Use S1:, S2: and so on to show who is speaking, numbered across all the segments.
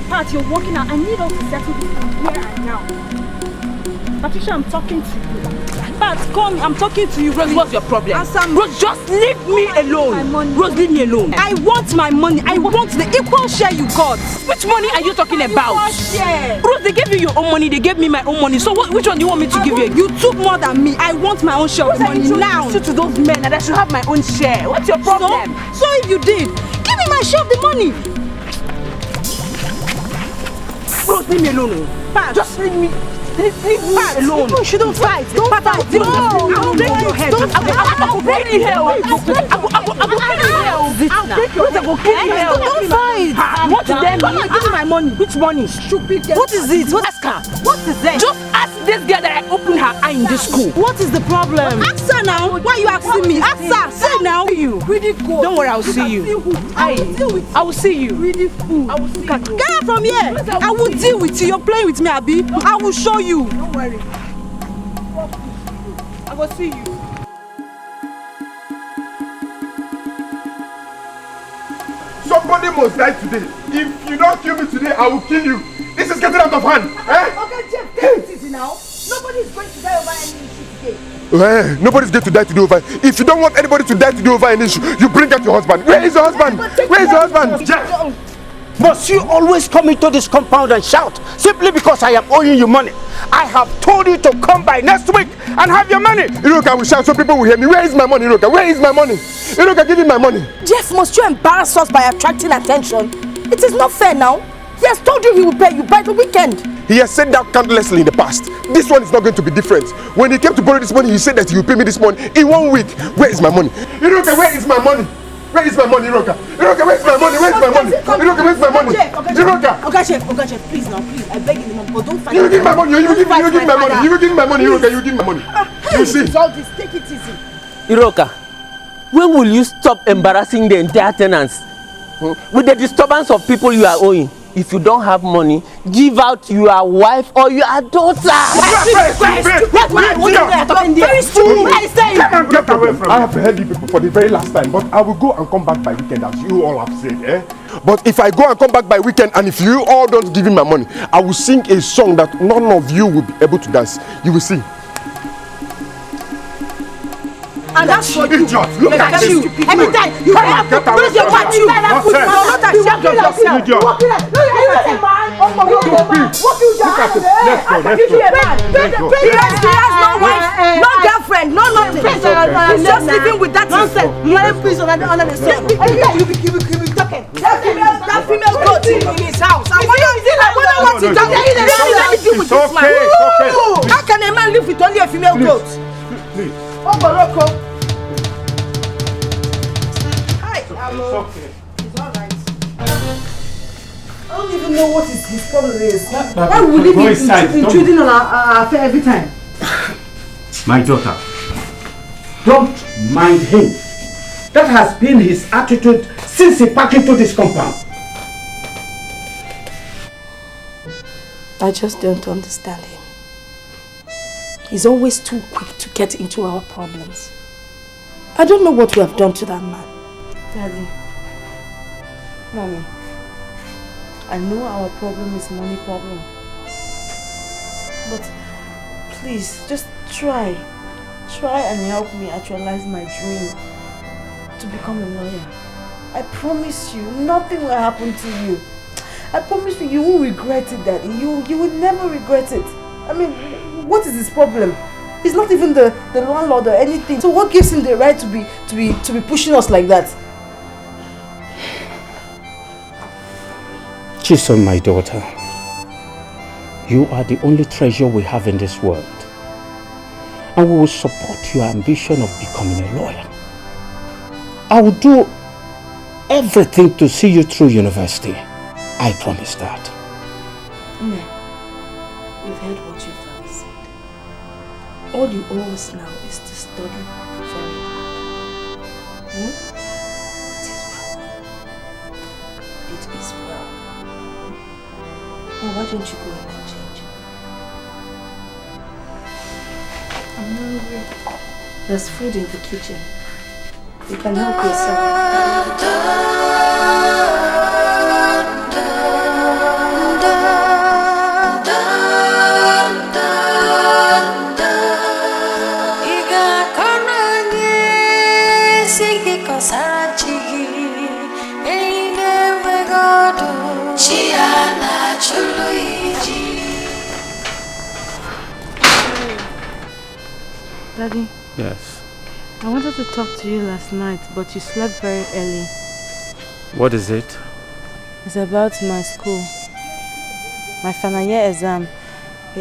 S1: Pat, you're working out. I need us to settle this here and now. Patricia, I'm talking to you. Pat, come, I'm talking to you.
S2: Rose, what's your problem?
S1: Rose, just leave me alone. Rose, leave me alone. I want my money. I want the equal share you got.
S2: Which money are you talking about?
S1: Share.
S2: Rose, they gave you your own money. They gave me my own money. So which one do you want me to give you?
S1: You took more than me. I want my own share of money now.
S2: To those men and I should have my own share. What's your problem?
S1: So if you did, give me my share of the money.
S2: Rose, leave me alone.
S1: Pat,
S2: just leave me. Leave me alone.
S1: You shouldn't fight. Don't fight.
S2: I'll break your head. I'll break your head. I'll
S1: Don't fight.
S2: What is them?
S1: Come on, give me my money.
S2: Which money?
S1: Stupid girl. What is it?
S2: Ask her.
S1: What is that?
S2: Just ask this girl that I opened her eye in this school.
S1: What is the problem? Ask her now. Why are you asking me? Ask her. Say now.
S2: Don't worry, I'll see you. I will see you. I will see you.
S1: Get out from here. I will deal with you. You're playing with me, Abi. I will show you.
S2: Don't worry. I will see you.
S3: Somebody must die today. If you don't kill me today, I will kill you. This is getting out of hand.
S4: Okay, Jeff, take it easy now. Nobody is going to die over any issue today.
S3: Nobody's going to die today over. If you don't want anybody to die today over an issue, you bring out your husband. Where is your husband? Where is your husband?
S5: Jeff, must you always come into this compound and shout simply because I am owing you money? I have told you to come by next week and have your money.
S3: Iroka will shout so people will hear me. Where is my money, Iroka? Where is my money? Iroka, give me my money.
S4: Jeff, must you embarrass us by attracting attention? It is not fair now. He has told you he will pay you by the weekend.
S3: He has said that countlessly in the past. This one is not going to be different. When he came to borrow this money, he said that he will pay me this money in 1 week. Where is my money? Iroka, where is my money? Where is my money, Iroka? Iroka, where is my money? Where is my money? Iroka, where is my money? Iroka!
S4: Okay, Chef, please now, please. I beg you, but don't fight.
S3: You will give my money. You will give my money. You will give my money, Iroka. You will give my money. You see?
S4: All this, take it easy.
S6: Iroka, when will you stop embarrassing the entire tenants with the disturbance of people you are owing? If you don't have money, give out your wife or your daughter.
S3: Very stupid. Get away from me. I have heard you people for the very last time, but I will go and come back by weekend as you all have said. But if I go and come back by weekend and if you all don't give me my money, I will sing a song that none of you will be able to dance. You will see.
S4: And that's what you
S3: idiot. Look at you.
S4: Every time you have to lose your watch. You not ashamed of yourself. Look at him. He has no wife, no girlfriend, no nothing. He's just living with that nonsense. Under the sun. You be talking. That female goat in his house. I wonder what he's talking. It's okay. How can a man live with only a female goat?
S3: Please.
S4: Oh, Barocco. Hi.
S3: It's okay.
S4: It's all right. I don't even know what his problem is. Why would he be intruding on our affair every time?
S5: My daughter, don't mind him. That has been his attitude since he packed into this compound.
S4: I just don't understand him. He's always too quick to get into our problems. I don't know what we have done to that man.
S1: Daddy, Mommy, I know our problem is money problem. But please, just try and help me actualize my dream to become a lawyer. I promise you, nothing will happen to you. I promise you, you won't regret it, Daddy. You will never regret it. I mean, what is his problem? He's not even the landlord or anything. So what gives him the right to be pushing us like that?
S5: Chisom, my daughter, you are the only treasure we have in this world. And we will support your ambition of becoming a lawyer. I will do everything to see you through university. I promise that.
S4: We've heard what your father said. All you owe us now is to study very hard. It is well. It is well. Now why don't you go in and change? I'm hungry. There's food in the kitchen. You can help yourself.
S2: Daddy.
S5: Yes.
S2: I wanted to talk to you last night, but you slept very early.
S5: What is it?
S2: It's about my school. My final year exam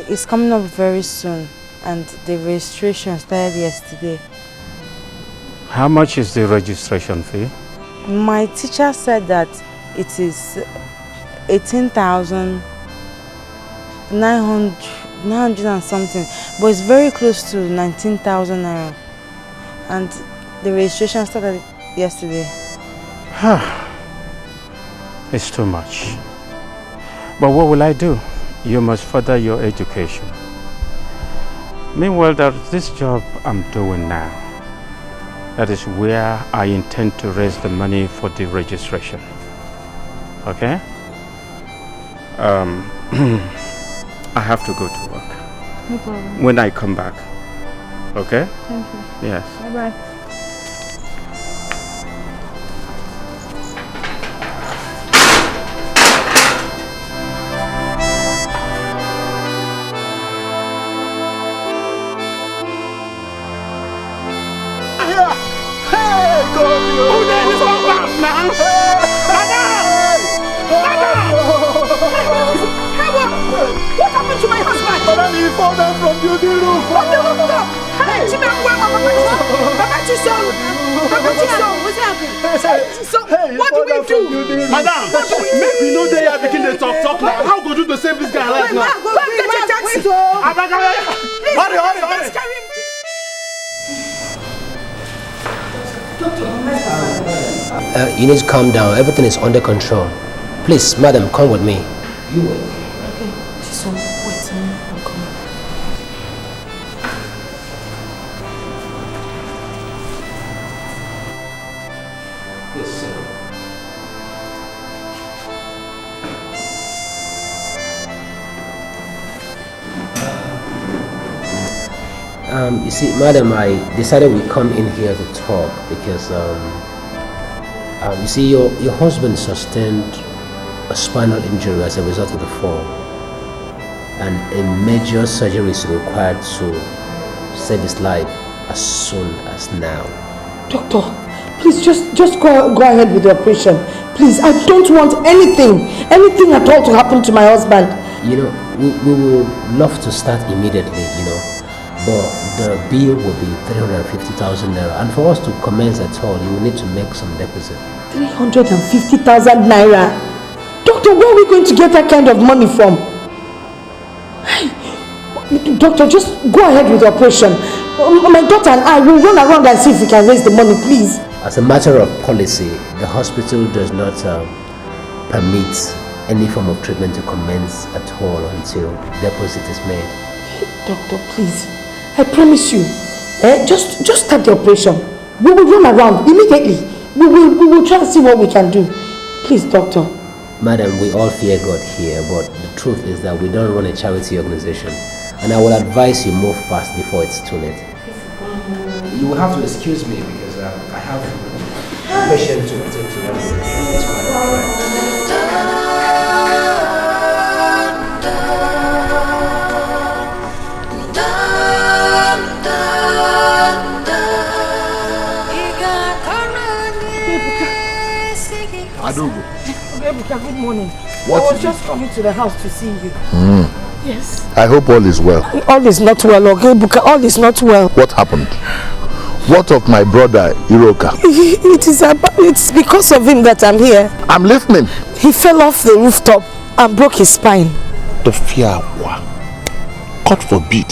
S2: is coming up very soon, and the registration started yesterday.
S5: How much is the registration fee?
S2: My teacher said that it is 18,900 and something, but it's very close to 19,000 naira. And the registration started yesterday.
S5: It's too much. But what will I do? You must further your education. Meanwhile, there's this job I'm doing now. That is where I intend to raise the money for the registration. Okay? I have to go to work.
S2: No problem.
S5: When I come back. Okay?
S2: Thank you.
S5: Yes.
S2: Bye-bye.
S4: What happened to my husband?
S3: Madam, he fell down from the roof.
S4: From the rooftop. Hey, what do we do?
S7: Madam, make we know they are begin to talk now. How go do to save this guy right now?
S4: Go get a taxi.
S7: Hurry.
S8: You need to calm down. Everything is under control. Please, madam, come with me. You wait.
S1: Okay, so wait, I'm coming.
S8: Yes, sir. You see, madam, I decided we come in here to talk because you see, your husband sustained a spinal injury as a result of the fall, and a major surgery is required to save his life as soon as now.
S4: Doctor, please just go ahead with the operation. Please, I don't want anything at all to happen to my husband.
S8: You know, we will love to start immediately, you know, but the bill will be 350,000 naira, and for us to commence at all, you will need to make some deposit.
S4: 350,000 naira? Doctor, where are we going to get that kind of money from? Doctor, just go ahead with the operation. My daughter and I will run around and see if we can raise the money, please.
S8: As a matter of policy, the hospital does not permit any form of treatment to commence at all until deposit is made.
S4: Doctor, please, I promise you, just start the operation. We will run around immediately. We will try to see what we can do. Please, doctor.
S8: Madam, we all fear God here, but the truth is that we don't run a charity organization. And I will advise you move fast before it's too late. You will have to excuse me because I have a patient to attend to. That's why.
S3: Adogo.
S4: Ebuka, good morning.
S3: What
S4: I was just coming to the house to see you. Yes.
S3: I hope all is well.
S4: All is not well, okay, Ebuka? All is not well.
S3: What happened? What of my brother, Iroka?
S4: It's because of him that I'm here.
S3: I'm listening.
S4: He fell off the rooftop and broke his spine.
S3: The fear. God forbid.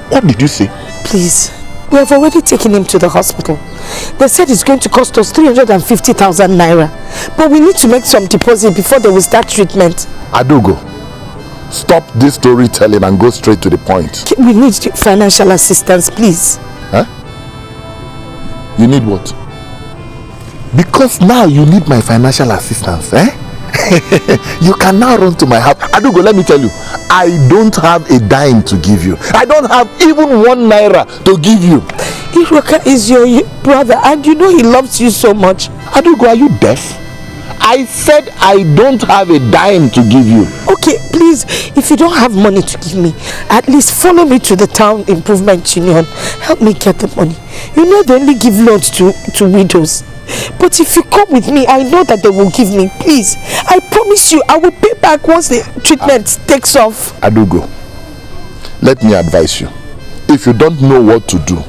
S3: What did you say?
S4: Please, we have already taken him to the hospital. They said it's going to cost us 350,000 naira. But we need to make some deposit before they will start treatment.
S3: Adogo, stop this storytelling and go straight to the point.
S4: We need financial assistance, please.
S3: Huh? You need what? Because now you need my financial assistance, eh? You can now run to my house. Adogo, let me tell you, I don't have a dime to give you. I don't have even 1 naira to give you.
S4: Iroka is your brother and you know he loves you so much.
S3: Adogo, are you deaf?
S9: I said I don't have a dime to give you.
S10: Okay, please, if you don't have money to give me, at least follow me to the town improvement union. Help me get the money. You know they only give loans to widows. But if you come with me, I know that they will give me. Please, I promise you, I will pay back once the treatment takes off.
S9: Adugo, let me advise you. If you don't know what to do,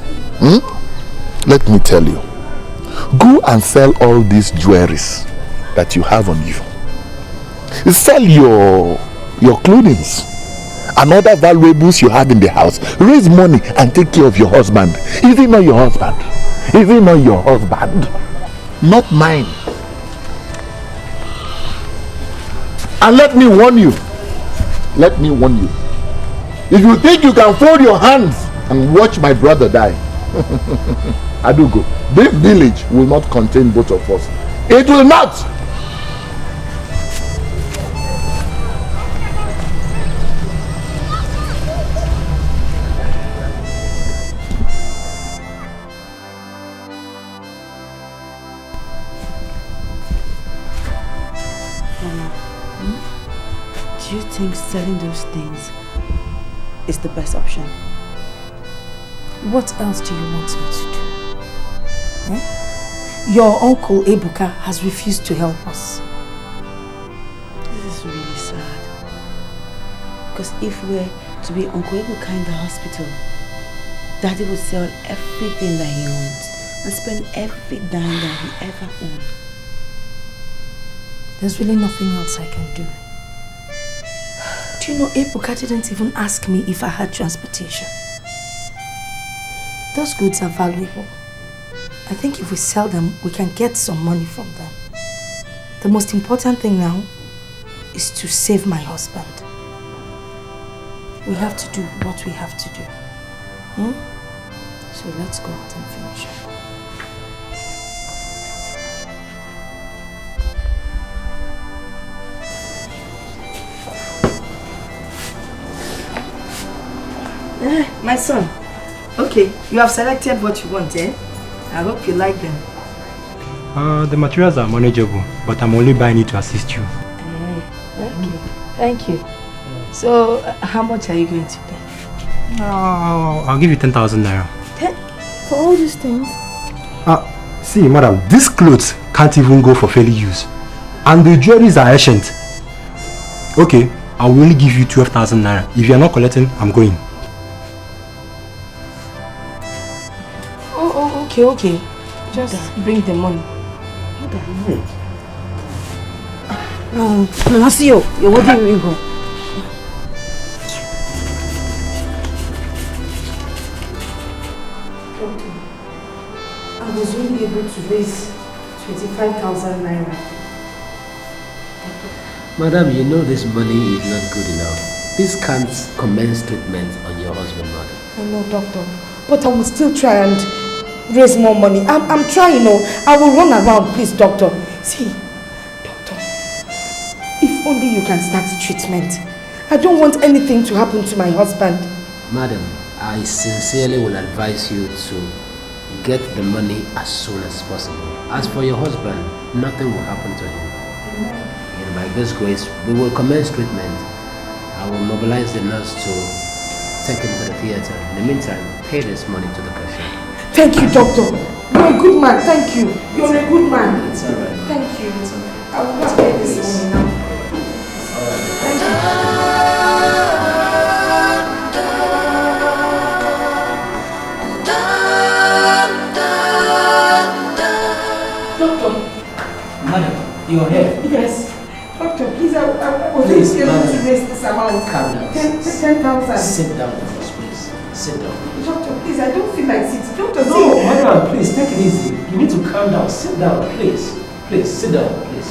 S9: let me tell you. Go and sell all these jewelries that you have on you. Sell your clothing and other valuables you have in the house. Raise money and take care of your husband. Is he not your husband? Is he not your husband? Not mine. And let me warn you. Let me warn you. If you think you can fold your hands and watch my brother die, Adugo, this village will not contain both of us. It will not.
S2: Mama, do you think selling those things is the best option?
S4: What else do you want me to do? Your uncle Ebuka has refused to help us.
S2: This is really sad. Because if we're to be Uncle Ebuka in the hospital, Daddy would sell everything that he owns and spend every dime that he ever owned.
S4: There's really nothing else I can do. Do you know Ebuka didn't even ask me if I had transportation? Those goods are valuable. I think if we sell them, we can get some money from them. The most important thing now is to save my husband. We have to do what we have to do. So let's go out and finish it. My son, okay, you have selected what you want, eh? I hope you like them.
S11: The materials are manageable, but I'm only buying it to assist you.
S4: Okay, thank you. So, how much are you going to pay?
S11: I'll give you 10,000 naira.
S4: 10? For all these things?
S11: See, madam, these clothes can't even go for daily use. And the jewelries are ancient. Okay, I will only give you 12,000 naira. If you are not collecting, I'm going.
S4: Okay. Just bring the money.
S2: Mama, see you. You're waiting me go.
S4: I was only able to raise 25,000 naira.
S8: Madam, you know this money is not good enough. This can't commence treatment on your husband, madam.
S4: I know, doctor. But I will still try and raise more money. I'm trying, I will run around, please, doctor. See, doctor, if only you can start treatment. I don't want anything to happen to my husband.
S8: Madam, I sincerely will advise you to get the money as soon as possible. As for your husband, nothing will happen to him. And by God's grace, we will commence treatment. I will mobilize the nurse to take him to the theater. In the meantime, pay this money to the patient.
S4: Thank you, doctor. You're a good man. Thank you. You're a good man.
S8: It's alright.
S4: Thank you. It's alright. I will not pay this money now. Thank you. Doctor.
S8: Madam, you're here.
S4: Yes. Doctor, please, I was able to raise this amount.
S8: Calm down.
S4: 10,000.
S8: Sit down first, please. Sit down.
S4: Doctor, please, I don't feel like sitting. Doctor,
S8: No, madam, please, take it easy. You need to calm down. Sit down, please. Please, sit down, please.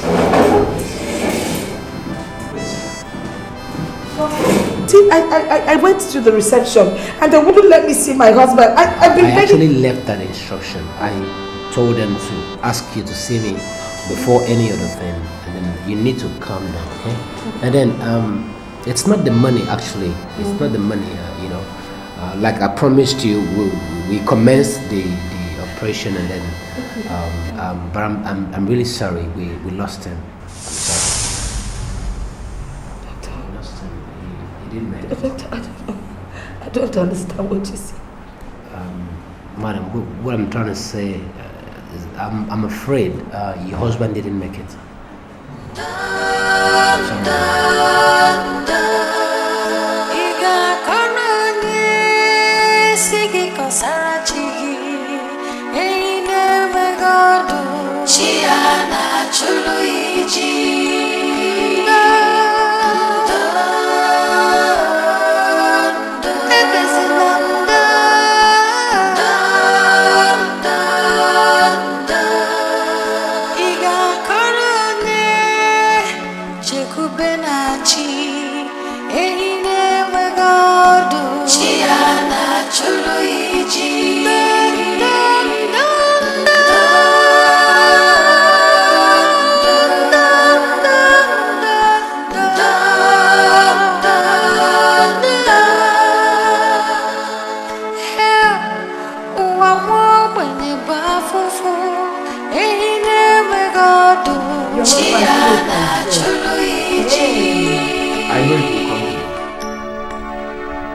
S4: See, I went to the reception and they wouldn't let me see my husband. I've been begging.
S8: actually left that instruction. I told them to ask you to see me before any other thing. And then you need to calm down, okay? And then, it's not the money, actually. It's not the money, like I promised you, we commenced the operation and then But I'm really sorry we lost him. I'm sorry.
S10: Doctor,
S8: we lost him. He didn't make it.
S10: Doctor, I don't understand what you say.
S8: Madam, what I'm trying to say is I'm afraid your husband didn't make it.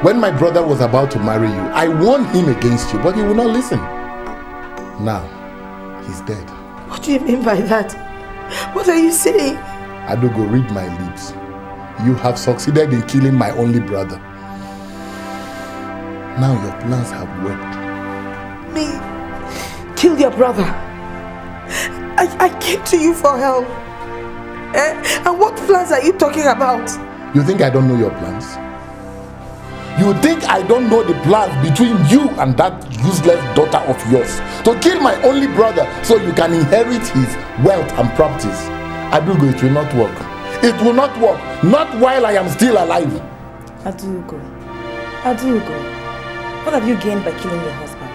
S9: When my brother was about to marry you, I warned him against you, but he would not listen. Now, he's dead.
S10: What do you mean by that? What are you saying?
S9: Adugo, read my lips. You have succeeded in killing my only brother. Now your plans have worked.
S10: Me? Kill your brother? I came to you for help. And what plans are you talking about?
S9: You think I don't know your plans? You think I don't know the plans between you and that useless daughter of yours to kill my only brother so you can inherit his wealth and properties? Adugo, it will not work. It will not work. Not while I am still alive.
S1: Adugo, what have you gained by killing your husband?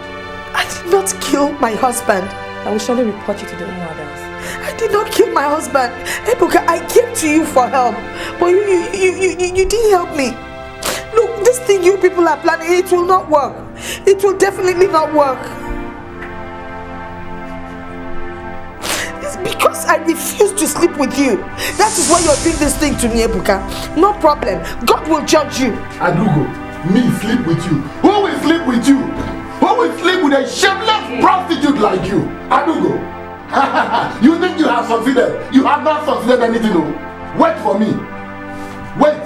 S10: I did not kill my husband.
S1: I will surely report you to the others.
S10: I did not kill my husband. Ebuka, I came to you for help, but you didn't help me. Look, this thing you people are planning, it will not work. It will definitely not work. It's because I refuse to sleep with you. That is why you're doing this thing to me, Ebuka. No problem. God will judge you.
S9: Adugo, me sleep with you? Who will sleep with you? Who will sleep with a shameless prostitute like you? Adugo, you think you have succeeded? You have not succeeded anything, no. Wait for me. Wait.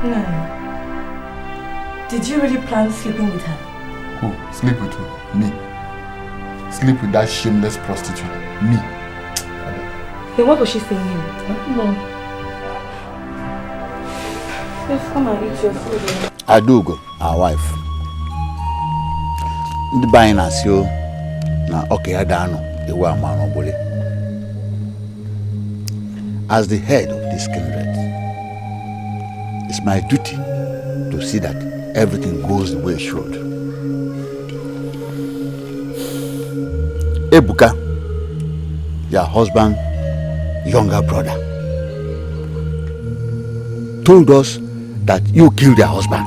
S1: No. Did you really plan sleeping with her?
S9: Who? Sleep with who? Me. Sleep with that shameless prostitute. Me.
S1: Then what was she saying here? I don't know. Please come and eat your food.
S12: Adugo, our wife. The buying us you na okay adano ewa amano bole. As the head of this kindred, it's my duty to see that everything goes the way it should. Ebuka, your husband, younger brother, told us that you killed your husband.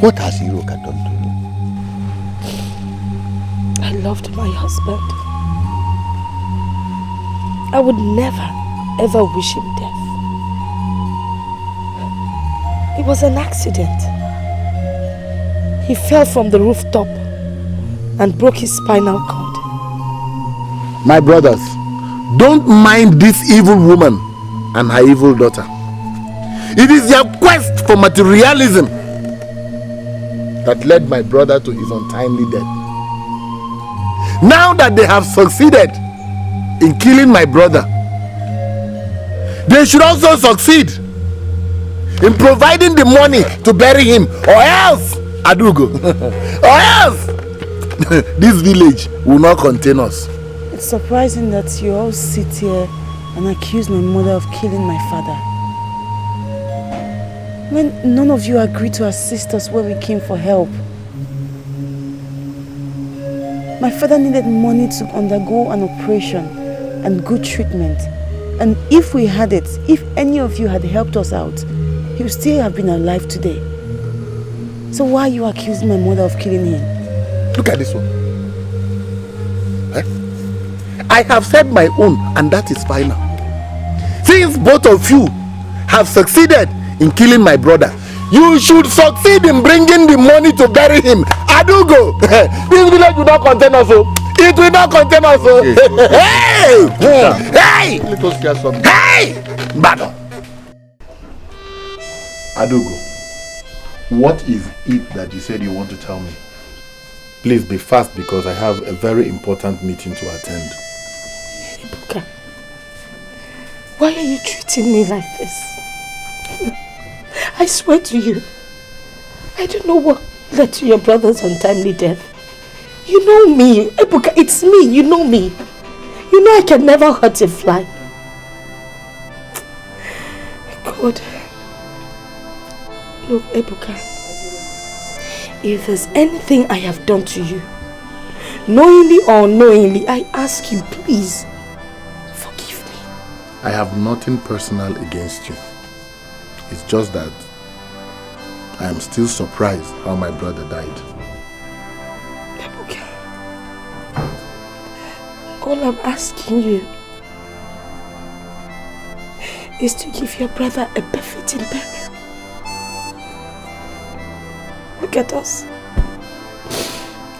S12: What has Iroka done to you?
S10: I loved my husband. I would never, ever wish him death. It was an accident. He fell from the rooftop and broke his spinal cord.
S9: My brothers, don't mind this evil woman and her evil daughter. It is their quest for materialism that led my brother to his untimely death. Now that they have succeeded in killing my brother, they should also succeed in providing the money to bury him, or else, Adugo, or else, this village will not contain us.
S2: It's surprising that you all sit here and accuse my mother of killing my father, when none of you agreed to assist us when we came for help. My father needed money to undergo an operation and good treatment. And if we had it, if any of you had helped us out, he would still have been alive today. So why are you accusing my mother of killing him?
S9: Look at this one. Eh? I have said my own, and that is final. Since both of you have succeeded in killing my brother, you should succeed in bringing the money to bury him. Adugo, this village will not contain us. It will not contain us. Hey! Hey! Let us get some. Hey! Bado. Adugo, what is it that you said you want to tell me? Please be fast because I have a very important meeting to attend.
S10: Ebuka, why are you treating me like this? I swear to you, I don't know what led to your brother's untimely death. You know me, Ebuka, it's me, you know me. You know I can never hurt a fly. God. Look, Ebuka, if there's anything I have done to you, knowingly or unknowingly, I ask you, please, forgive me.
S9: I have nothing personal against you. It's just that I am still surprised how my brother died.
S10: Ebuka, all I'm asking you is to give your brother a befitting burial. Look at us.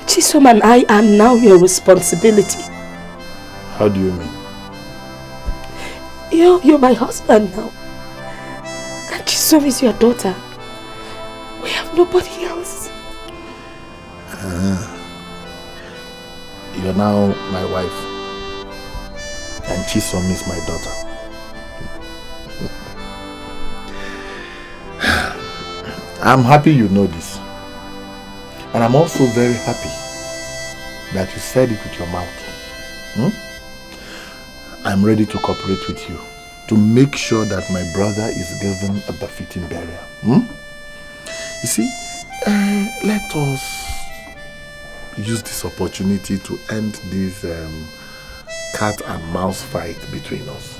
S10: Chisom and I are now your responsibility.
S9: How do you mean?
S10: You're my husband now. And Chisom is your daughter. We have nobody else.
S9: You're now my wife. And Chisom is my daughter. I'm happy you know this. And I'm also very happy that you said it with your mouth. I'm ready to cooperate with you to make sure that my brother is given a befitting burial. You see, let us use this opportunity to end this cat and mouse fight between us.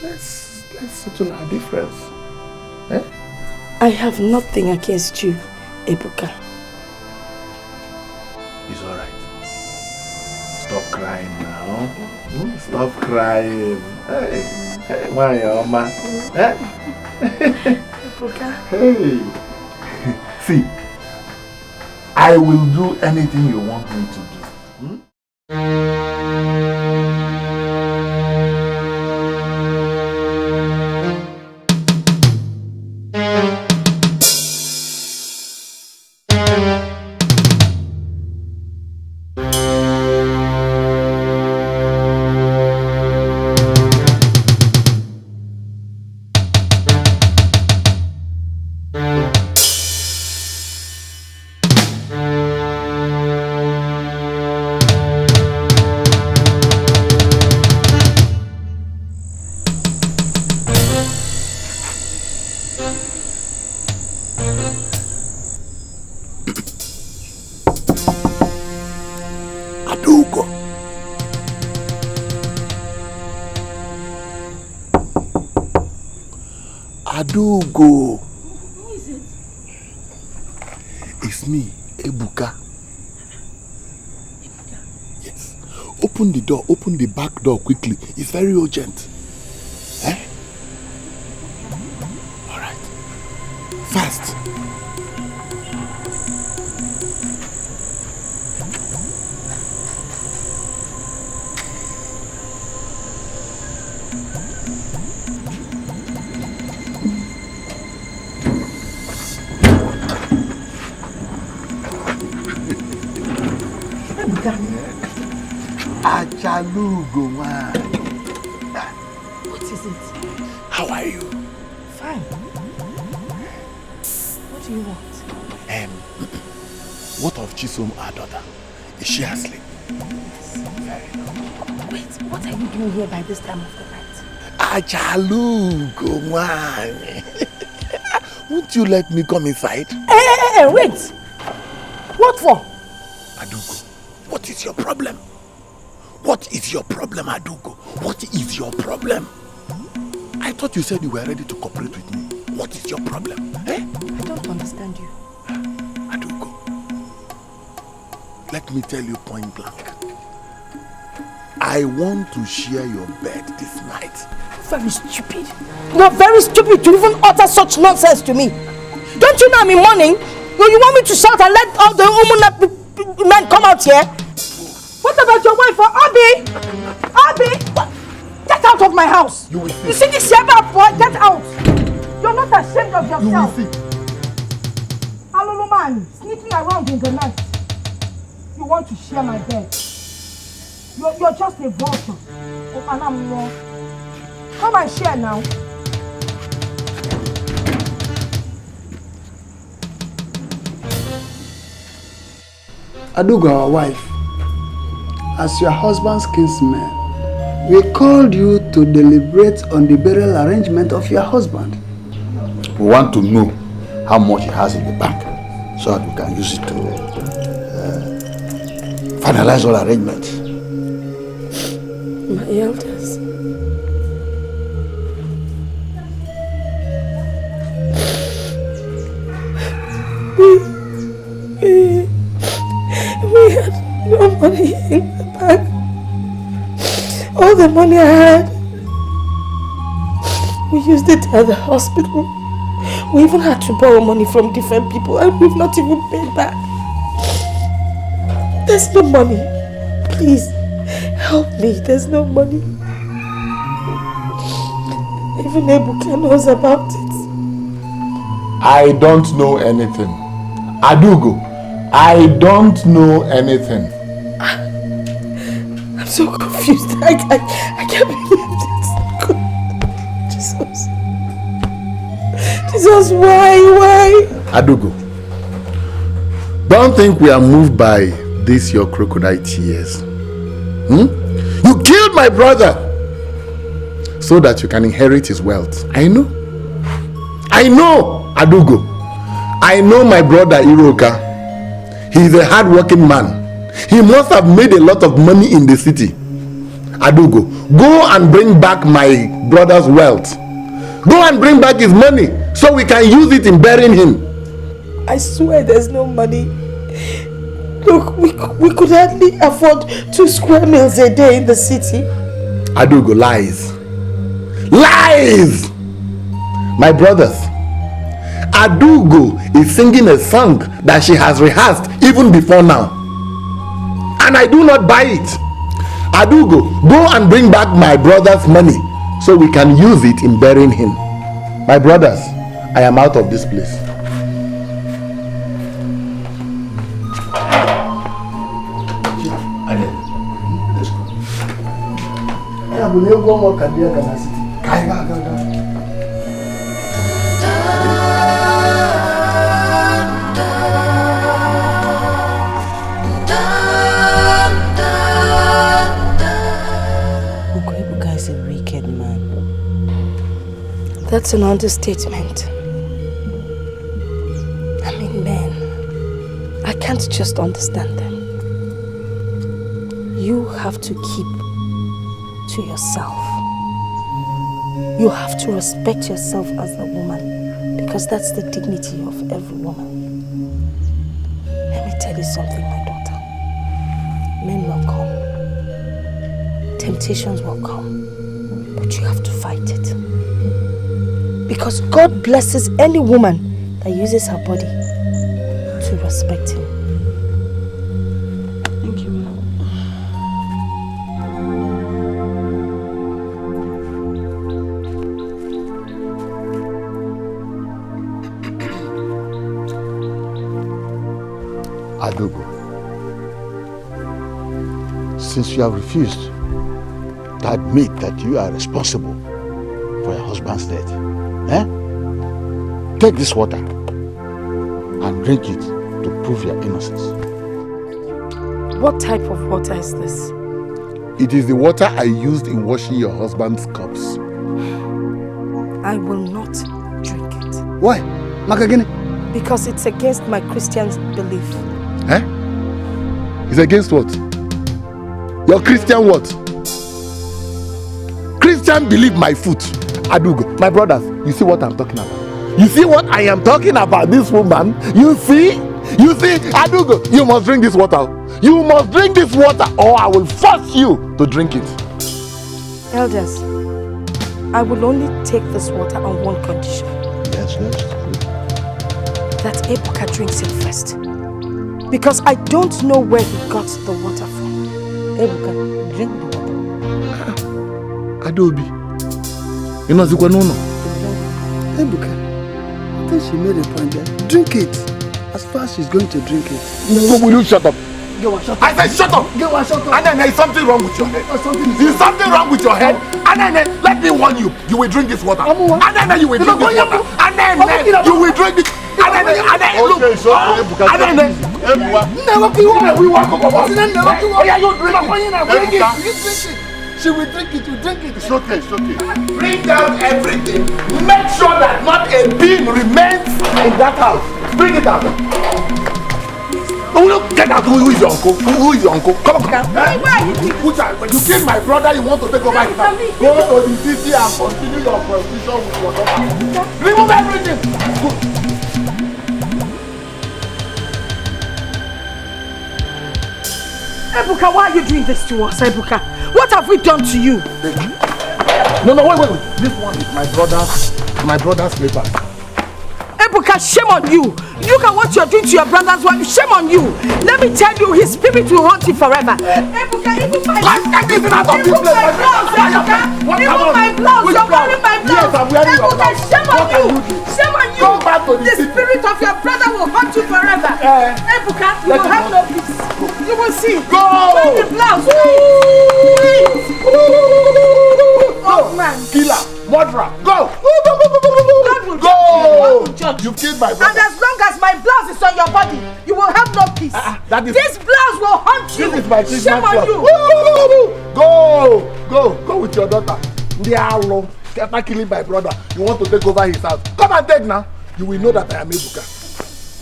S9: Let's settle our difference.
S10: I have nothing against you, Ebuka.
S9: It's alright. Stop crying now. Stop crying. Hey, my Oma.
S10: Ebuka.
S9: Hey. See, I will do anything you want me to do. Adugo.
S10: Who is it?
S9: It's me, Ebuka. Yes. Open the door, open the back door quickly. It's very urgent. Alright. Fast. Achalugo, man.
S10: What is it?
S9: How are you?
S10: Fine. What do you want?
S9: What of Chisom, our daughter? Is she asleep?
S10: Yes. Very good. Wait, what are you doing here by this time of the night?
S9: Achalugo, man. Won't you let me come inside?
S10: Hey, wait! What for?
S9: Adugo, what is your problem? What is your problem, Adugo? What is your problem? I thought you said you were ready to cooperate with me. What is your problem?
S10: I don't understand you.
S9: Adugo, let me tell you point blank. I want to share your bed this night.
S10: Very stupid. You're very stupid to even utter such nonsense to me. Don't you know I'm in mourning? You want me to shout and let all the women men come out here? What about your wife, Abi? Abi! Get out of my house!
S9: You will see.
S10: You see this Sheba boy? Get out! You're not ashamed of yourself.
S9: You will see.
S10: Alulu man, sneaking around in the night. You want to share my bed? You're just a vulture. Oh, and I'm wrong. Come and share now.
S13: Adugo, our wife, as your husband's kinsman, we called you to deliberate on the burial arrangement of your husband.
S12: We want to know how much he has in the bank so that we can use it to finalize all arrangements.
S10: My elders. We had no money in the bank. All the money I had, we used it at the hospital. We even had to borrow money from different people and we've not even paid back. There's no money. Please, help me. There's no money. Even Ebuka knows about it.
S9: I don't know anything. Adugo, I don't know anything.
S10: I'm so confused. I can't believe this. Jesus, why?
S9: Adugo, don't think we are moved by this your crocodile tears. You killed my brother so that you can inherit his wealth. I know, Adugo. I know my brother Iroka. He is a hard-working man. He must have made a lot of money in the city. Adugo, go and bring back my brother's wealth. Go and bring back his money so we can use it in burying him.
S10: I swear there's no money. Look, we could hardly afford 2 square meals a day in the city.
S9: Adugo, lies. Lies! My brothers, Adugo is singing a song that she has rehearsed even before now. And I do not buy it. Adugo, go and bring back my brother's money so we can use it in burying him. My brothers, I am out of this place.
S2: Ebuka is a wicked man.
S10: That's an understatement. I mean, men, I can't just understand them. You have to keep to yourself. You have to respect yourself as a woman, because that's the dignity of every woman. Let me tell you something, my daughter. Men will come. Temptations will come. But you have to fight it. Because God blesses any woman that uses her body to respect Him.
S1: Thank you, Mom.
S12: Adugo, since you have refused to admit that you are responsible for your husband's death, take this water and drink it to prove your innocence.
S10: What type of water is this?
S9: It is the water I used in washing your husband's cups.
S10: I will not drink it.
S12: Why? Makagini?
S10: Because it's against my Christian belief.
S9: It's against what? Your Christian what? Christian believe my foot. Adugo, my brothers, you see what I'm talking about? You see what I am talking about, this woman? You see? Adugo, you must drink this water. You must drink this water or I will force you to drink it.
S10: Elders, I will only take this water on one condition.
S12: Yes.
S10: That Ebuka drinks it first. Because I don't know where he got the water from. Ebuka, drink the water.
S9: Adobe. You know no.
S13: Ebuka, I think she made a point there. Drink it. As far as she's going to drink it.
S9: Will you shut up?
S13: Shut up.
S9: I said shut up!
S13: Shut up.
S9: And then there's something wrong with your head. There's something wrong with your head. And then let me warn you. You will drink this water. And then you will drink this water. And then you will drink it. And then look. And then
S13: never be one. We walk up. Oh yeah, you drink it. She will drink it. You drink it.
S9: It's okay. Bring down everything. Make sure that not a bean remains in that house. Bring it out. Oh, get out. Who is your uncle? Who is your uncle? Come on. When you killed my brother, you want to take over his house. Go to the city and continue your prostitution with your daughter. Remove everything. Go.
S10: Ebuka, why are you doing this to us, Ebuka? What have we done to you?
S9: No, wait. This one is my brother's paper.
S10: Ebuka, shame on you. Look at what you're doing to your brother's wife. Shame on you. Let me tell you, his spirit will haunt you forever. Ebuka, remove my blouse. Remove my blouse, Ebuka. Remove my blouse. You're wearing my blouse.
S9: Yes, I'm wearing your blouse.
S10: Ebuka, shame on you. Shame on you.
S9: Go back to the city.
S10: spirit of your brother will haunt you forever. Ebuka, you will have no peace. You will see.
S9: Go.
S10: Wear the blouse. Oh man.
S9: Killer. Murderer. Go.
S10: Go.
S9: You killed my brother.
S10: And as long as my blouse is on your body, you will have no peace. This blouse will haunt you.
S9: This is my Christmas
S10: Shame on
S9: blouse.
S10: you.
S9: Go with your daughter. Ndialo. After killing my brother, you want to take over his house. Come and take now. You will know that I am Ebuka.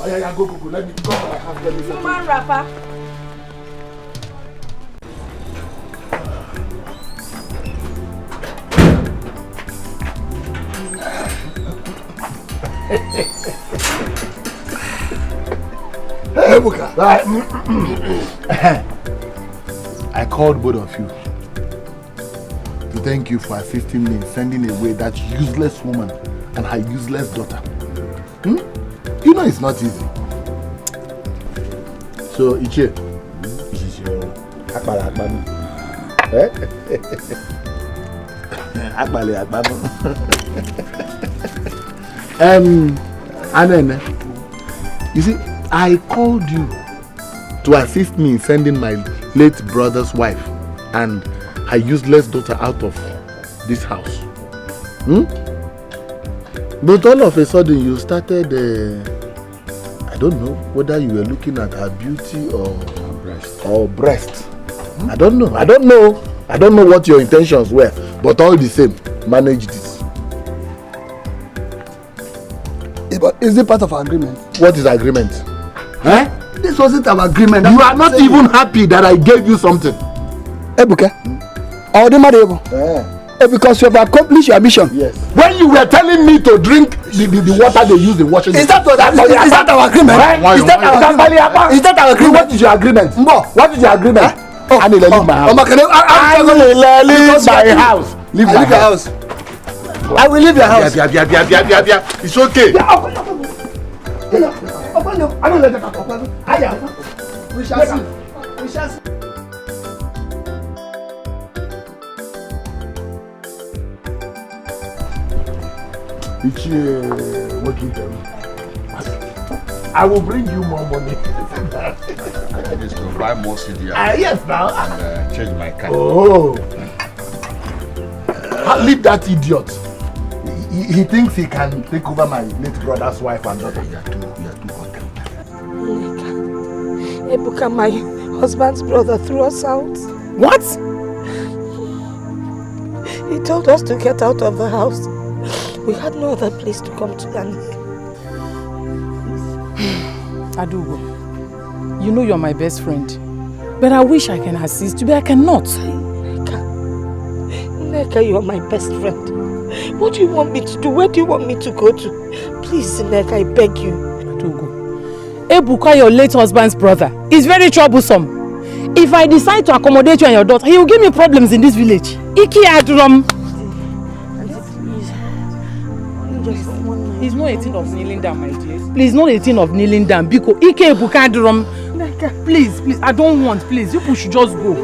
S9: Oh yeah, go. Let me go to my house. Let me go.
S10: Man rapper.
S9: Ebuka. I called both of you to thank you for assisting me in sending away that useless woman and her useless daughter. You know it's not easy. So, Ichie, this is your Akbala. Anene, you see, I called you to assist me in sending my late brother's wife and her useless daughter out of this house. But all of a sudden you started, I don't know whether you were looking at her beauty or breast. I don't know what your intentions were, but all the same, manage this.
S13: But is it part of our agreement?
S9: What is agreement?
S13: This wasn't our agreement.
S9: You are not even happy that I gave you something.
S13: Ebuka, because you have accomplished your mission.
S9: Yes. When you were telling me to drink the water they use in washing.
S13: Is that our agreement? Is that our agreement?
S9: What is your agreement? What is your agreement? I need to leave my house. Leave my house.
S13: I will leave your house.
S9: It's okay.
S13: We shall see.
S9: I will bring you more money.
S12: I need to buy more CDR.
S9: Yes, now.
S12: And change my car.
S9: Leave that idiot. He thinks he can take over my late brother's wife and daughter. You are too hot.
S10: Ebuka, my husband's brother, threw us out.
S1: What?
S10: He told us to get out of the house. We had no other place to come to than here.
S1: Adugo, you know you're my best friend. But I wish I can assist you, but I cannot.
S10: Nneka, you are my best friend. What do you want me to do? Where do you want me to go to? Please, Nneka, I beg you.
S1: Adugo, Ebuka, your late husband's brother, is very troublesome.
S10: If I decide to accommodate you and your daughter, he will give me problems in this village. Iki Adrom. He's not a thing of kneeling down, my dear. Please, not a thing of kneeling down. Because Ike Bukadrom. Please, I don't want. Please, you should just go.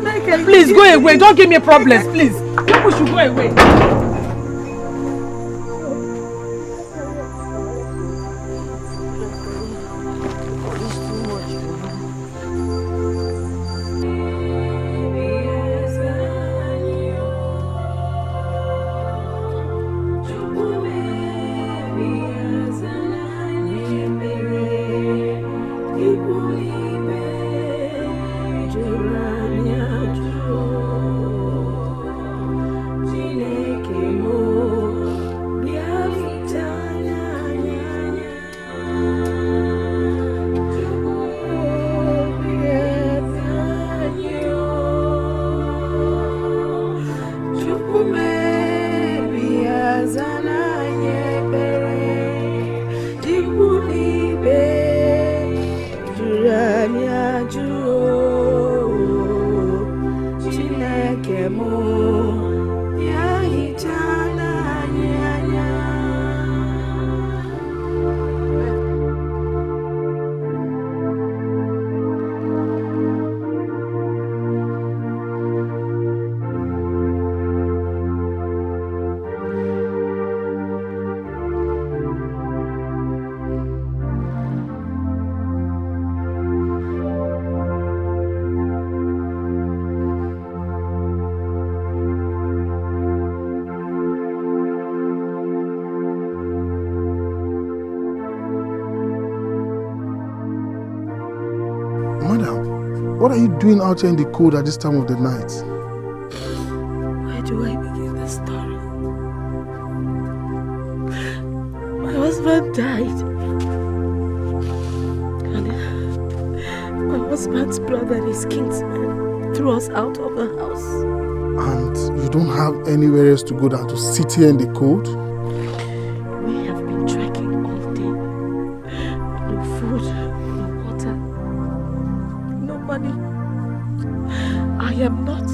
S10: Please, go away. Don't give me problems, please. You should go away.
S14: What are you doing out here in the cold at this time of the night?
S10: Where do I begin this story? My husband died. And my husband's brother and his kinsmen threw us out of the house.
S14: And you don't have anywhere else to go than to sit here in the cold?
S10: We have been trekking all day. No food, no water, no money. I am not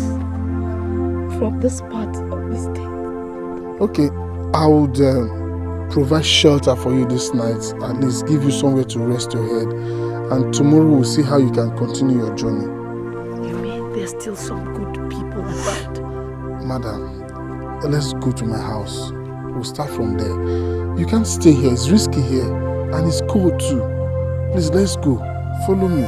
S10: from this part of the state.
S14: Okay, I would provide shelter for you this night, at least give you somewhere to rest your head, and tomorrow we'll see how you can continue your journey.
S10: You mean there's still some good people around?
S14: Madam, let's go to my house. We'll start from there. You can't stay here, it's risky here, and it's cold too. Please, let's go. Follow me.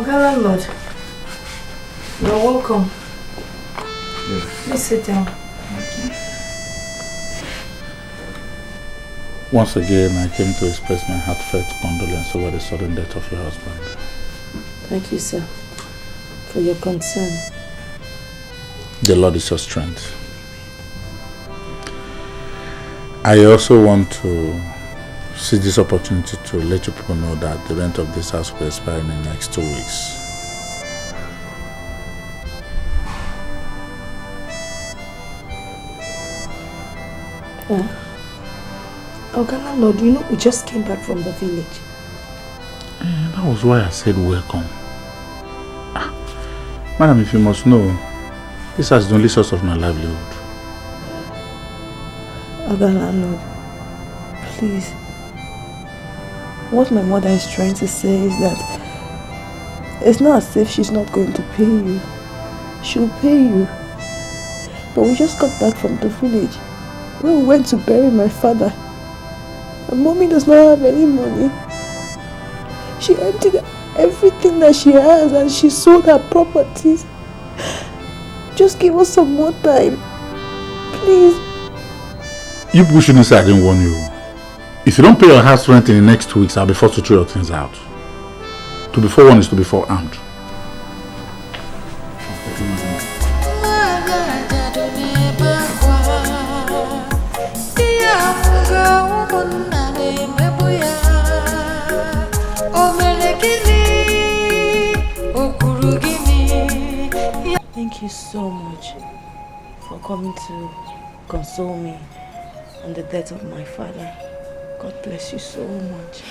S10: Landlord, you're welcome. Yes. Please sit down.
S5: Once again, I came to express my heartfelt condolence over the sudden death of your husband.
S10: Thank you, sir, for your concern.
S5: The Lord is your strength. I also want to seize this opportunity to let you people know that the rent of this house will expire in the next 2 weeks.
S10: Okay, landlord, you know we just came back from the village.
S14: That was why I said welcome. Madam, if you must know, this is the only source of my livelihood.
S1: Other landlord, please. What my mother is trying to say is that it's not as if she's not going to pay you. She'll pay you. But we just got back from the village when we went to bury my father. And mommy does not have any money. She emptied everything that she has and she sold her properties. Just give us some more time. Please.
S14: You people shouldn't say I didn't warn you. If you don't pay your house rent in the next 2 weeks, I'll be forced to throw your things out. To be forewarned is to be forearmed.
S1: Thank you so much for coming to console me on the death of my father. God bless you so much.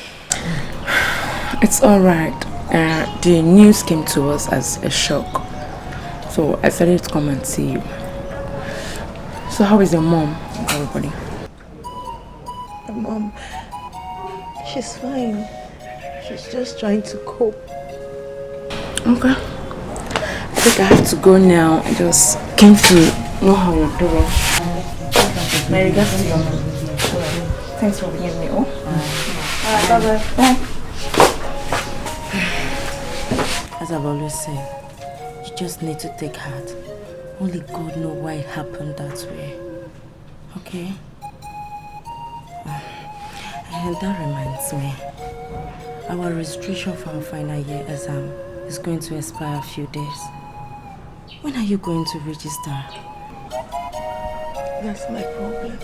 S15: It's alright. The news came to us as a shock. So I decided to come and see you. So how is your mom and everybody?
S1: My mom, she's fine. She's just trying to cope.
S15: Okay. I think I have to go now. I just came to know how you're doing. My regards to your mom. Thanks for being me.
S1: Alright, bye-bye. Bye.
S2: As I've always said, you just need to take heart. Only God knows why it happened that way. Okay? And that reminds me, our registration for our final year exam is going to expire a few days. When are you going to register?
S1: That's my problem.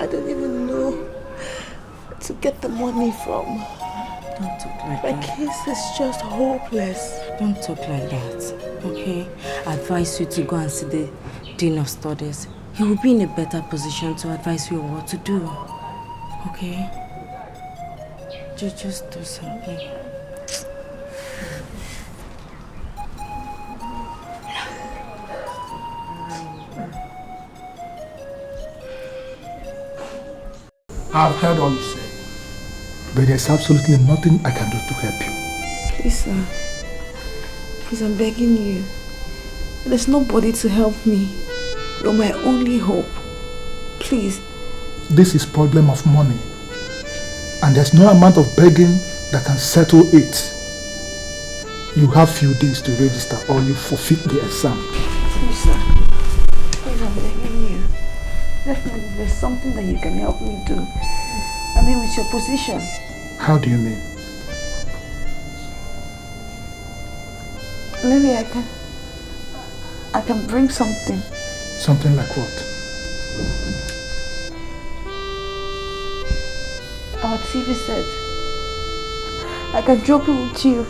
S1: I don't even know where to get the money from.
S2: Don't talk like
S1: My
S2: that.
S1: case is just hopeless.
S2: Don't talk like that, okay? I advise you to go and see the Dean of Studies. He will be in a better position to advise you on what to do, okay? Just do something.
S13: I've heard all you say, but there's absolutely nothing I can do to help you.
S1: Please, sir. Please, I'm begging you. There's nobody to help me. You're my only hope. Please.
S13: This is problem of money, and there's no amount of begging that can settle it. You have few days to register or you forfeit the exam.
S1: Please, sir. Please, I'm begging you. Definitely, there's something that you can help me do. I mean, with your position.
S13: How do you mean?
S1: Maybe I can bring something.
S13: Something like what?
S1: Our TV set. I can drop it with you.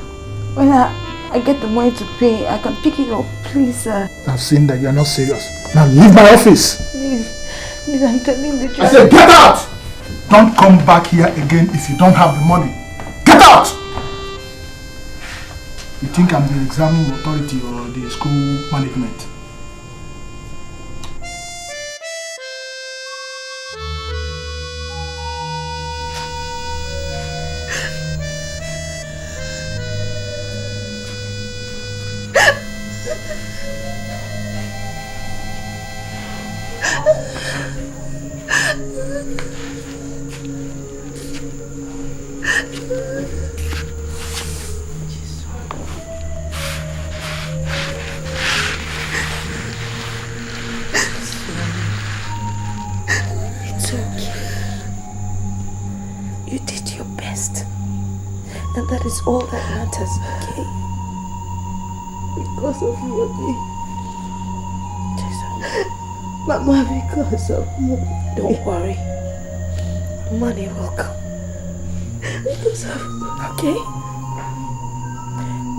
S1: When I get the money to pay, I can pick it up. Please, sir.
S13: I've seen that you're not serious. Now leave my office.
S1: Please, I'm telling the truth.
S13: I said get out! Don't come back here again if you don't have the money. Get out! You think I'm the examining authority or the school management?
S1: It's okay. You did your best. And that is all that matters, okay? Because of money. Mama, because of money.
S10: Don't worry. Money will come.
S1: Because of
S10: Okay?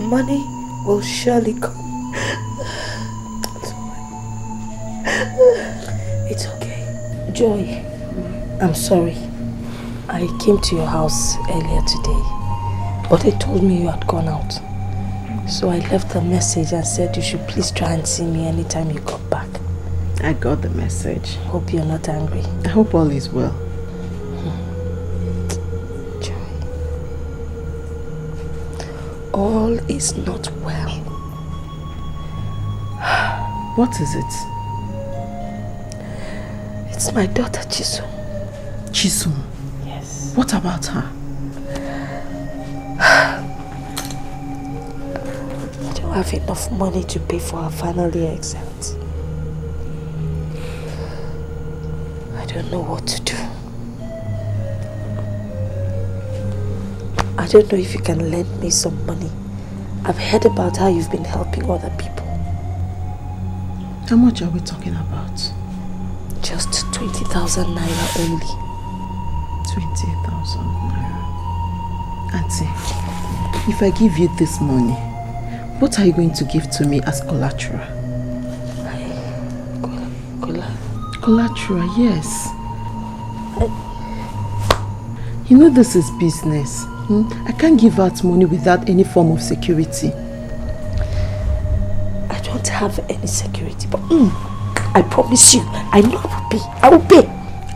S10: Money will surely come. It's okay. Joy, I'm sorry. I came to your house earlier today, but they told me you had gone out. So I left a message and said you should please try and see me anytime you got back.
S16: I got the message.
S10: Hope you're not angry.
S16: I hope all is well.
S10: Joy. All is not well.
S16: What is it?
S10: It's my daughter Chisum.
S16: Chisum?
S10: Yes.
S16: What about her?
S10: I don't have enough money to pay for her final year exams. I don't know what to do. I don't know if you can lend me some money. I've heard about how you've been helping other people.
S16: How much are we talking about?
S10: Just 20,000 naira only.
S16: 20,000 naira. Auntie, if I give you this money, what are you going to give to me as collateral? Collateral, yes. You know this is business. I can't give out money without any form of security.
S10: I don't have any security, but I promise you, I know I will pay. I will pay.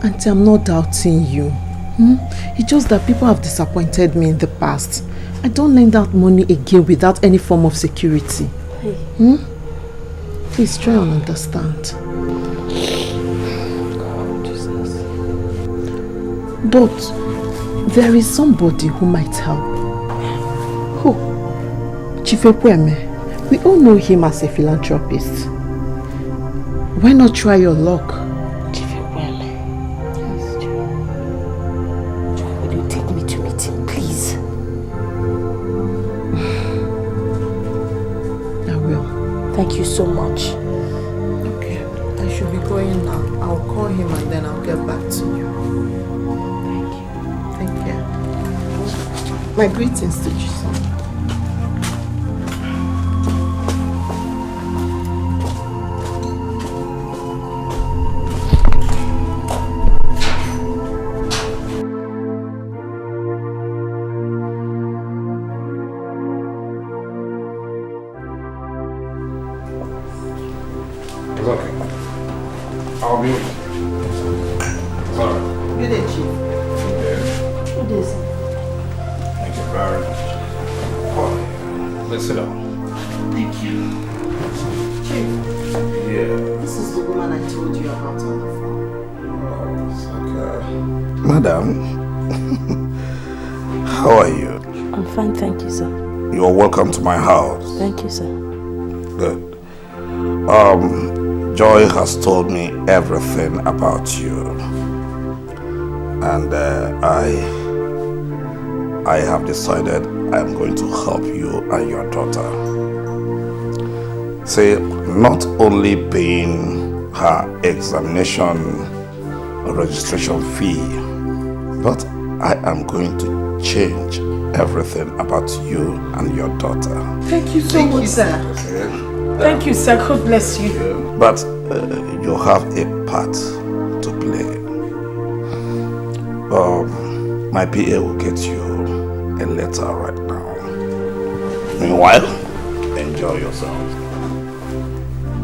S16: Auntie, I'm not doubting you. It's just that people have disappointed me in the past. I don't lend out money again without any form of security.
S10: Hey.
S16: Please try and understand.
S10: God, Jesus.
S16: But there is somebody who might help. Who? Chief Ekweme. We all know him as a philanthropist. Why not try your luck?
S10: Chief Ekweme. Yes, Joy. Will you take me to meet him, please?
S16: I will.
S10: Thank you so much.
S16: Okay. I should be going now. I'll call him and then I'll get back to you. Thank you. Take care. My greetings to you, son.
S9: I'll be. Sorry.
S16: Good day, Chief.
S10: Good day, sir.
S9: Thank you very much. Oh, let's sit down.
S16: Thank you. Chief.
S9: Yeah.
S16: This is the woman I told you about on the phone.
S9: Oh, okay. Madam, how are you?
S10: I'm fine, thank you, sir.
S9: You're welcome to my house.
S10: Thank you, sir.
S9: Good. Joy has told me everything about you. And I have decided I'm going to help you and your daughter. See, not only paying her examination registration fee, but I am going to change everything about you and your daughter.
S16: Thank you so much, sir. Thank you, sir. God bless you.
S9: But you have a part to play. My PA will get you a letter right now. Meanwhile, enjoy yourself.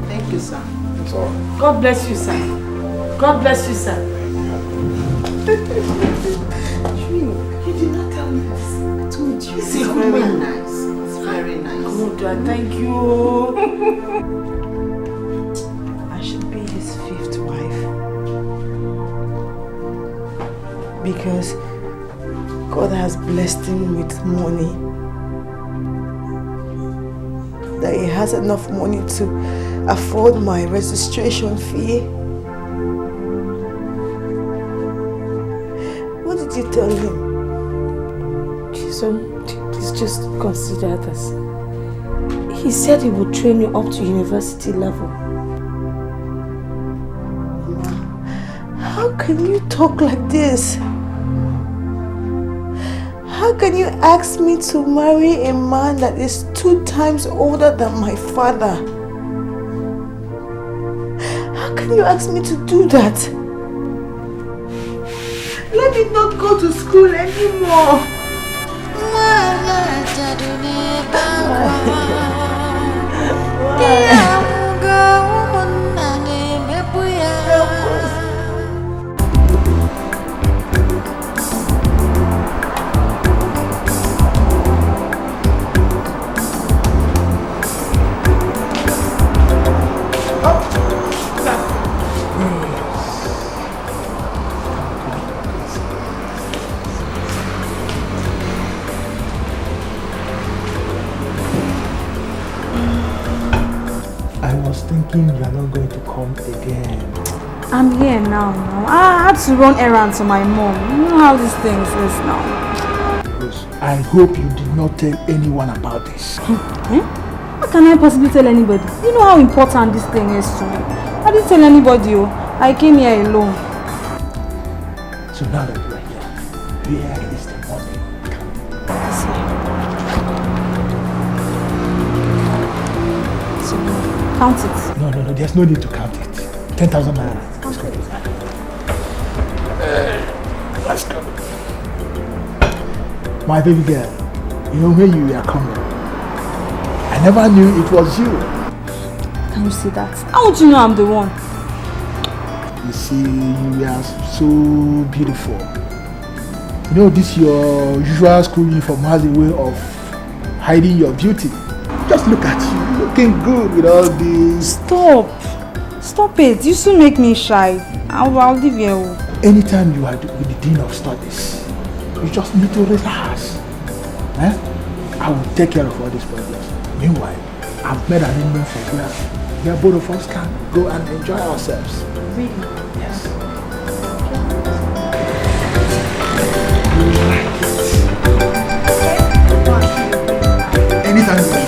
S16: Thank you, sir.
S9: It's all right.
S16: God bless you, sir. God bless you, sir. You did not tell me this. I told you. It's very nice. It's very nice. Good, thank you.
S1: I should be his 5th wife. Because God has blessed him with money. That he has enough money to afford my registration fee. What did you tell him?
S10: Jason, please just consider this. He said he would train you up to university level.
S1: How can you talk like this? How can you ask me to marry a man that is 2 times older than my father? How can you ask me to do that?
S4: Let me not go to school anymore.
S13: Thinking you are not going to come again.
S17: I'm here now. I had to run errands for my mom. You know how these things is now.
S13: I hope you did not tell anyone about this.
S17: How can I possibly tell anybody? You know how important this thing is to me. I didn't tell anybody. I came here alone.
S13: So now that you are here, where is the money?
S17: Count it.
S13: No, there's no need to count it. 10,000 naira. Let's go. My baby girl, you know when you were coming, I never knew it was you.
S17: Can you see that? How would you know I'm the one?
S13: You see, you are so beautiful. You know, this your usual school uniform has a way of hiding your beauty. Just look at you, looking good with all this.
S17: Stop it. You still make me shy. I'll leave you.
S13: Anytime you are with the dean of studies, you just need to relax. I will take care of all these problems. Meanwhile, I've made an arrangement for where both of us can go and enjoy ourselves.
S17: Really?
S13: Yes. Anytime you like.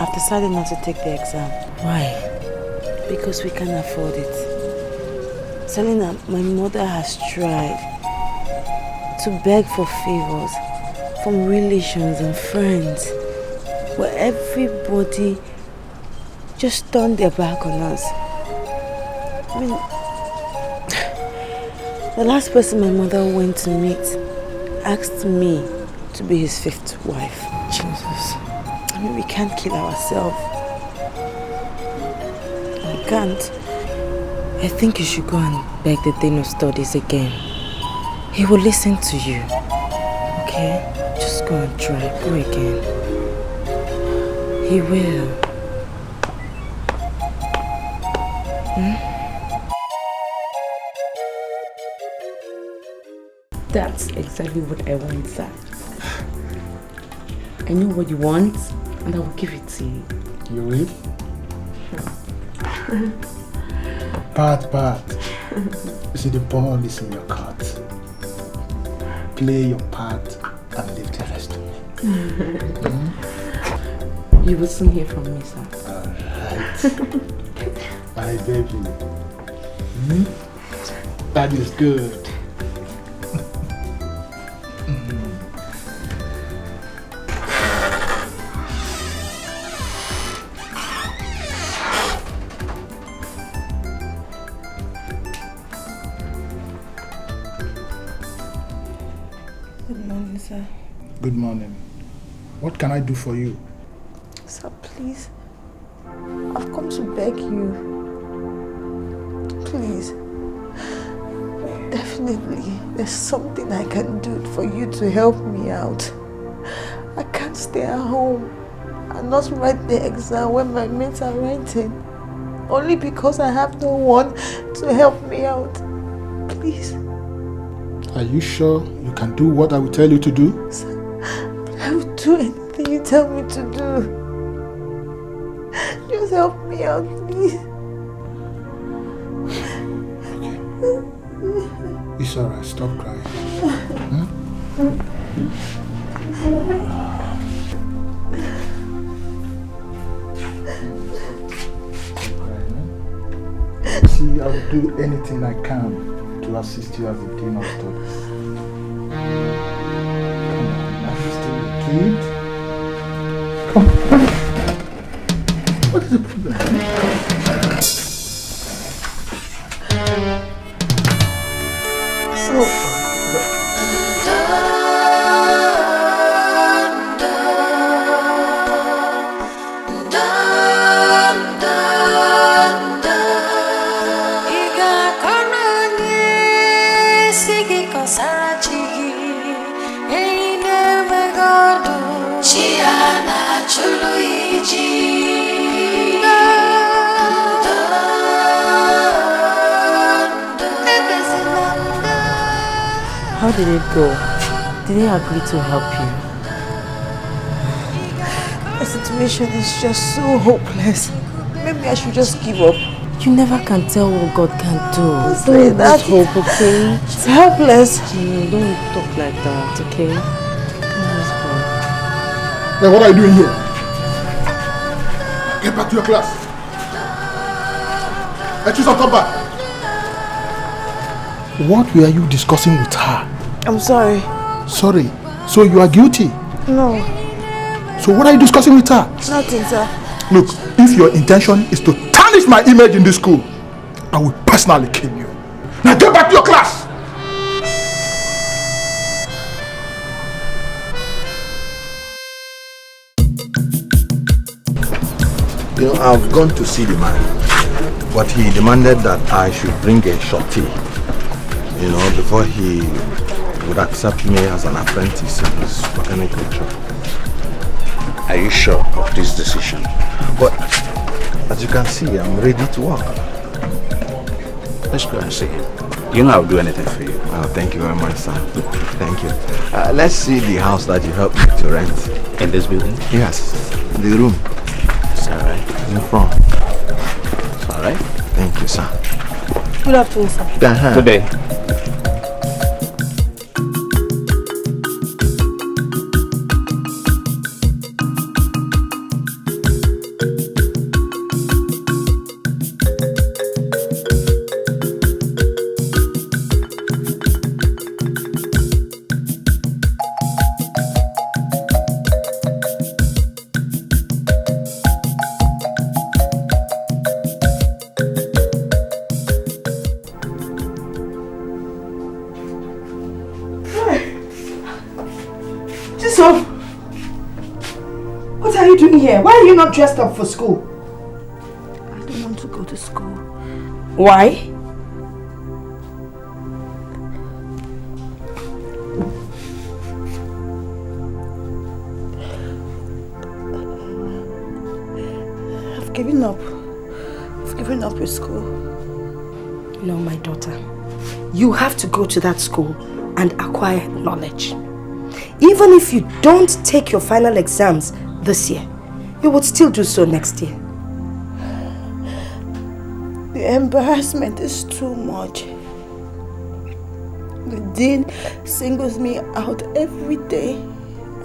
S2: I've decided not to take the exam. Why? Because we can't afford it. Selena, my mother has tried to beg for favors from relations and friends, but everybody just turned their back on us. I mean, the last person my mother went to meet asked me to be his 5th wife. Jesus. I mean, we can't kill ourselves. We can't. I think you should go and beg the Dean of Studies again. He will listen to you. Okay? Just go and try. Go again. He will.
S15: That's exactly what I want, sir. I know what you want, and I will give it to you.
S13: You will? Pat. You see, the ball is in your court. Play your part and leave the rest to me.
S15: You will soon hear from me, sir.
S13: Alright. My baby. That is good. Good morning. What can I do for you?
S1: Sir, please. I've come to beg you. Please. Definitely, there's something I can do for you to help me out. I can't stay at home and not write the exam when my mates are writing. Only because I have no one to help me out. Please.
S13: Are you sure you can do what I will tell you to do?
S1: Sir, I will do anything you tell me to do. Just help me out, please.
S13: Okay. It's alright, stop crying. See, I will do anything I can to assist you as a dean of studies. Are you still a kid? Come on. What is the problem? Oh.
S2: How did it go? Did they agree to help you?
S1: The situation is just so hopeless. Maybe I should just give up.
S2: You never can tell what God can do.
S1: Don't
S2: lose hope, okay?
S1: It's helpless.
S2: No, don't talk like that, okay?
S13: Hey, what are you doing here? Get back to your class. Let's choose and come back. What were you discussing with her?
S1: I'm sorry.
S13: Sorry. So you are guilty?
S1: No.
S13: So what are you discussing with her?
S1: Nothing, sir.
S13: Look, if your intention is to tarnish my image in this school, I will personally kill you. Now get back to your class!
S12: You know, I've gone to see the man, but he demanded that I should bring a shorty, you know, before he would accept me as an apprentice in his mechanic lecture.
S18: Are you sure of this decision?
S12: But as you can see, I'm ready to work.
S18: Let's go and see him. You know I'll do anything for you.
S12: Oh, thank you very much, sir. Thank you. Let's see the house that you helped me to rent.
S18: In this building?
S12: Yes, the room.
S18: It's alright.
S12: In front.
S18: It's alright.
S12: Thank you, sir.
S1: Good afternoon, sir.
S18: Good day.
S4: What are you doing here? Why are you not dressed up for school?
S1: I don't want to go to school.
S4: Why?
S1: I've given up. I've given up with school.
S4: No, my daughter. You have to go to that school and acquire knowledge. Even if you don't take your final exams this year, you would still do so next year.
S1: The embarrassment is too much. The dean singles me out every day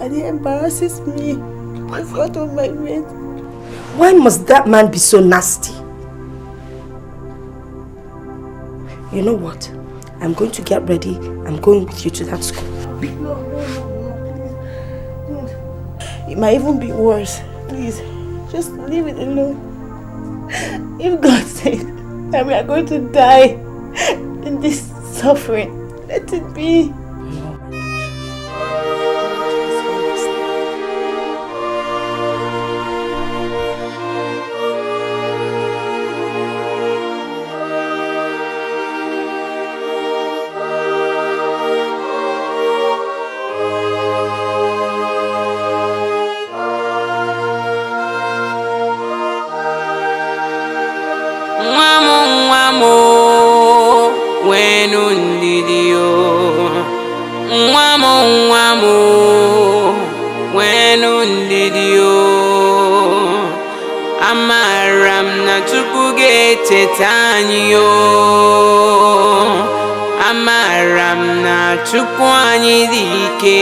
S1: and he embarrasses me in front of my mates.
S4: Why must that man be so nasty? You know what? I'm going to get ready. I'm going with you to that school.
S1: No, please. It might even be worse. Please, just leave it alone. If God says that we are going to die in this suffering, let it be.
S6: amaram na Chukwu anyị dị ike.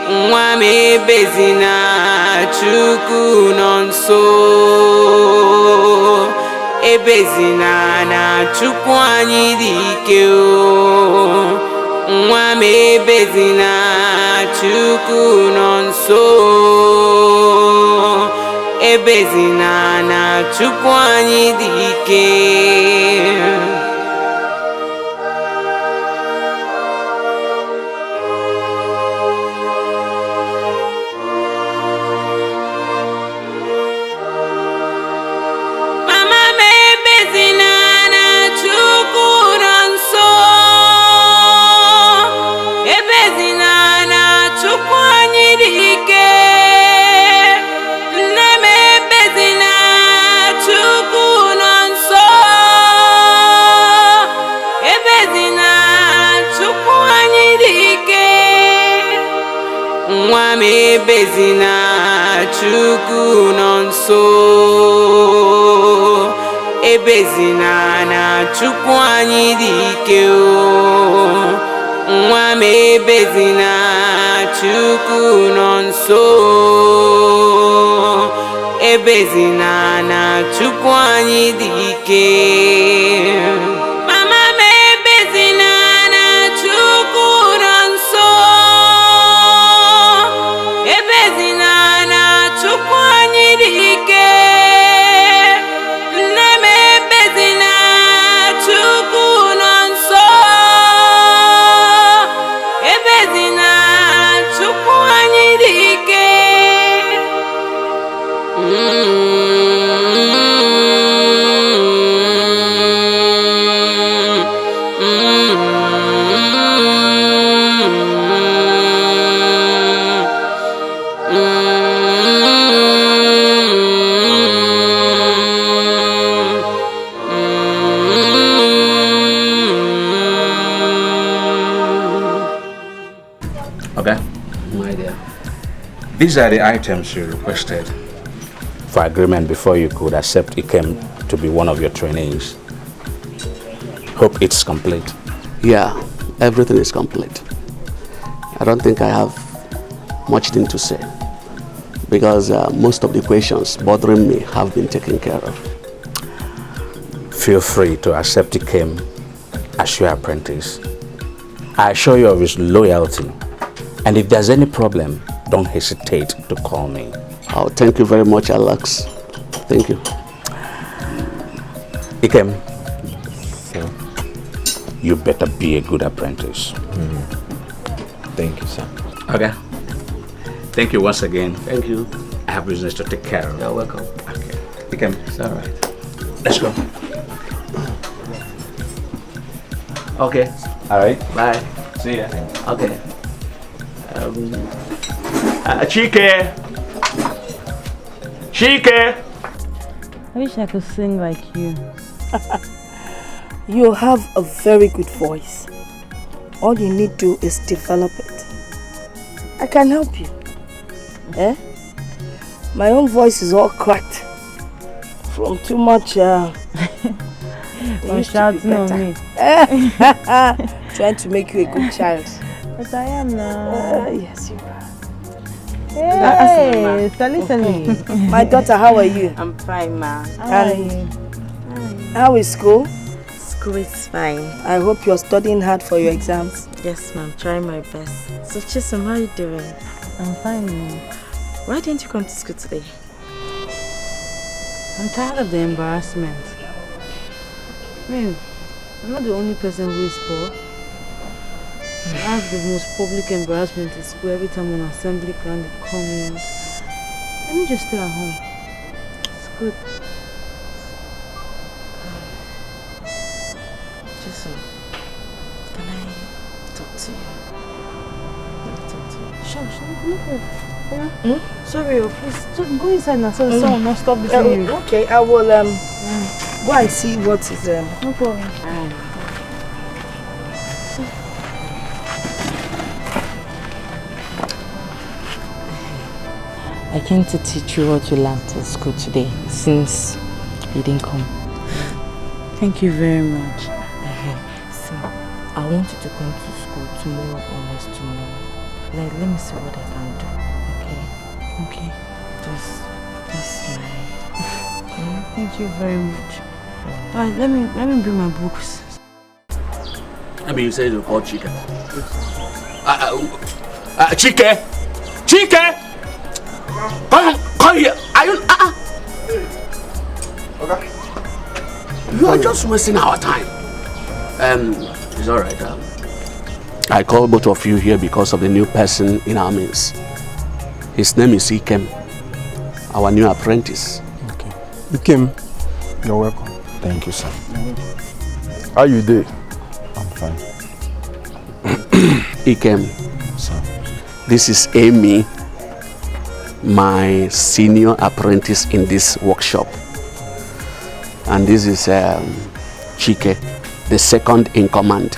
S6: Nwa m ebezina, Chukwu nọ nso. Ebezina na Chukwu anyị dị ike o. Nwa m ebezina, Chukwu nọ nso. Ebezina na Chukwu anyị dị ike. Nwa m ebezina, Chukwu nọ nso. Ebezina na Chukwu anyị dị ike o. Nwa m ebezina, Chukwu nọ nso. Ebezina na Chukwu anyị dị ike.
S18: These are the items you requested for agreement before you could accept Ikem to be one of your trainees. Hope it's complete.
S19: Yeah, everything is complete. I don't think I have much thing to say because most of the questions bothering me have been taken care of.
S18: Feel free to accept Ikem as your apprentice. I assure you of his loyalty, and if there's any problem, don't hesitate to call me.
S19: Oh, thank you very much, Alex. Thank you.
S18: Ikem, sir, you better be a good apprentice.
S12: Thank you, sir.
S18: Okay. Thank you once again.
S19: Thank you.
S18: I have business to take care of.
S19: You're welcome.
S18: Okay. Ikem.
S19: It's all right.
S18: Let's go.
S19: Okay.
S18: All right.
S19: Bye.
S18: See ya.
S19: Okay.
S18: Chike! Chike!
S1: I wish I could sing like you.
S10: You have a very good voice. All you need to do is develop it. I can help you. Eh? My own voice is all cracked from too much
S1: shouting on me.
S10: Trying to make you a good child.
S1: But I am now.
S10: Yes, you are.
S1: Hey, Sally.
S10: My daughter, how are you?
S2: I'm fine, ma.
S1: How are you?
S10: How is school?
S2: School is fine.
S10: I hope you're studying hard for your exams.
S2: Yes, ma'am. Trying my best. So, Chisom, how are you doing?
S1: I'm fine, ma'am.
S2: Why didn't you come to school today?
S1: I'm tired of the embarrassment. I'm not the only person who is poor. I have the most public embarrassment in school every time on assembly ground they call me out. Let me just stay at home. It's good.
S2: Jason, can I talk to you? Let me talk to you.
S1: Sure, come up. Sorry, please just go inside now so the sun will not stop between you.
S10: Okay, I will go and see what is
S1: no problem.
S15: I came to teach you what you learned at school today, since you didn't come.
S1: Thank you very much.
S15: So, want you to come to school tomorrow or next tomorrow. Let me see what I can do, okay?
S1: Okay.
S15: Just smile.
S1: Thank you very much. Alright, let me bring my books.
S18: I mean, you say you call Chike. Chike! Chike! Come here! Are you...
S3: Okay.
S18: You are just wasting our time. It's alright. I call both of you here because of the new person in our midst. His name is Ikem, our new apprentice.
S11: Okay. Ikem, you're welcome.
S12: Thank you, sir.
S3: How you doing?
S12: I'm fine.
S18: Ikem,
S12: sir.
S18: This is Amy, my senior apprentice in this workshop. And this is Chike, the second in command.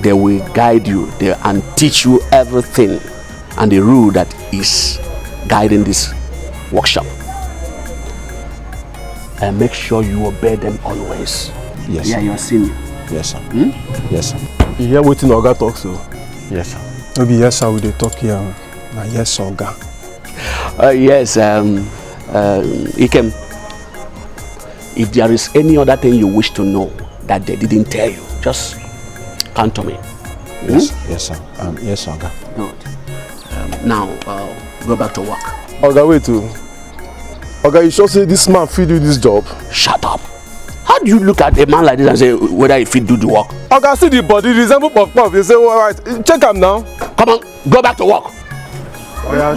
S18: They will guide you and teach you everything and the rule that is guiding this workshop. And make sure you obey them always.
S12: Yes,
S18: yeah,
S12: sir.
S18: Your senior.
S12: Yes, sir.
S3: Yes, sir. You hear what Oga talks so?
S12: Yes, sir.
S11: Maybe yes, sir, we dey talk here. Now, yes, Oga.
S18: Yes, Ikem, if there is any other thing you wish to know that they didn't tell you, just come to me.
S12: Yes, yes, sir. Yes, Oga.
S18: Good. Now, go back to work.
S3: Oga, wait too. Oga, you sure say this man fit do this job?
S18: Shut up. How do you look at a man like this and say whether he fit do the work?
S3: Oga, see the body resemble puff puff. You say, all right, check him now.
S18: Come on, go back to work.
S3: Oh yeah,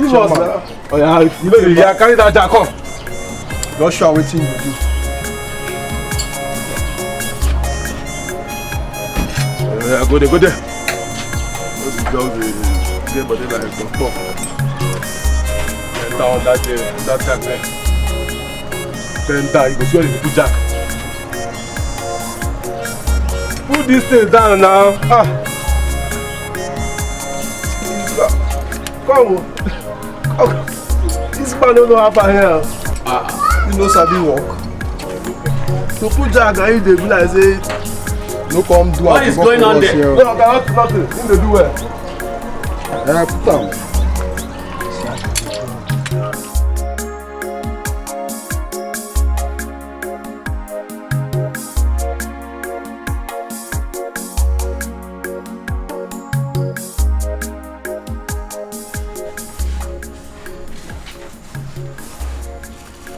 S3: oh yeah, you know you carry that jack on.
S11: Not sure what you do.
S3: Yeah, go there, go there. Go the get body like puff puff. Enter on that jack there. Enter, you go see the put jack. Put this thing down now. Come. This man don't know how to help. He knows how to walk. To put jack and he dey be like say no come do.
S18: What is going on there?
S3: No, nothing. Him dey do well. Put am.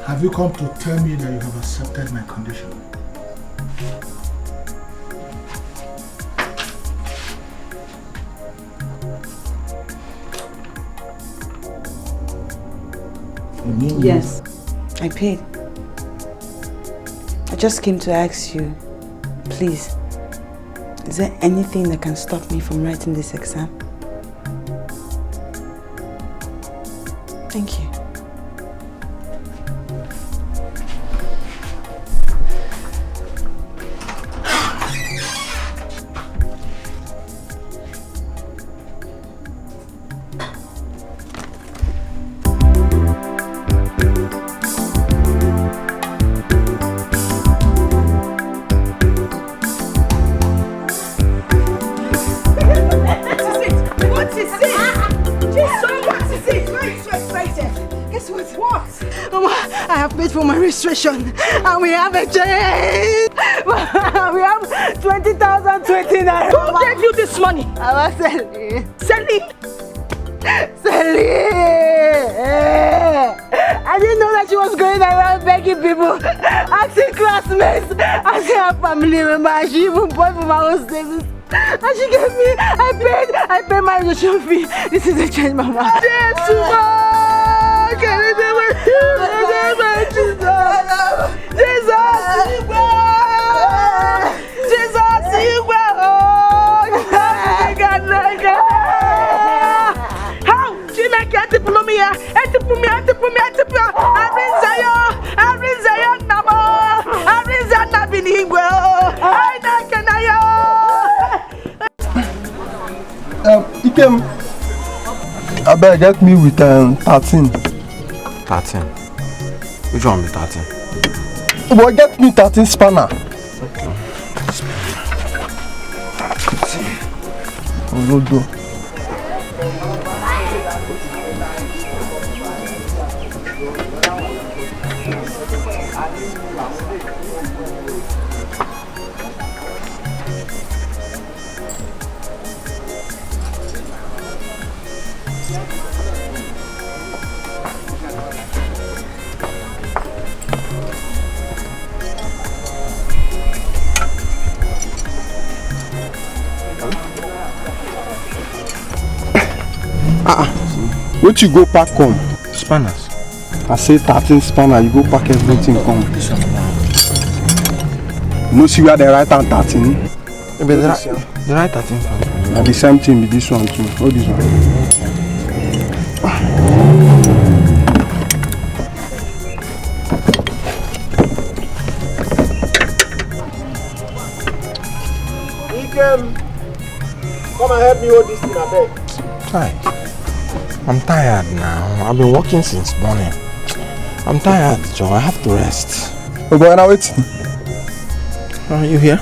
S13: Have you come to tell me that you have accepted my condition?
S2: Yes, I paid. I just came to ask you, please, is there anything that can stop me from writing this exam? Thank you.
S4: And we have a change. We have 20,000 naira. Who gave you this money? I was selling. Selling? I didn't know that she was going around begging people, asking classmates, asking her family members. She even bought for my own savings. And she gave me, I paid my registration fee. This is a change, Mama.
S11: Ikem, I better get me with 13.
S12: 13? Which one be 13?
S11: Well, get me 13 spanner.
S12: Okay.
S13: Olodo.
S3: What you go pack come?
S11: Spanners.
S3: I say 13 spanner, you go pack everything come. No see where they write down 13.
S11: Maybe the right 13.
S3: Now the same thing with this one too. Hold this one.
S7: Come and help me hold this thing a bit.
S11: Hi. I'm tired now. I've been working since morning. I'm tired, Joe. I have to rest.
S3: Oh, boy, now wait.
S11: Are you here?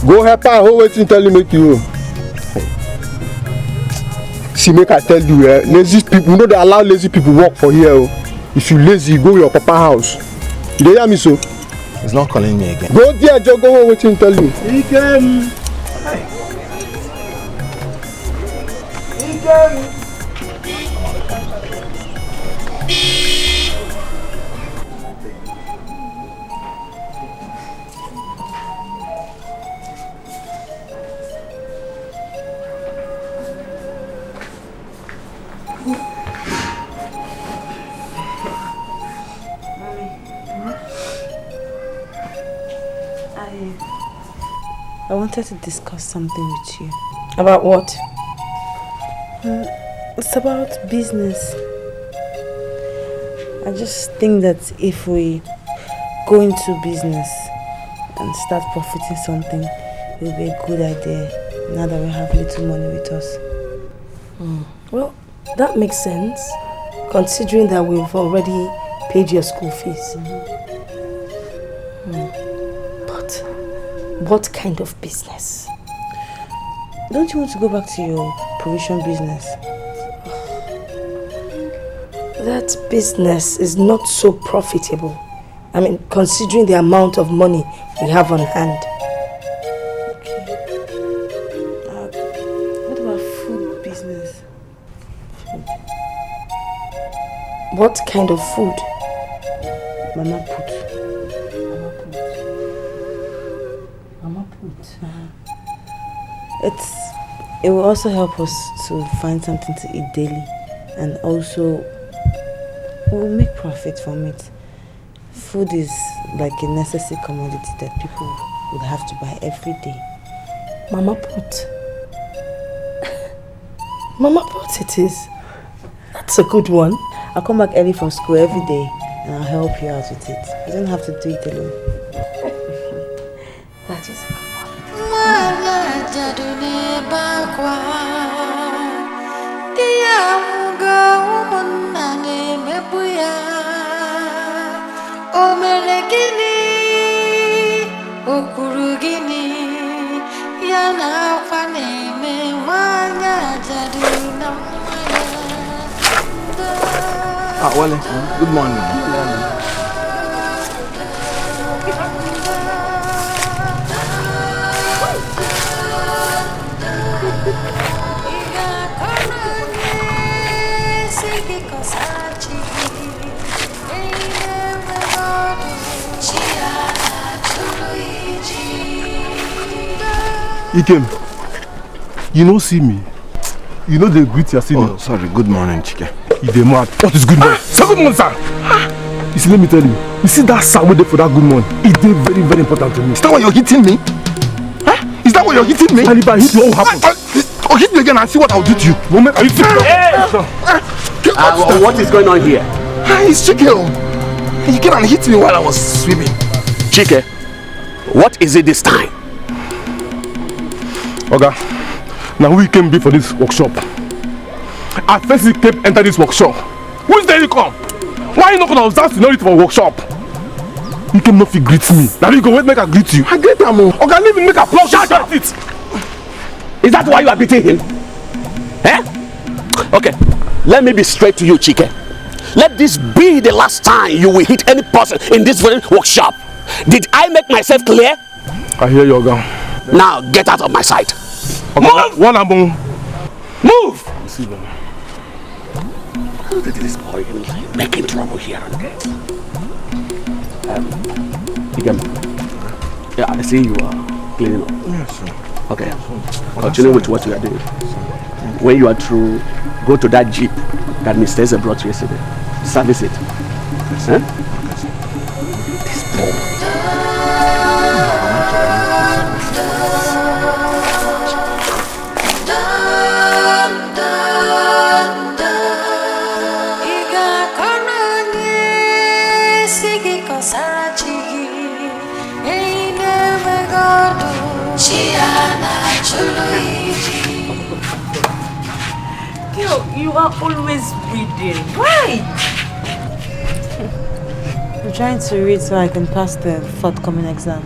S3: Go help her. Who waiting tell you make you? See, make I tell you, lazy people, you know they allow lazy people work for here. If you lazy, go to your papa house. You don't hear me so?
S11: He's not calling me again.
S3: Go there, Joe. Go waiting tell you.
S7: He came.
S2: I wanted to discuss something with you.
S4: About what?
S2: It's about business. I just think that if we go into business and start profiting something, it will be a good idea now that we have little money with us.
S4: Well, that makes sense, considering that we've already paid your school fees. But what kind of business?
S2: Don't you want to go back to your provision business?
S4: That business is not so profitable. I mean, considering the amount of money we have on hand.
S2: What about food business?
S4: What kind of food?
S2: Mama put. It will also help us to find something to eat daily, and also we'll make profit from it. Food is like a necessary commodity that people would have to buy every day.
S4: Mama put. Mama put it is. That's a good one.
S2: I'll come back early from school every day and I'll help you out with it. You don't have to do it alone.
S4: That is a good one.
S11: Wale, good morning.
S3: Ikem, you know see me. You know they greet your senior.
S11: Oh, sorry. Good morning, Chike.
S3: You dey mad. What is good morning? Say good morning, sir. You see, let me tell you. You see that sound there for that good morning? It is very, very important to me.
S11: Is that why you're hitting me? Huh? Is that why you're hitting me?
S3: And if I hit you, what will happen?
S11: I'll hit you again and see what I'll do to you.
S3: Moment, are you serious?
S18: What is going on here?
S11: It's Chike. You came and hit me while I was swimming.
S18: Chike, what is it this time?
S3: Oga, now we came be for this workshop. At first he came enter this workshop. Who's there you come? Why you not gonna observe seniority for workshop? You came not to greet me. Now you go wait make I greet you.
S11: I greet him.
S3: Oga, leave me make a plug.
S18: Shut up! Is that why you are beating him? Eh? Okay, let me be straight to you, Chike. Let this be the last time you will hit any person in this very workshop. Did I make myself clear?
S3: I hear you, Oga.
S18: Now get out of my sight.
S3: Okay,
S18: Move! Move! Look at this boy making trouble here and there. Yeah, I see you are cleaning up.
S3: Yes, sir.
S18: Okay. Continue with what you are doing. When you are through, go to that jeep that Mr. Eze brought yesterday. Service it. Huh? This boy.
S2: Girl, you are always reading. Why?
S1: I'm trying to read so I can pass the forthcoming exam.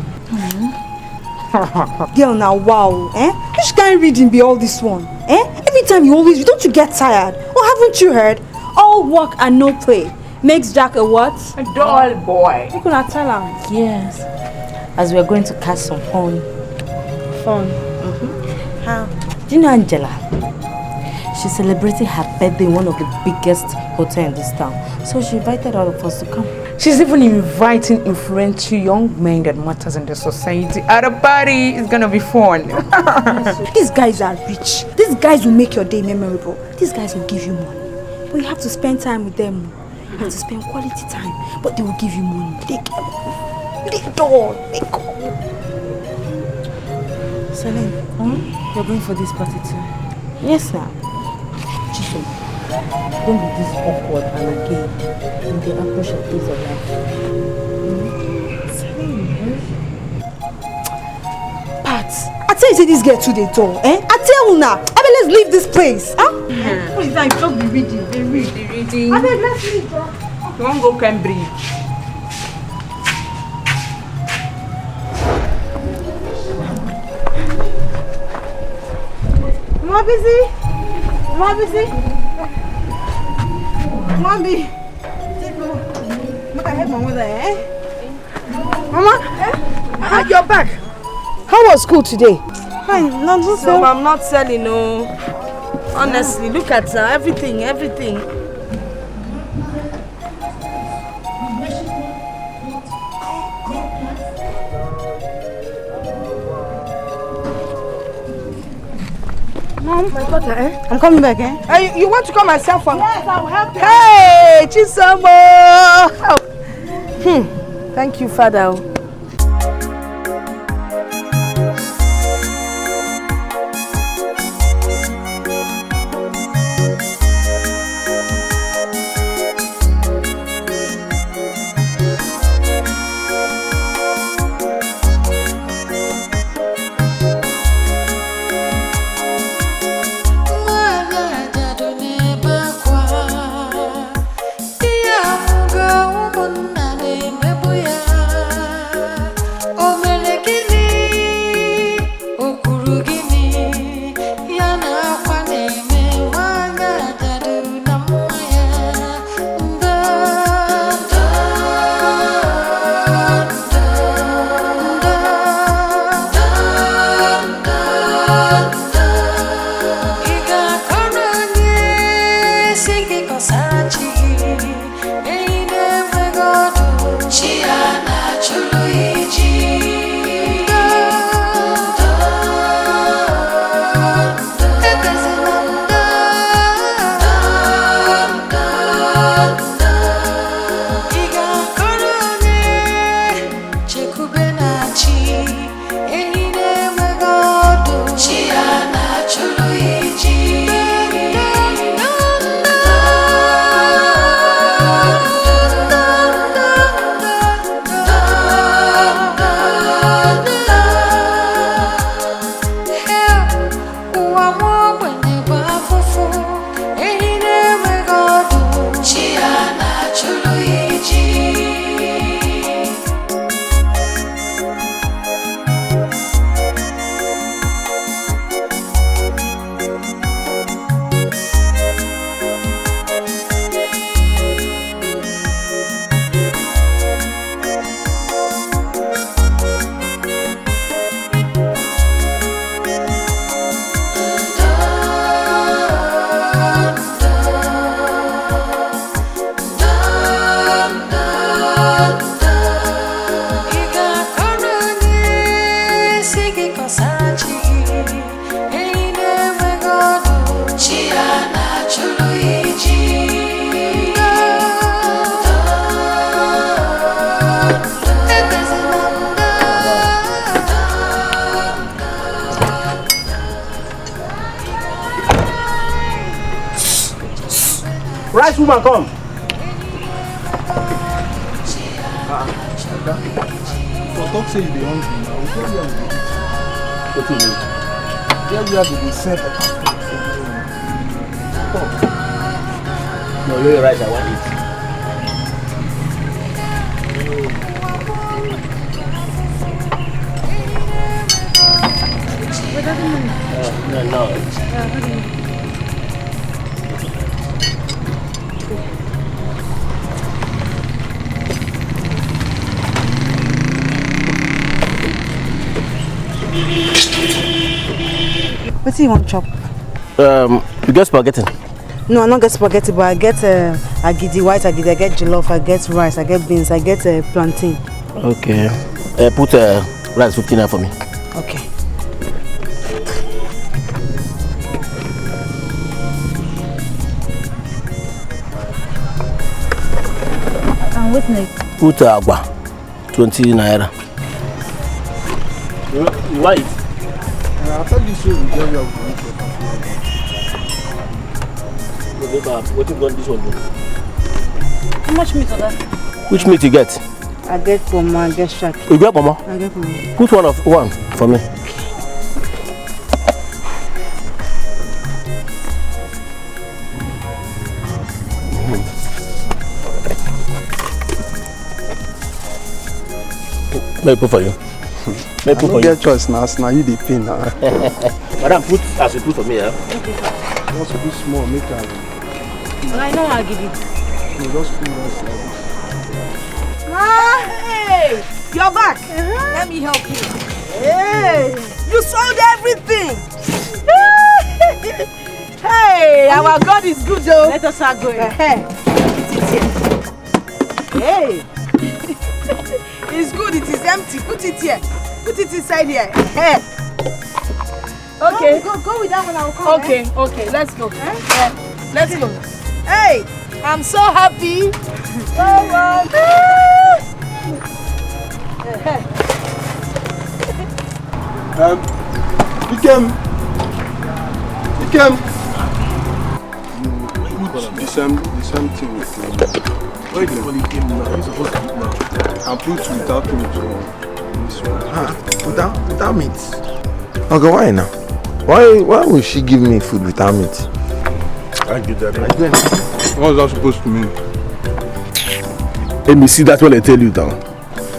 S4: Girl, now wow, eh? Which kind of reading be all this one? Eh? Every time you always read, don't you get tired? Oh, haven't you heard? All work and no play makes Jack a what?
S15: A dull boy.
S4: You gonna tell him?
S2: Yes. As we are going to catch some fun.
S1: Fun?
S2: How? Do you know Angela? She's celebrating her birthday in one of the biggest hotels in this town. So she invited all of us to come.
S15: She's even inviting influential young men that matters in the society at a party. It's gonna be fun.
S4: These guys are rich. These guys will make your day memorable. These guys will give you money. But you have to spend time with them. You have to spend quality time. But they will give you money. They don't.
S1: Celine, you're going for this party too?
S2: Yes, sir. Chisom, don't be this awkward and again in the approach of things of life.
S4: Pat, I tell you, say this girl to the door, eh? I tell you now. I mean, let's leave this place, huh?
S15: What is that? You just be reading. They reading.
S4: I mean, let's leave, bro.
S15: You won't go Cambridge.
S4: Mommy. Look, I had my mother, eh? Mama, you're back. How was school today?
S1: Fine, no,
S4: So I'm not selling, no. Honestly, look at her, everything.
S1: Mom, my daughter, eh? I'm coming back, eh?
S4: Hey, you want to come myself for me?
S1: Yes, I'll help you.
S4: Hey, Chisomo! Thank you, Father.
S7: woman come.
S14: For talk say you be hungry now.
S7: What do you mean?
S14: There we are to be serve better food for you.
S7: No, you're right, I want it. No.
S2: What do you want, chop?
S7: You get spaghetti?
S2: No, I don't get spaghetti, but I get agidi, white agidi, I get jollof, I get rice, I get beans, I get plantain.
S7: Okay. Put rice 15 for me.
S2: Okay.
S17: And wait next.
S7: Put agua 20 naira. White.
S14: After this show, we get real good.
S7: What you got this one?
S17: How much meat is that?
S7: Which meat you get?
S2: I get pomo, I get shark.
S7: You get pomo?
S2: I get pomo.
S7: Put one for me. Let me put for you.
S14: I don't get choice now, so now you the pain now.
S7: Madam, put as you put for me, yeah?
S17: Okay, sir.
S14: Just put small, make it.
S17: I know I give it.
S14: You just put rice like this.
S4: Hey! You're back. Let me help you. Hey! You sold everything. Hey! Our God is good, though. Let us start going. Hey! It's good. It is empty. Put it here. Put it inside here. Hey! Okay.
S17: Go with that one. I'll come.
S4: Okay. Let's go. Yeah. Let's go. Hey! I'm so happy.
S14: Ikem. The same thing with him. Why the only came now? You're supposed to eat now. And put without meat on this one.
S12: Without meat? Okay, why now? Why will she give me food without meat?
S14: I get that. What's that supposed to mean?
S7: Let me see that when I tell you now.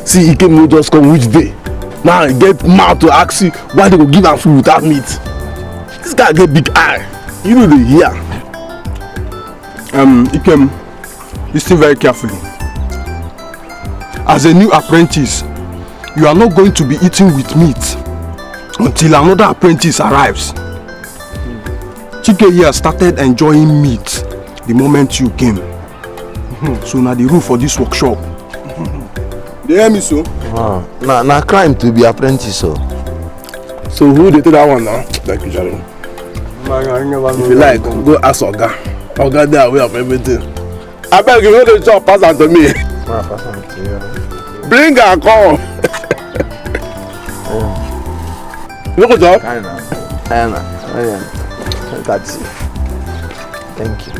S7: See, he came just come which day. Now I get mad to ask you why they go give her food without meat. This guy get big eye. You know the hear.
S14: Ikem, listen very carefully. As a new apprentice, you are not going to be eating with meat until another apprentice arrives. Chike here started enjoying meat the moment you came. So now the rule for this workshop. They hear me so?
S12: Now crime to be apprentice so.
S7: So who did that one now? Thank you, Jerry. If you like, go ask Oga. Oga they are aware of everything. I beg you, know the job pass on to me. Bring her come. Look at job.
S12: That's it. Thank you.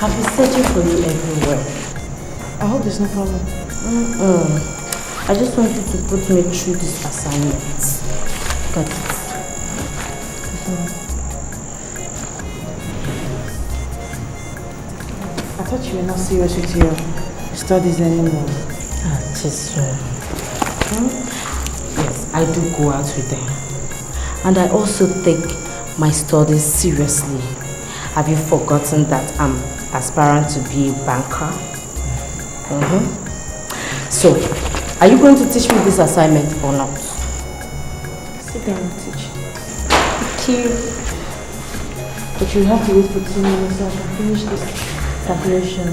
S2: I've been searching for you everywhere. I hope there's no problem. I just want you to put me through this assignment. Got it. I thought you were not serious with your studies anymore. Yes, I do go out with them. And I also take my studies seriously. Have you forgotten that I'm aspirant to be a banker? So, are you going to teach me this assignment or not? Sit down and teach. Thank you. But you have to wait for 2 minutes so I can finish this calculation.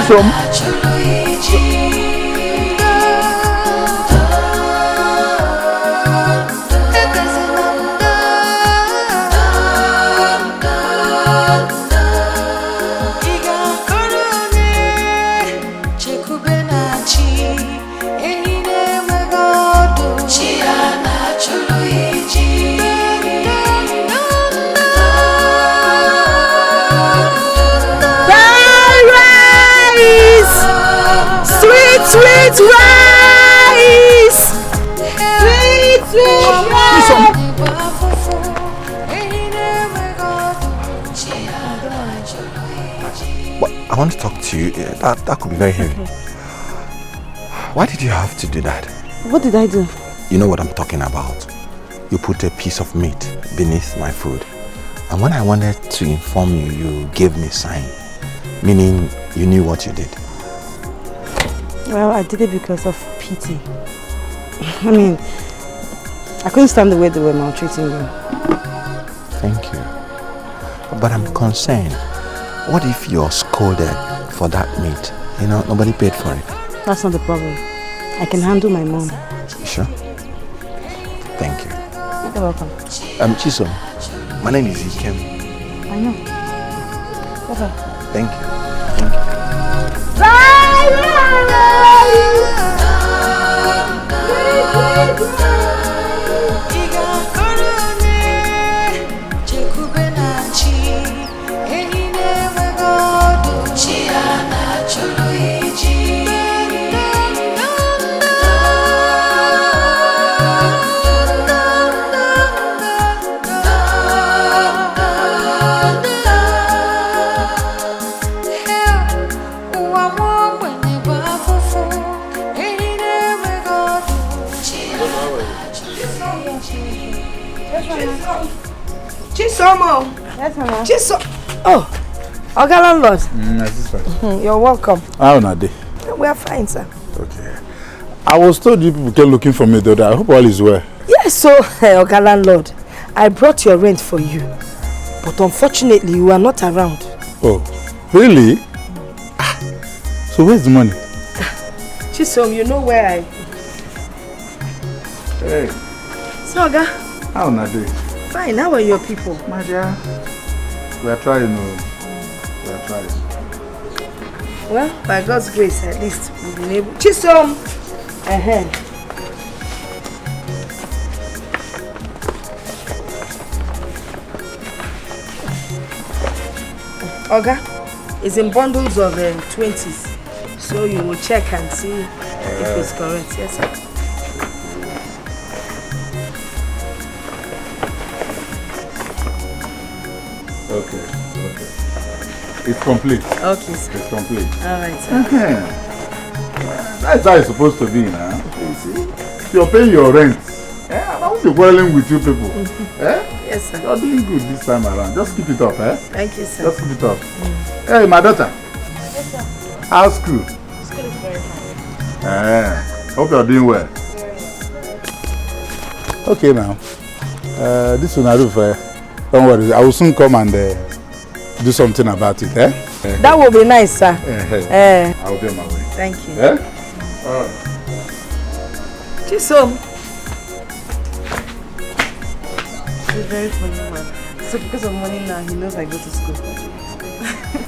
S9: Chisom.
S10: Sweet rice! Sweet rice!
S12: But I want to talk to you. That could be very heavy. Why did you have to do that?
S10: What did I do?
S12: You know what I'm talking about. You put a piece of meat beneath my food. And when I wanted to inform you, you gave me a sign. Meaning you knew what you did.
S10: Well, I did it because of pity. I mean, I couldn't stand the way they were maltreating you.
S12: Thank you. But I'm concerned. What if you're scolded for that meat? You know, nobody paid for it.
S10: That's not the problem. I can handle my mom.
S12: You sure? Thank you.
S10: You're welcome.
S12: Chisom, my name is Ikem.
S10: I know. Okay.
S12: Thank you.
S4: Chisomo.
S10: Yes, Mama.
S4: Chisom. Oh, Oga landlord.
S20: My sister.
S4: You're welcome.
S20: How are they?
S4: We are fine, sir.
S20: Okay. I was told you people came looking for me the other day. I hope all is well.
S4: Yes, so, Oga landlord, I brought your rent for you. But unfortunately, you are not around.
S20: Oh, really? So where's the money?
S4: Chisom, you know where I...
S20: Hey.
S4: So, Oga.
S20: How are they?
S4: Fine, how are your people?
S20: My dear, we are trying. We are trying.
S4: Well, by God's grace, at least we've been able... Chisom! Oga, it's in bundles of 20s. So you will check and see if it's correct. Yes, sir.
S20: Okay. It's complete.
S4: Okay, sir.
S20: It's complete.
S4: Alright, sir.
S20: That's how it's supposed to be now. You see? If you're paying your rent, I won't be quarreling with you people.
S4: Yes, sir.
S20: You're doing good this time around. Just keep it up,
S4: Thank you, sir.
S20: Just keep it up. Hey, my daughter.
S17: Yes, sir.
S20: How's school?
S17: School is very fine.
S20: Hope you're doing well. Okay, now. This one I do for. Don't worry, I will soon come and do something about it,
S4: That will be nice, sir.
S20: I will be on my way.
S4: Thank you.
S20: Alright.
S4: Chisom.
S2: He's very funny man. So because of money now, he knows I go to school.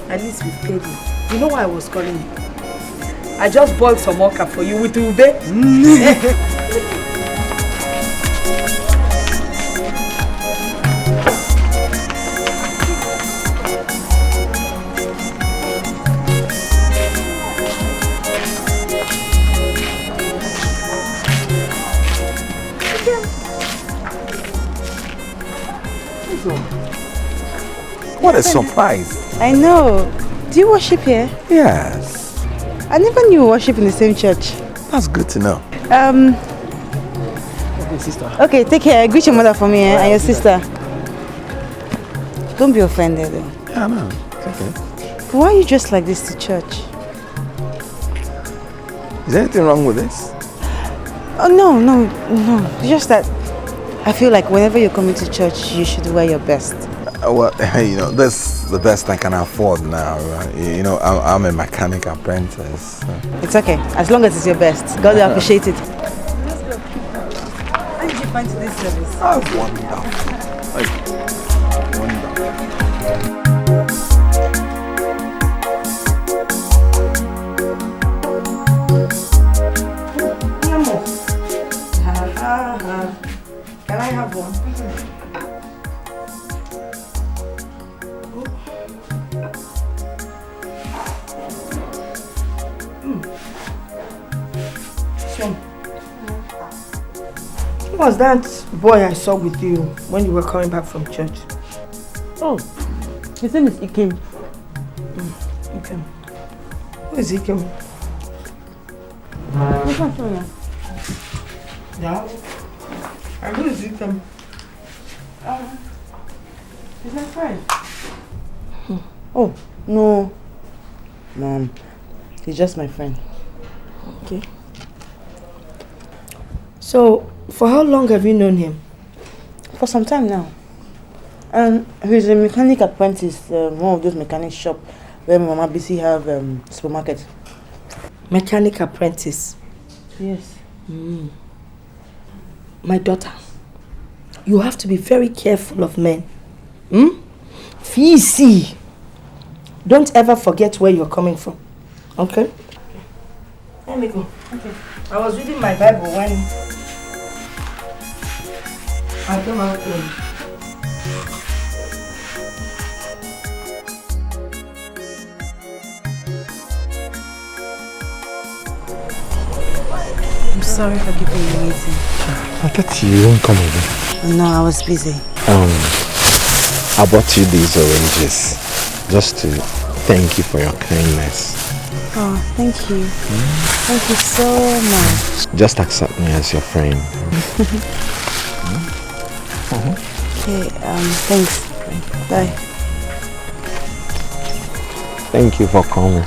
S4: At least we've paid you. You know why I was calling you? I just boiled some okra for you with ube.
S12: What a surprise.
S2: I know. Do you worship here?
S12: Yes.
S2: I never knew you worship in the same church.
S12: That's good to know.
S2: Okay, take care. Greet your mother for me and your sister. Don't be offended though.
S12: Yeah, no. It's okay.
S2: Why are you dressed like this to church?
S12: Is there anything wrong with this?
S2: Oh, no. It's just that I feel like whenever you're coming to church, you should wear your best.
S12: Well, you know, this is the best I can afford now. Right? You know, I'm a mechanic apprentice. So.
S2: It's okay, as long as it's your best. God will appreciate it.
S1: Let's go. How did you find today's service?
S12: Oh, wonderful. Wonderful.
S4: Can I have one? Who was that boy I saw with you when you were coming back from church?
S2: Oh, his name is Ikem.
S4: Ikem. Who is Ikem? Yeah. And who is Ikem?
S2: He's my friend. Oh, no. Mom, he's just my friend.
S4: Okay. So, for how long have you known him?
S2: For some time now. He's a mechanic apprentice, one of those mechanic shops where Mama BC have supermarket.
S4: Mechanic apprentice?
S2: Yes.
S4: My daughter, you have to be very careful of men. Fisi. Don't ever forget where you're coming from. Okay? Let me go. Okay. I was reading my Bible when I came out early.
S2: I'm sorry for keeping you waiting.
S12: I thought you won't come again.
S2: No, I was busy.
S12: I bought you these oranges just to thank you for your kindness.
S2: Oh, thank you. Thank you so much.
S12: Just accept me as your friend.
S2: Okay, thanks. Bye.
S12: Thank you for coming.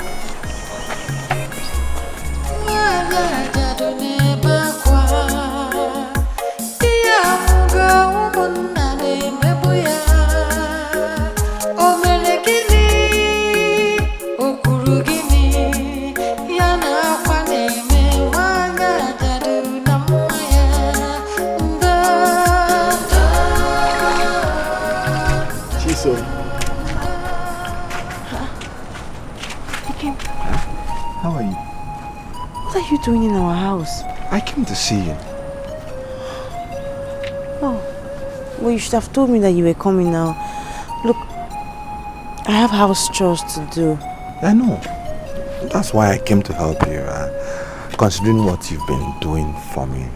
S2: How are you? What are you doing in our house?
S12: I came to see you.
S2: Oh, well, you should have told me that you were coming now. Look, I have house chores to do.
S12: I know. That's why I came to help you. Considering what you've been doing for me.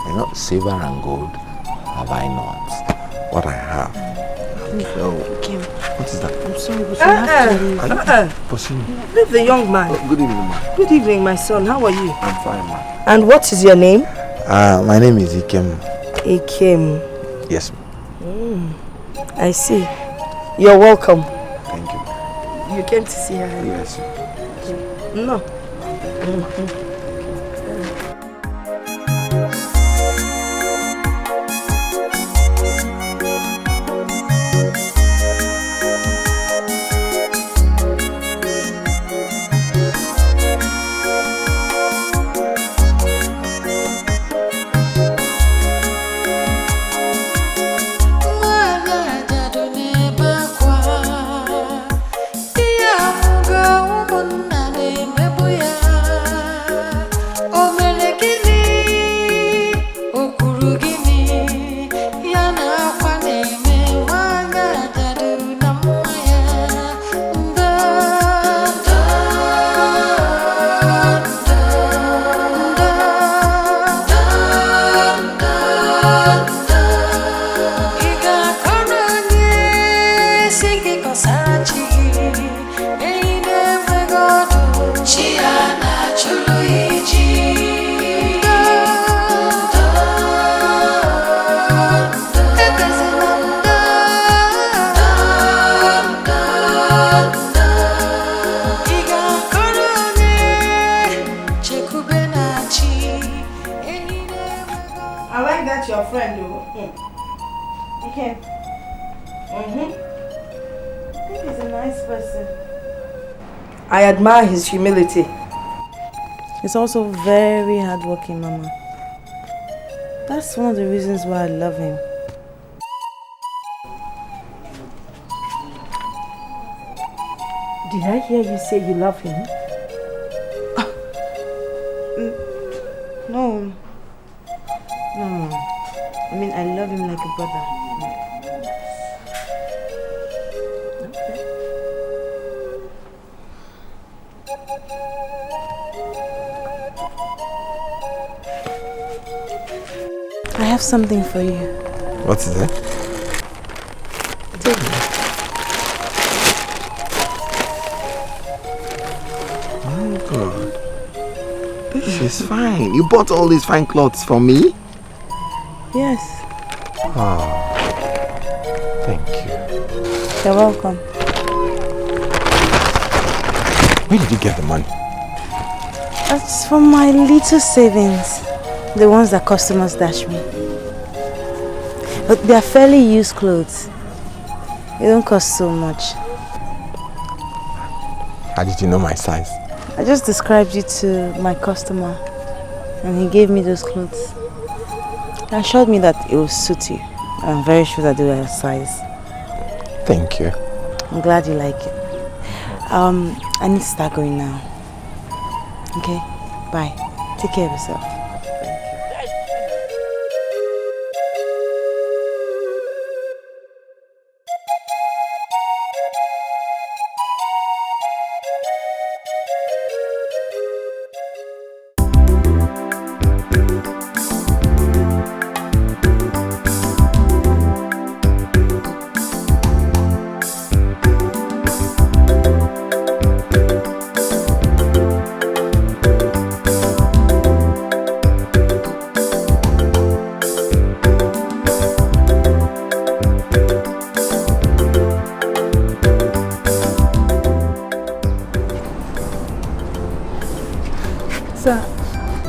S12: You know, silver and gold have I not. What I have. So, what is that?
S2: I'm sorry, but you have to leave.
S4: Leave the young man.
S12: Oh, good evening, ma.
S4: Good evening, my son. How are you?
S12: I'm fine, ma.
S4: And what is your name?
S12: My name is Ikem.
S4: Ikem.
S12: Yes,
S4: I see. You're welcome.
S12: Thank you.
S4: You came to see her?
S12: Yes.
S4: No.
S1: nice person.
S4: I admire his humility.
S1: He's also very hardworking, Mama. That's one of the reasons why I love him.
S10: Did I hear you say you love him?
S1: No. No. I mean, I love him like a brother. I have something for you.
S12: What's that?
S1: Take it.
S12: Oh God. This is fine. You bought all these fine clothes for me?
S1: Yes.
S12: Oh. Thank you.
S1: You're welcome.
S12: Where did you get the money?
S1: That's from my little savings. The ones that customers dash me. But they are fairly used clothes. They don't cost so much.
S12: How did you know my size?
S1: I just described you to my customer and he gave me those clothes. He assured me that it will suit you. I'm very sure that they were your size.
S12: Thank you.
S1: I'm glad you like it. I need to start going now. Okay? Bye. Take care of yourself.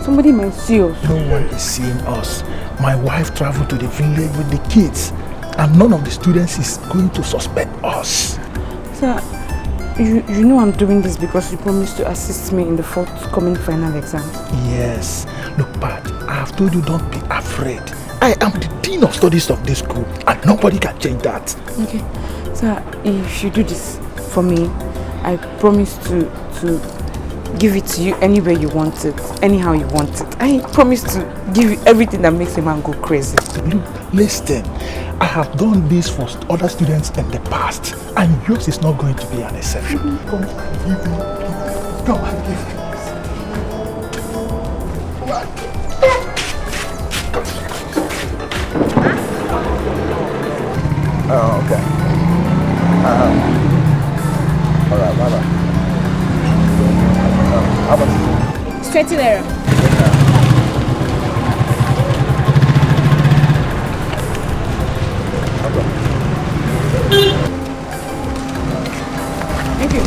S10: Somebody might see us.
S13: No one is seeing us. My wife traveled to the village with the kids, and none of the students is going to suspect us.
S10: Sir, you know I'm doing this because you promised to assist me in the forthcoming final exams.
S13: Yes. Look, Pat, I have told you don't be afraid. I am the dean of studies of this school, and nobody can change that.
S10: Okay. Sir, if you do this for me, I promise to give it to you anywhere you want it, anyhow you want it. I promise to give you everything that makes a man go crazy.
S13: Listen, I have done this for other students in the past, and yours is not going to be an exception. Come and give me. Come and give me.
S12: Oh, okay. All right, bye-bye.
S17: 20 naira.
S10: Thank you.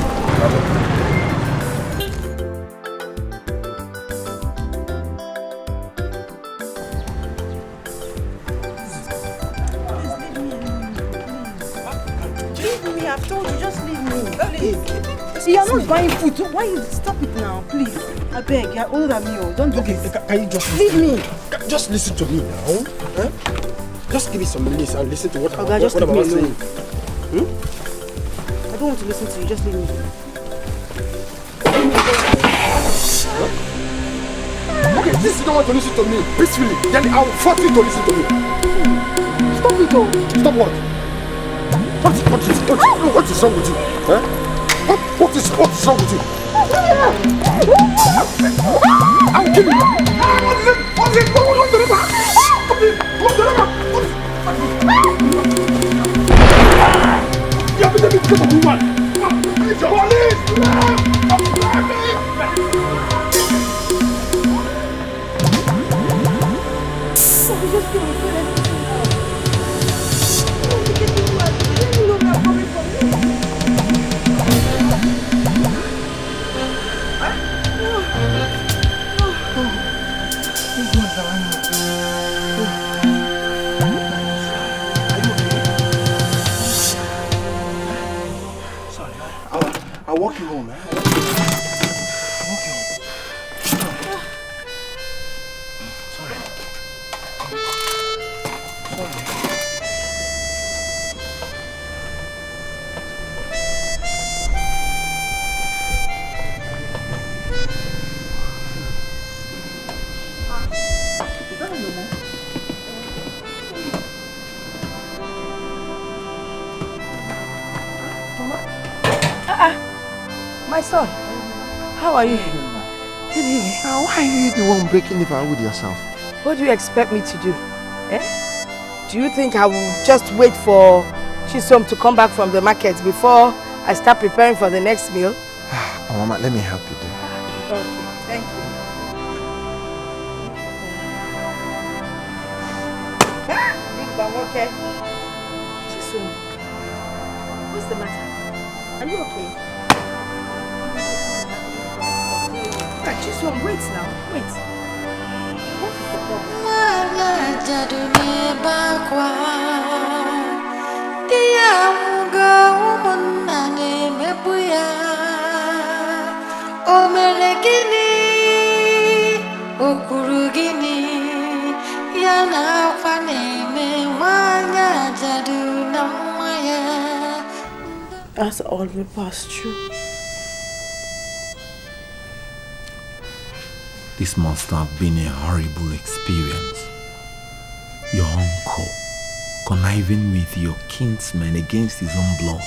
S1: Leave me, I've told you, just leave me, please. You're not buying food, so why you stop it now, please? I beg, you're older than me, don't do this.
S13: Can you just
S1: leave me?
S13: Just listen to me now. Huh? Just give me some minutes and listen to what
S1: Okay, just leave
S13: I'm
S1: me
S13: saying.
S1: alone. I don't want to listen to you, just leave me.
S13: Okay, since you don't want to listen to me peacefully, then I will force you to listen to me. Stop it, oh. Stop what? What is wrong with you? Huh? What is wrong with you? I'll kill you. What's it? You have been a woman. Police! Sorry.
S4: My son, how are you?
S12: Good evening. Now, why are you the one breaking the vow with yourself?
S4: What do you expect me to do? Eh? Do you think I will just wait for Chisom to come back from the market before I start preparing for the next meal?
S12: Oh, Mama, let me help you do.
S4: Okay, thank you. Big Bang, okay? Chisom, what's the matter? Are you okay? Chisom, wait now, wait. What is the
S1: That's all we passed through.
S12: This must have been a horrible experience. Your uncle conniving with your kinsman against his own blood.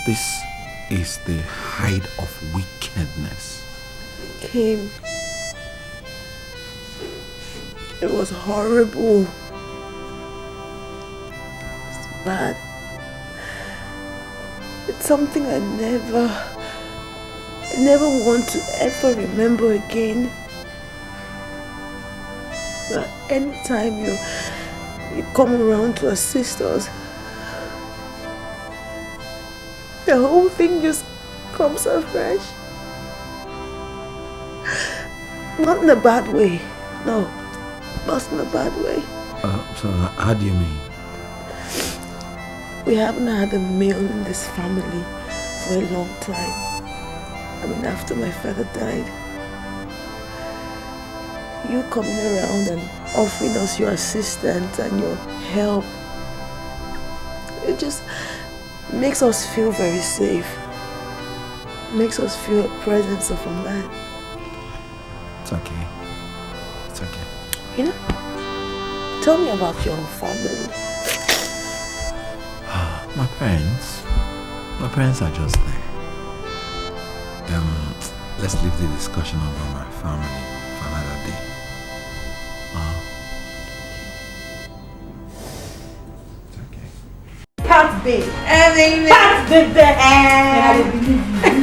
S12: This is the height of wickedness.
S1: Kim, it was horrible. It's bad. It's something I never want to ever remember again. But anytime you come around to assist us, the whole thing just comes afresh. Not in a bad way. No, not in a bad way.
S12: So how do you mean?
S1: We haven't had a meal in this family for a long time. I mean, after my father died, you coming around and offering us your assistance and your help, it just makes us feel very safe. Makes us feel the presence of a man.
S12: It's okay. It's okay.
S1: You know, tell me about your family.
S12: My parents are just there. Let's leave the discussion about my family for another day. It's okay.
S4: Can't be.
S10: Can't be there.
S4: I believe you.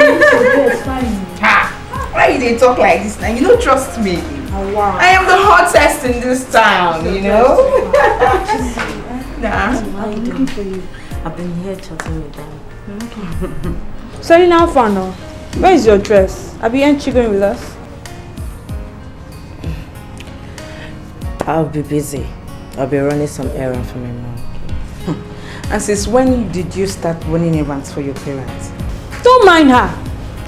S4: Why you talk like this now? You don't trust me.
S10: Oh, wow.
S4: I am the hottest in this town, you know?
S17: I'm looking for you. I've been here chatting with them. Sorry now, Fano. Where is your dress? Aren't you going with us?
S2: I'll be busy. I'll be running some errands for my mom. And since when did you start running errands for your parents?
S17: Don't mind her.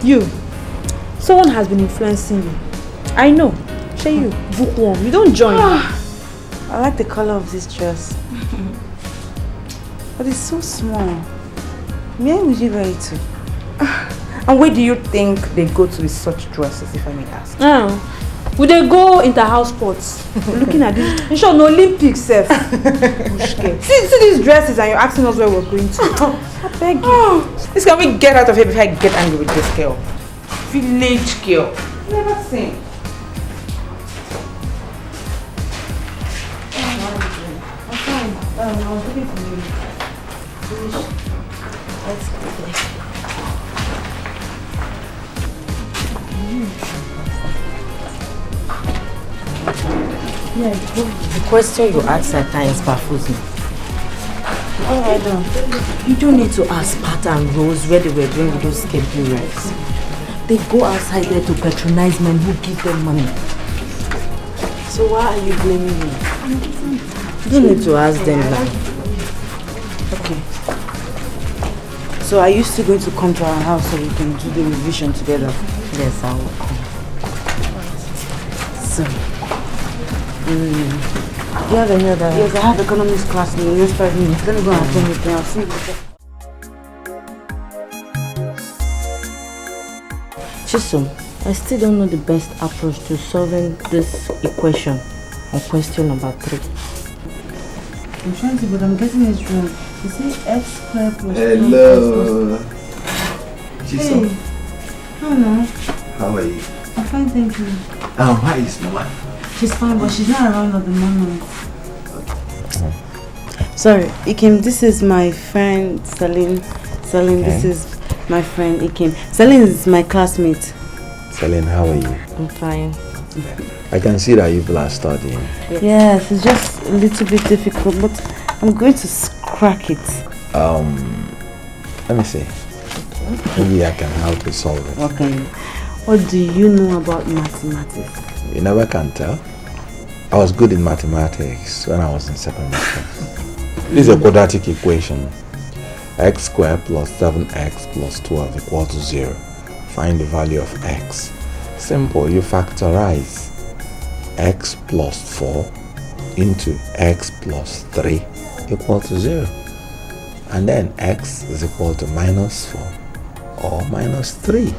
S17: You. Someone has been influencing you. I know. Say you. Bookworm. You don't join.
S2: I like the color of this dress. But it's so small. Where would you wear it to? And where do you think they go to with such dresses, if I may ask?
S17: Would they go into house sports? Looking at this, in short, no Olympics, see these dresses, and you're asking us where we're going to. I beg you.
S2: This can we get out of here before I get angry with this girl? Village girl. Never seen.
S17: I'm fine. I was looking for you.
S2: Let's go there.
S17: Yeah,
S2: the question you ask at times baffles me.
S1: Alright,
S2: you don't need to ask Pat and Rose where they were doing with those camping. They go outside there to patronize men who give them money. So why are you blaming me? You don't need to ask them now. Okay. So are you still going to come to our house so we can do the revision together?
S15: Yes, I will come.
S2: So, do you have any other? Yes, I have economics class in the next 5 minutes. Let me go and attend it now. I'll see you later.
S15: Chisom, I still don't know the best approach to solving this equation on question number 3.
S2: I'm trying to, but I'm getting it wrong. You see x squared plus 2x
S12: Hello.
S2: Chisom. Hey. Hello.
S12: How are you?
S2: I'm fine, thank you.
S12: How is Mama?
S2: She's fine, but she's not around at the moment. Sorry, Ikem, this is my friend Celine. Celine, this is my friend Ikem. Celine is my classmate.
S12: Celine, how are you?
S15: I'm fine.
S12: I can see that you are studying.
S2: Yes, it's just a little bit difficult, but I'm going to crack it.
S12: Let me see. Maybe I can help you solve it.
S2: Okay. What do you know about mathematics?
S12: You never can tell. I was good in mathematics when I was in secondary school. This is a quadratic equation. X squared plus 7x plus 12 equals to 0. Find the value of x. Simple, you factorize x plus 4 into x plus 3 equal to 0. And then x is equal to minus 4 or minus 3.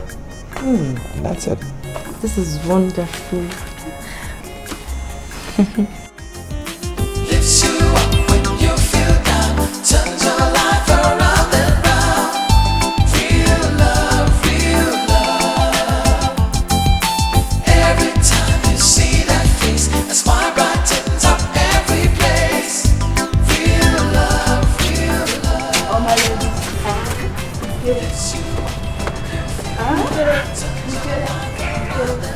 S12: And that's it.
S15: This is wonderful.
S21: Lifts you up when you feel down, turns your life around and round. Real love, real love. Every time you see that face, a smile brightens up every place. Real love, real love.
S4: Oh my ladies.
S21: Lifts you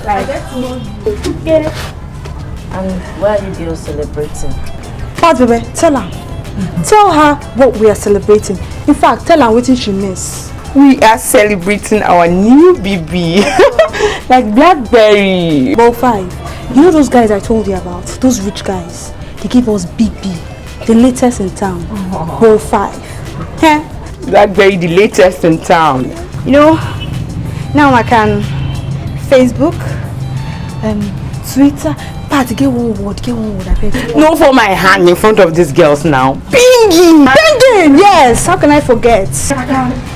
S4: Like, get it.
S15: And why are you girls celebrating?
S4: Pat, baby, tell her. Tell her what we are celebrating. In fact, tell her what she miss.
S22: We are celebrating our new baby. Like Blackberry.
S4: Ball 5. You know those guys I told you about? Those rich guys. They give us BB. The latest in town. Ball 5.
S22: Blackberry, the latest in town.
S4: You know, now I can Facebook, Twitter. Pat, get one word, I beg.
S22: No for my hand in front of these girls now.
S4: Pinging! Pinging! Yes! How can I forget?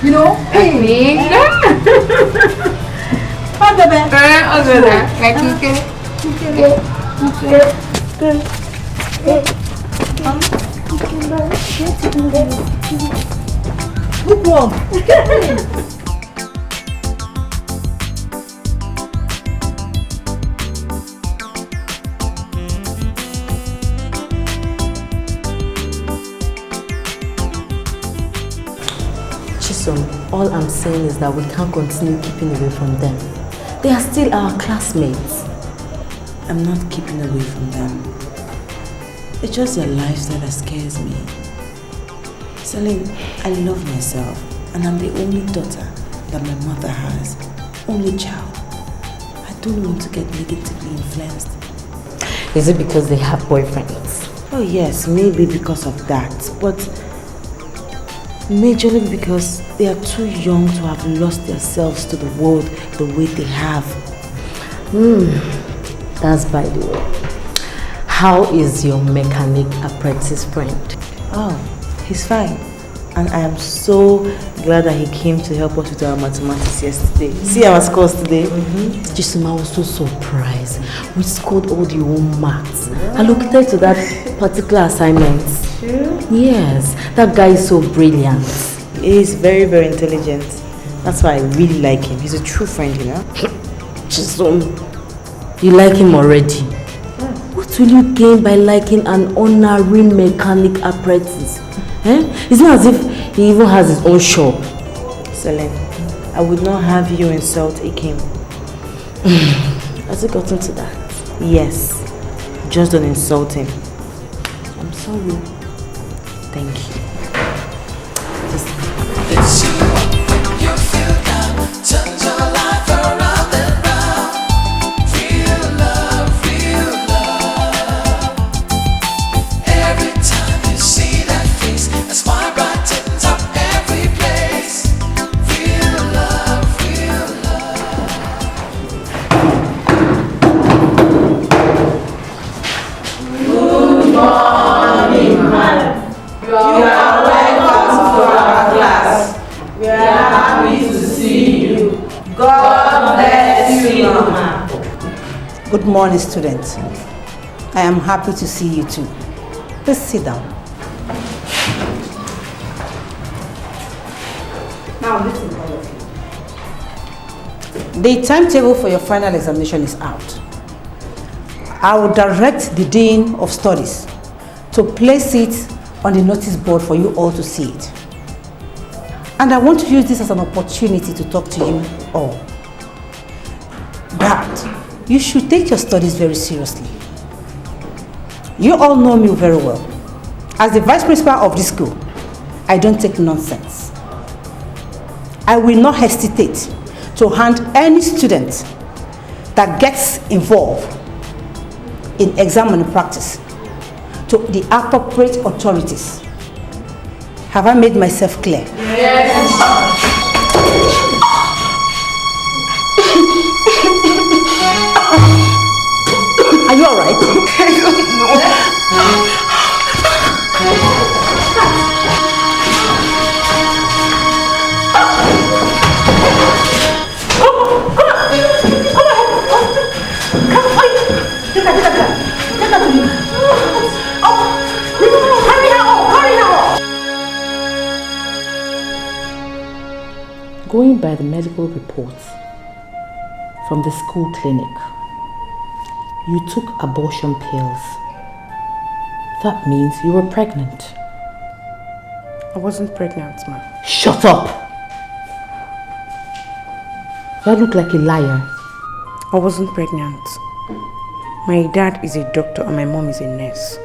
S4: You know, ping! Pat, baby! Look one!
S15: All I'm saying is that we can't continue keeping away from them. They are still our classmates.
S2: I'm not keeping away from them. It's just their lifestyle that scares me. Celine, I love myself, and I'm the only daughter that my mother has. Only child. I don't want to get negatively influenced.
S15: Is it because they have boyfriends?
S2: Oh yes, maybe because of that, but majorly because they are too young to have lost themselves to the world the way they have.
S15: That's by the way. How is your mechanic apprentice friend?
S2: Oh, he's fine. And I am so glad that he came to help us with our mathematics yesterday. See our scores today?
S15: Jisuma was so surprised. We scored all the own maths. Allocated to that particular assignment. Yes, that guy is so brilliant.
S2: He is very, very intelligent. That's why I really like him. He's a true friend, you know.
S15: You like him already? What will you gain by liking an honorary mechanic apprentice? It's not as if he even has his own shop.
S2: Celine, I would not have you insult Ikem.
S15: Has it gotten to that?
S2: Yes. Just don't insult him.
S15: I'm sorry.
S2: Thank you.
S21: Lifts you up when you feel down, turns your life around and round. Real love, real love. Every time you see that face, a smile brightens up every place.
S5: God bless you, Mama.
S8: Good morning, students. I am happy to see you too. Please sit down. Now listen, all of you. The timetable for your final examination is out. I will direct the Dean of Studies to place it on the notice board for you all to see it. And I want to use this as an opportunity to talk to you all. That you should take your studies very seriously. You all know me very well. As the vice principal of this school, I don't take nonsense. I will not hesitate to hand any student that gets involved in exam malpractice to the appropriate authorities. Have I made myself clear?
S5: Yes.
S8: Are you all right?
S23: Going by the medical reports from the school clinic, you took abortion pills. That means you were pregnant.
S15: I wasn't pregnant, ma.
S23: Shut up! You look like a liar.
S15: I wasn't pregnant. My dad is a doctor and my mom is a nurse.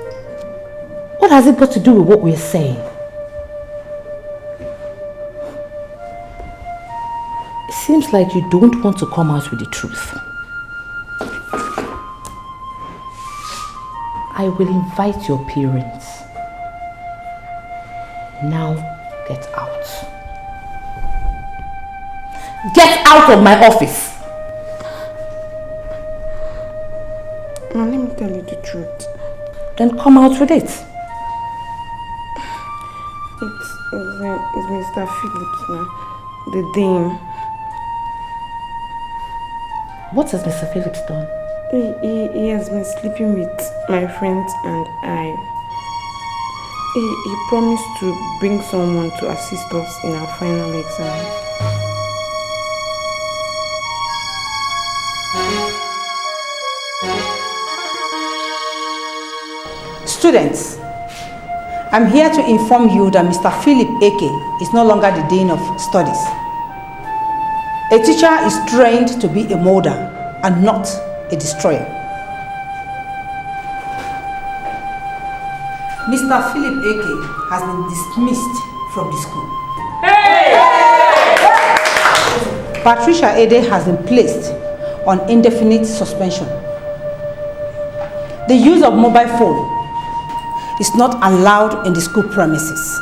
S23: What has it got to do with what we're saying? It seems like you don't want to come out with the truth. I will invite your parents. Now get out. Get out of my office!
S15: Ma, let me tell you the truth.
S23: Then come out with it.
S15: It's Mr. Phillips now, the dean.
S23: What has Mr. Phillips done?
S15: He has been sleeping with my friends and I. He promised to bring someone to assist us in our final exam.
S8: Students, I'm here to inform you that Mr. Philip Eke is no longer the Dean of Studies. A teacher is trained to be a molder and not a destroyer. Mr. Philip Eke has been dismissed from the school. Hey! Patricia Ede has been placed on indefinite suspension. The use of mobile phone is not allowed in the school premises.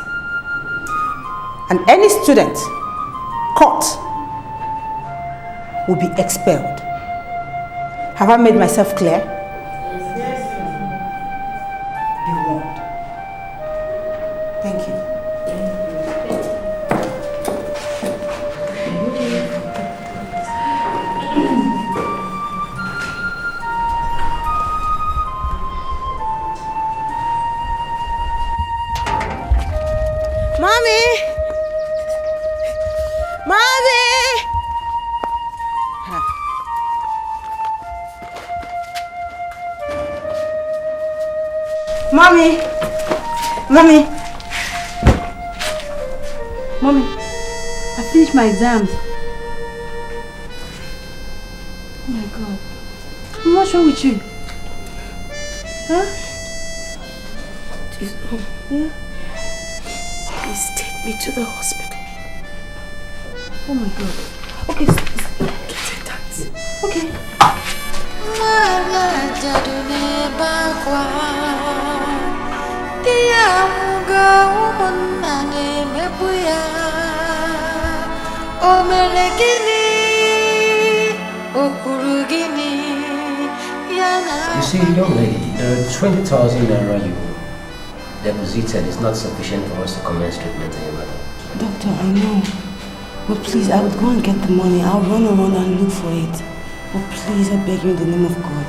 S8: And any student caught will be expelled. Have I made myself clear? Yes. Be warned. Thank you.
S4: Mommy! Mommy!
S8: Mommy! Mommy! Mommy, I finished my exams. Oh my God. What's wrong with you? Huh?
S23: Please take me to the hospital.
S8: Oh my God. Okay,
S23: get a taxi.
S8: Okay.
S24: You see, young lady, the 20,000 naira you deposited is not sufficient for us to commence treatment on your mother.
S23: Doctor, I know.
S2: But please, I would go and get the money. I'll run around and look for it. But please, I beg you in the name of God.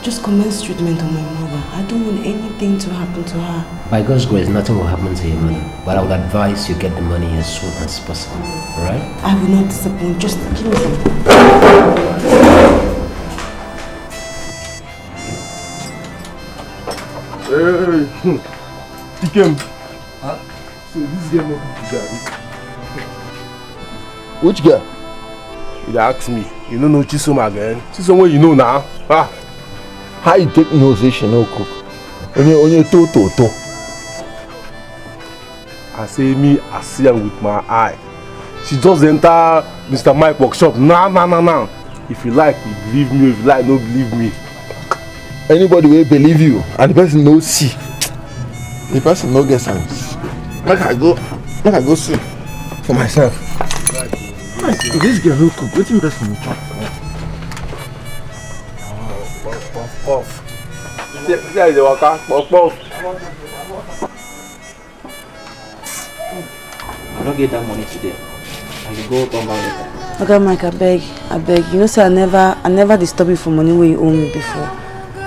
S2: Just commence treatment on my mother. I don't want anything to happen to her.
S24: By God's grace, nothing will happen to your mother. But I would advise you get the money as soon as possible. Alright?
S2: I will not disappoint. Just give me some.
S7: Hey, he came. Huh? So this girl not good.
S9: Which girl?
S7: You ask me. You don't know Chisom again. Chisom what you know now. Ah.
S9: How you take no say she no cook? Only to.
S7: I say me, I see her with my eye. She just enter Mr. Mike workshop. Nah. If you like, you believe me. If you like, no believe me.
S9: Anybody will believe you, and the person no see. The person no get sense. Make I go see for myself. This girl no cook. Wetin person chop?
S7: Puff. See how they walk out? Puff.
S24: I don't get that money today. I can go come back later.
S2: Okay, Mike, I beg. You know, sir, I never disturb you for money where you owe me before.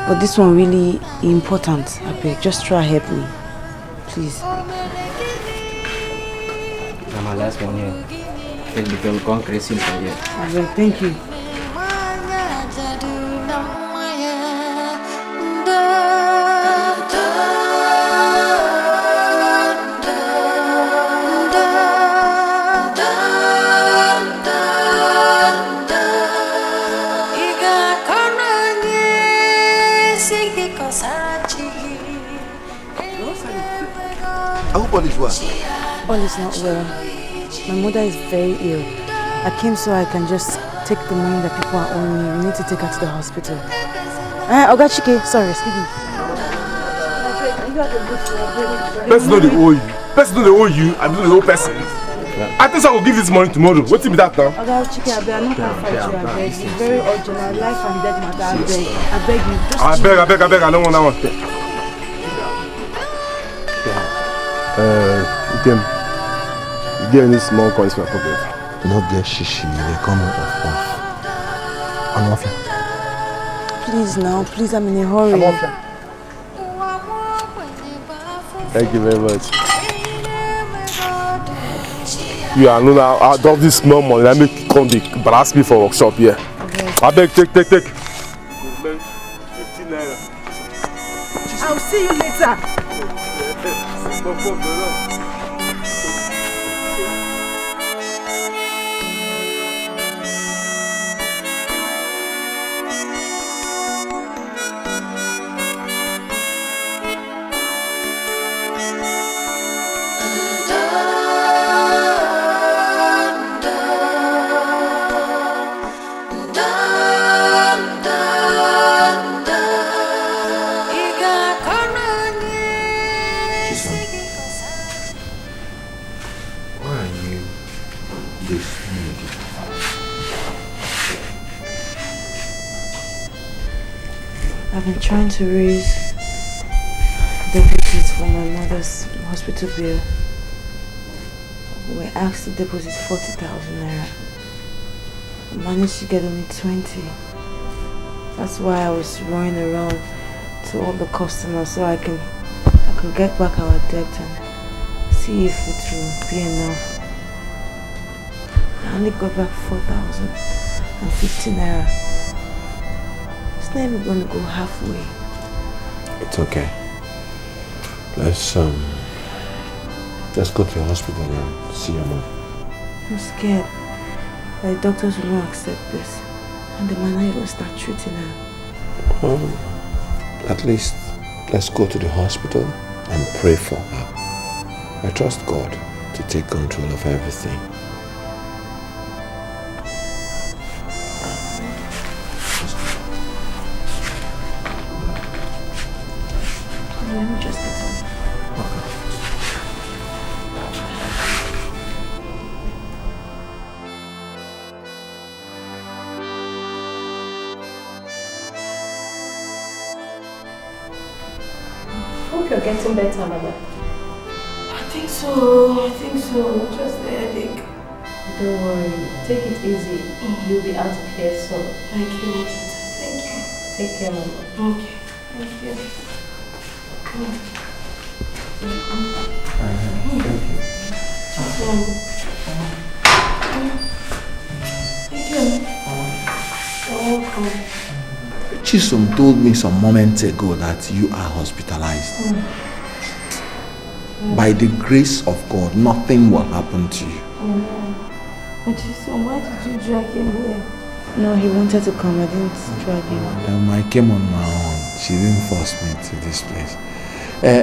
S2: But this one really important. I beg, just try help me. Please.
S24: That's my last one here. Then you can go crazy from here.
S2: I beg, thank you.
S9: I hope all is well.
S2: All is not well. My mother is very ill. I came so I can just take the money that people are owing me. We need to take her to the hospital. Oga Chike, sorry, excuse me.
S7: Person know they owe you. Person know they owe you. I don't know the person. I think I will give this money tomorrow. What's it be that now?
S2: Oga Chike, I beg, I'm not gonna fight you. I beg. It's very urgent. Our life and death matter. I beg you. Just
S7: I beg. I don't want that one. You get any small coins in my pocket?
S9: You not get shishi, they come off. I'm off here.
S2: Please now, please, I'm in a hurry.
S9: I'm off here.
S7: Thank you very much. You are known out of this small money. I make you come but ask me for a workshop here. Okay. I beg, take. 15 naira.
S4: I'll see you later.
S2: I've been trying to raise deposits for my mother's hospital bill. We asked to deposit 40,000 naira. I managed to get only 20. That's why I was running around to all the customers so I can get back our debt and see if it will be enough. I only got back 4,050 naira. It's not even going to go halfway.
S9: It's okay. Let's go to the hospital and see your mom.
S2: I'm scared that the doctors will not accept this and the man will start treating her.
S9: At least let's go to the hospital and pray for her. I trust God to take control of everything.
S2: Let me just get some.
S17: Hope you're getting better, Mother.
S2: I think so. Just the headache.
S23: Don't worry. Take it easy. You'll be out of here soon.
S6: Thank you, Mother. Thank you.
S23: Take care, Mama.
S6: Okay. Thank you.
S12: Chisom told me some moments ago that you are hospitalized. By the grace of God, nothing will happen to you.
S6: But Chisom, why did you drag him here?
S2: No, he wanted to come. I didn't drag him.
S12: I came on my own. She didn't force me to this place.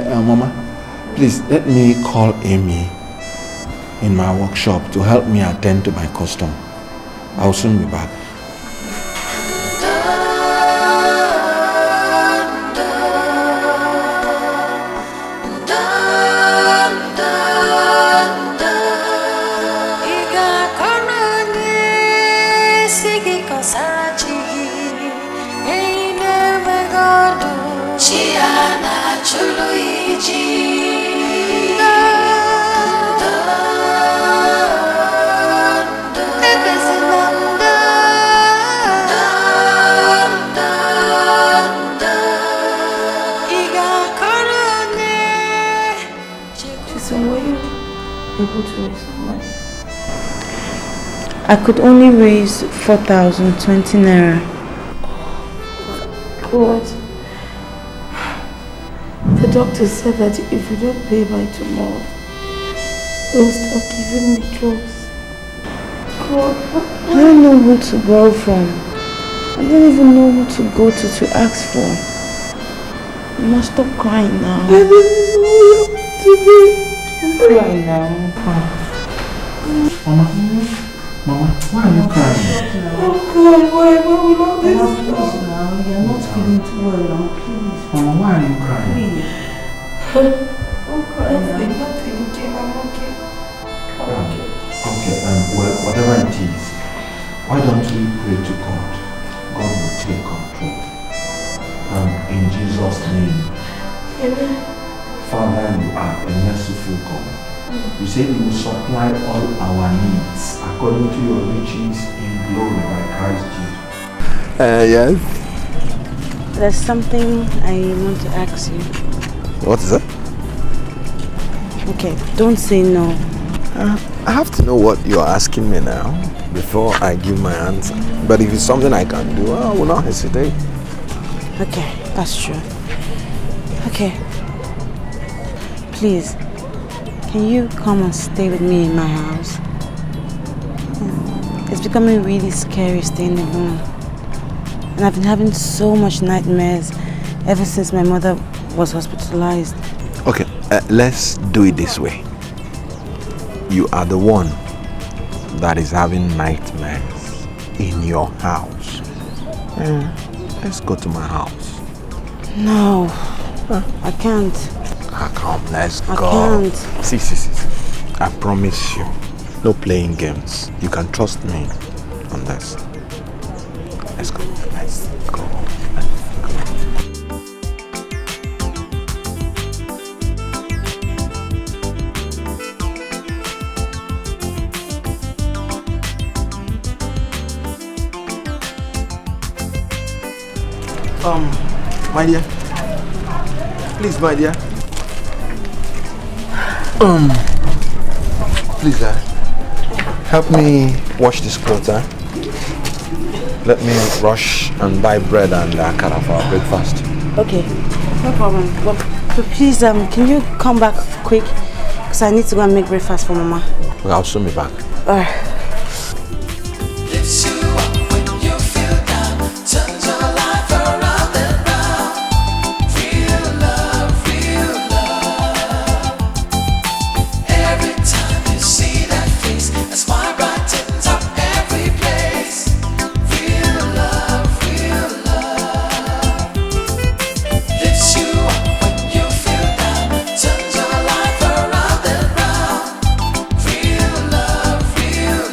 S12: Mama, please let me call Amy in my workshop to help me attend to my custom. I'll soon be back.
S2: I could only raise 4,020 naira.
S6: God. The doctor said that if we don't pay by tomorrow, they'll stop giving me drugs. God.
S2: I don't know who to borrow from. I don't even know who to go to ask for. You must stop crying now.
S6: This is all you have to do.
S2: Don't cry now.
S12: Mama, why are you crying?
S6: Oh God, why will all this
S2: please now, you're not feeling too well now, please.
S12: Mama, why are you crying?
S2: Please.
S6: Don't cry, nothing, Jim, I'm okay.
S12: Okay, well, whatever it is, why don't we pray to God? God will take control. In Jesus' name.
S6: Amen.
S12: Father, you are a merciful God. You said you will supply all our needs according to your riches in glory by Christ Jesus.
S3: Yes?
S2: There's something I want to ask you.
S3: What is that?
S2: Okay, don't say no.
S3: I have to know what you're asking me now before I give my answer. But if it's something I can do, I will not hesitate.
S2: Okay, that's true. Okay. Please, can you come and stay with me in my house? It's becoming really scary staying alone. And I've been having so much nightmares ever since my mother was hospitalized.
S3: Okay, let's do it this way. You are the one that is having nightmares in your house. Let's go to my house.
S2: No, I can't.
S3: Come, let's go.
S2: I can't.
S3: See. I promise you, no playing games. You can trust me on this. Let's go. Let's go.
S12: My dear. Please, my dear. Please, help me wash this clothes, Let me rush and buy bread and akara for our breakfast.
S2: Okay, no problem. But please, can you come back quick? Because I need to go and make breakfast for Mama.
S3: Okay, I'll soon be back.
S2: Alright.
S21: Real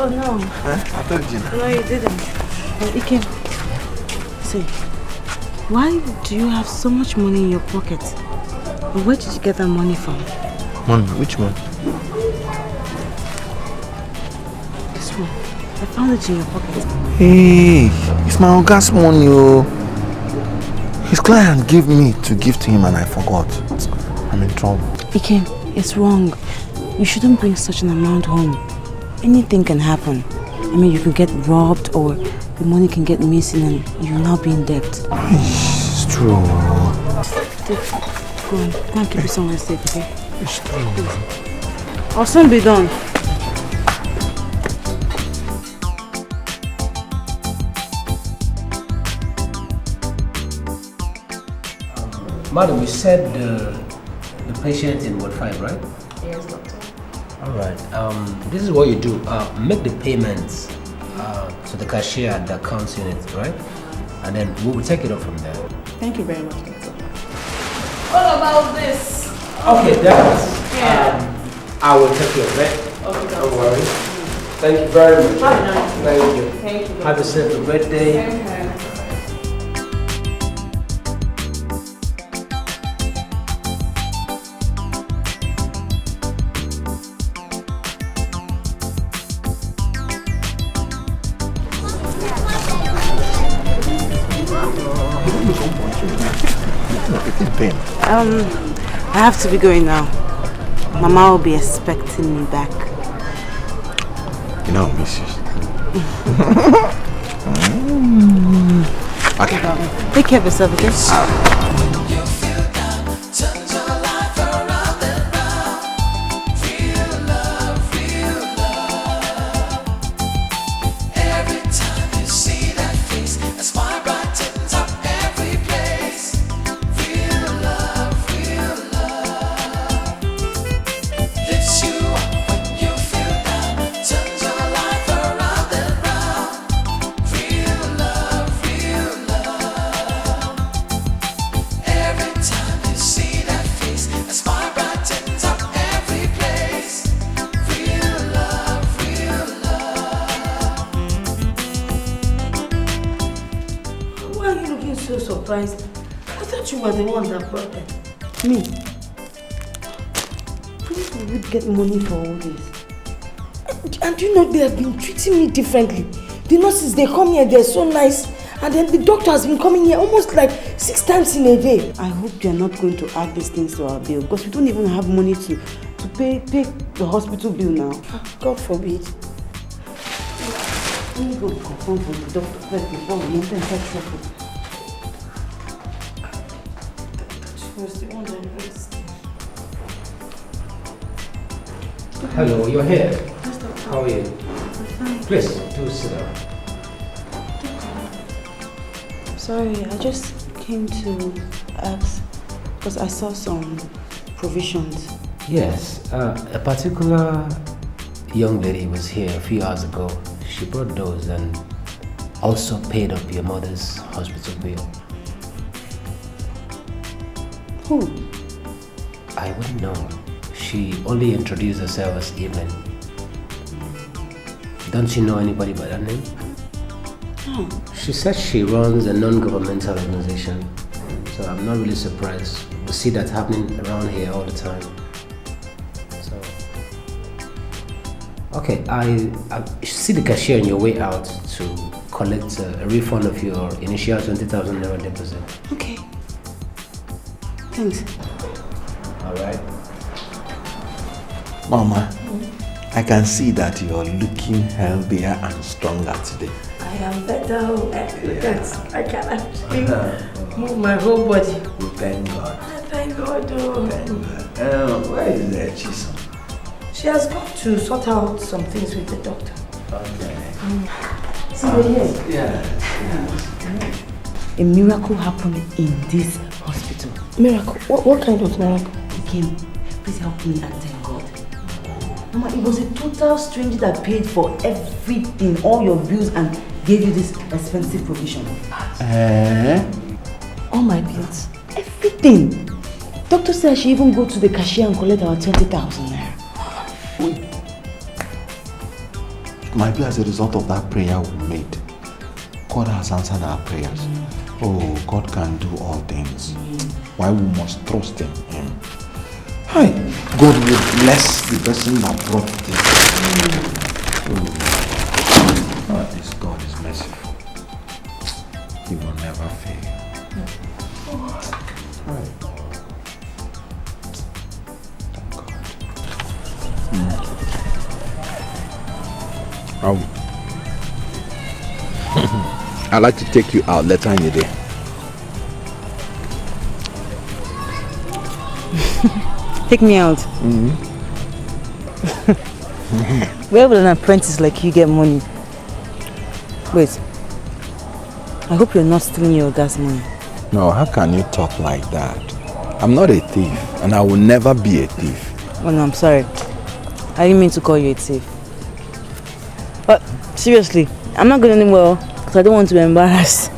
S1: Oh no.
S12: Huh? I told you now.
S1: No, you didn't. Ikem, see, why do you have so much money in your pocket? Where did you get that money from?
S12: Money? Which one?
S1: This one. I found it in your pocket.
S12: Hey, it's my gas money, oh. His client gave me to give to him and I forgot. I'm in trouble.
S1: Ikem, it's wrong. You shouldn't bring such an amount home. Anything can happen. I mean, you could get robbed or the money can get missing and you'll now be in debt.
S12: It's true.
S1: Go and keep it somewhere safe, okay?
S12: It's true.
S1: Please. I'll soon be done.
S24: Madam, you said the patient in Ward 5, right?
S15: Yes, doctor.
S24: Alright, this is what you do. Make the payments to the cashier at the accounts unit, right? And then we will take it up from there.
S15: Thank you very much, doctor. What about this?
S24: Okay, that I will take care of it.
S15: Okay,
S24: don't worry. Thank you very much.
S15: Have a nice day.
S24: Thank you.
S15: Thank you.
S24: Have a safe birthday.
S15: Okay.
S1: I have to be going now. Mama will be expecting me back.
S12: You know, miss you. Okay.
S1: Take care of yourself, okay?
S6: I thought you were the one that brought them.
S1: Me? Please, we would get money for all this.
S6: And you know, they have been treating me differently. The nurses, they come here, they're so nice. And then the doctor has been coming here almost like 6 times in a day.
S1: I hope you're not going to add these things to our bill because we don't even have money to pay the hospital bill now.
S6: God forbid.
S1: Let me go confirm from the doctor first before we enter into trouble.
S24: Hello, you're here. How are you? Please, do sit down.
S1: Sorry, I just came to ask because I saw some provisions.
S24: Yes, a particular young lady was here a few hours ago. She brought those and also paid up your mother's hospital bill.
S1: Who?
S24: I wouldn't know. She only introduced herself as Evelyn. Don't you know anybody by that name?
S1: No.
S24: She says she runs a non-governmental organization, so I'm not really surprised. We see that happening around here all the time. So, okay, I see the cashier on your way out to collect a refund of your initial 20,000 naira deposit.
S1: Okay. Thanks.
S24: All right.
S12: Mama, I can see that you're looking healthier and stronger today.
S6: I am better. I can actually move my whole body.
S12: Thank God.
S6: Thank God.
S12: Thank God. Where is the Chisom?
S6: She has got to sort out some things with the doctor.
S12: Okay.
S6: See you here?
S12: Yeah.
S1: A miracle happened in this hospital.
S6: Miracle? What kind of miracle?
S1: He came. Please help me and thank God. Mama, it was a total stranger that paid for everything, all your bills, and gave you this expensive provision.
S6: All my bills?
S1: Everything. Doctor said I should even go to the cashier and collect our 20,000 naira.
S12: might be as a result of that prayer we made. God has answered our prayers. Oh, God can do all things. Why we must trust in Him. Hi, God will bless the person that brought this. Oh, this God is merciful. He will never fail. Right. I'd like to take you out later in the day.
S2: Take me out. Where will an apprentice like you get money? Wait. I hope you're not stealing your gas money.
S12: No, how can you talk like that? I'm not a thief, and I will never be a thief.
S2: Oh no, I'm sorry. I didn't mean to call you a thief. But seriously, I'm not going anywhere because I don't want to be embarrassed.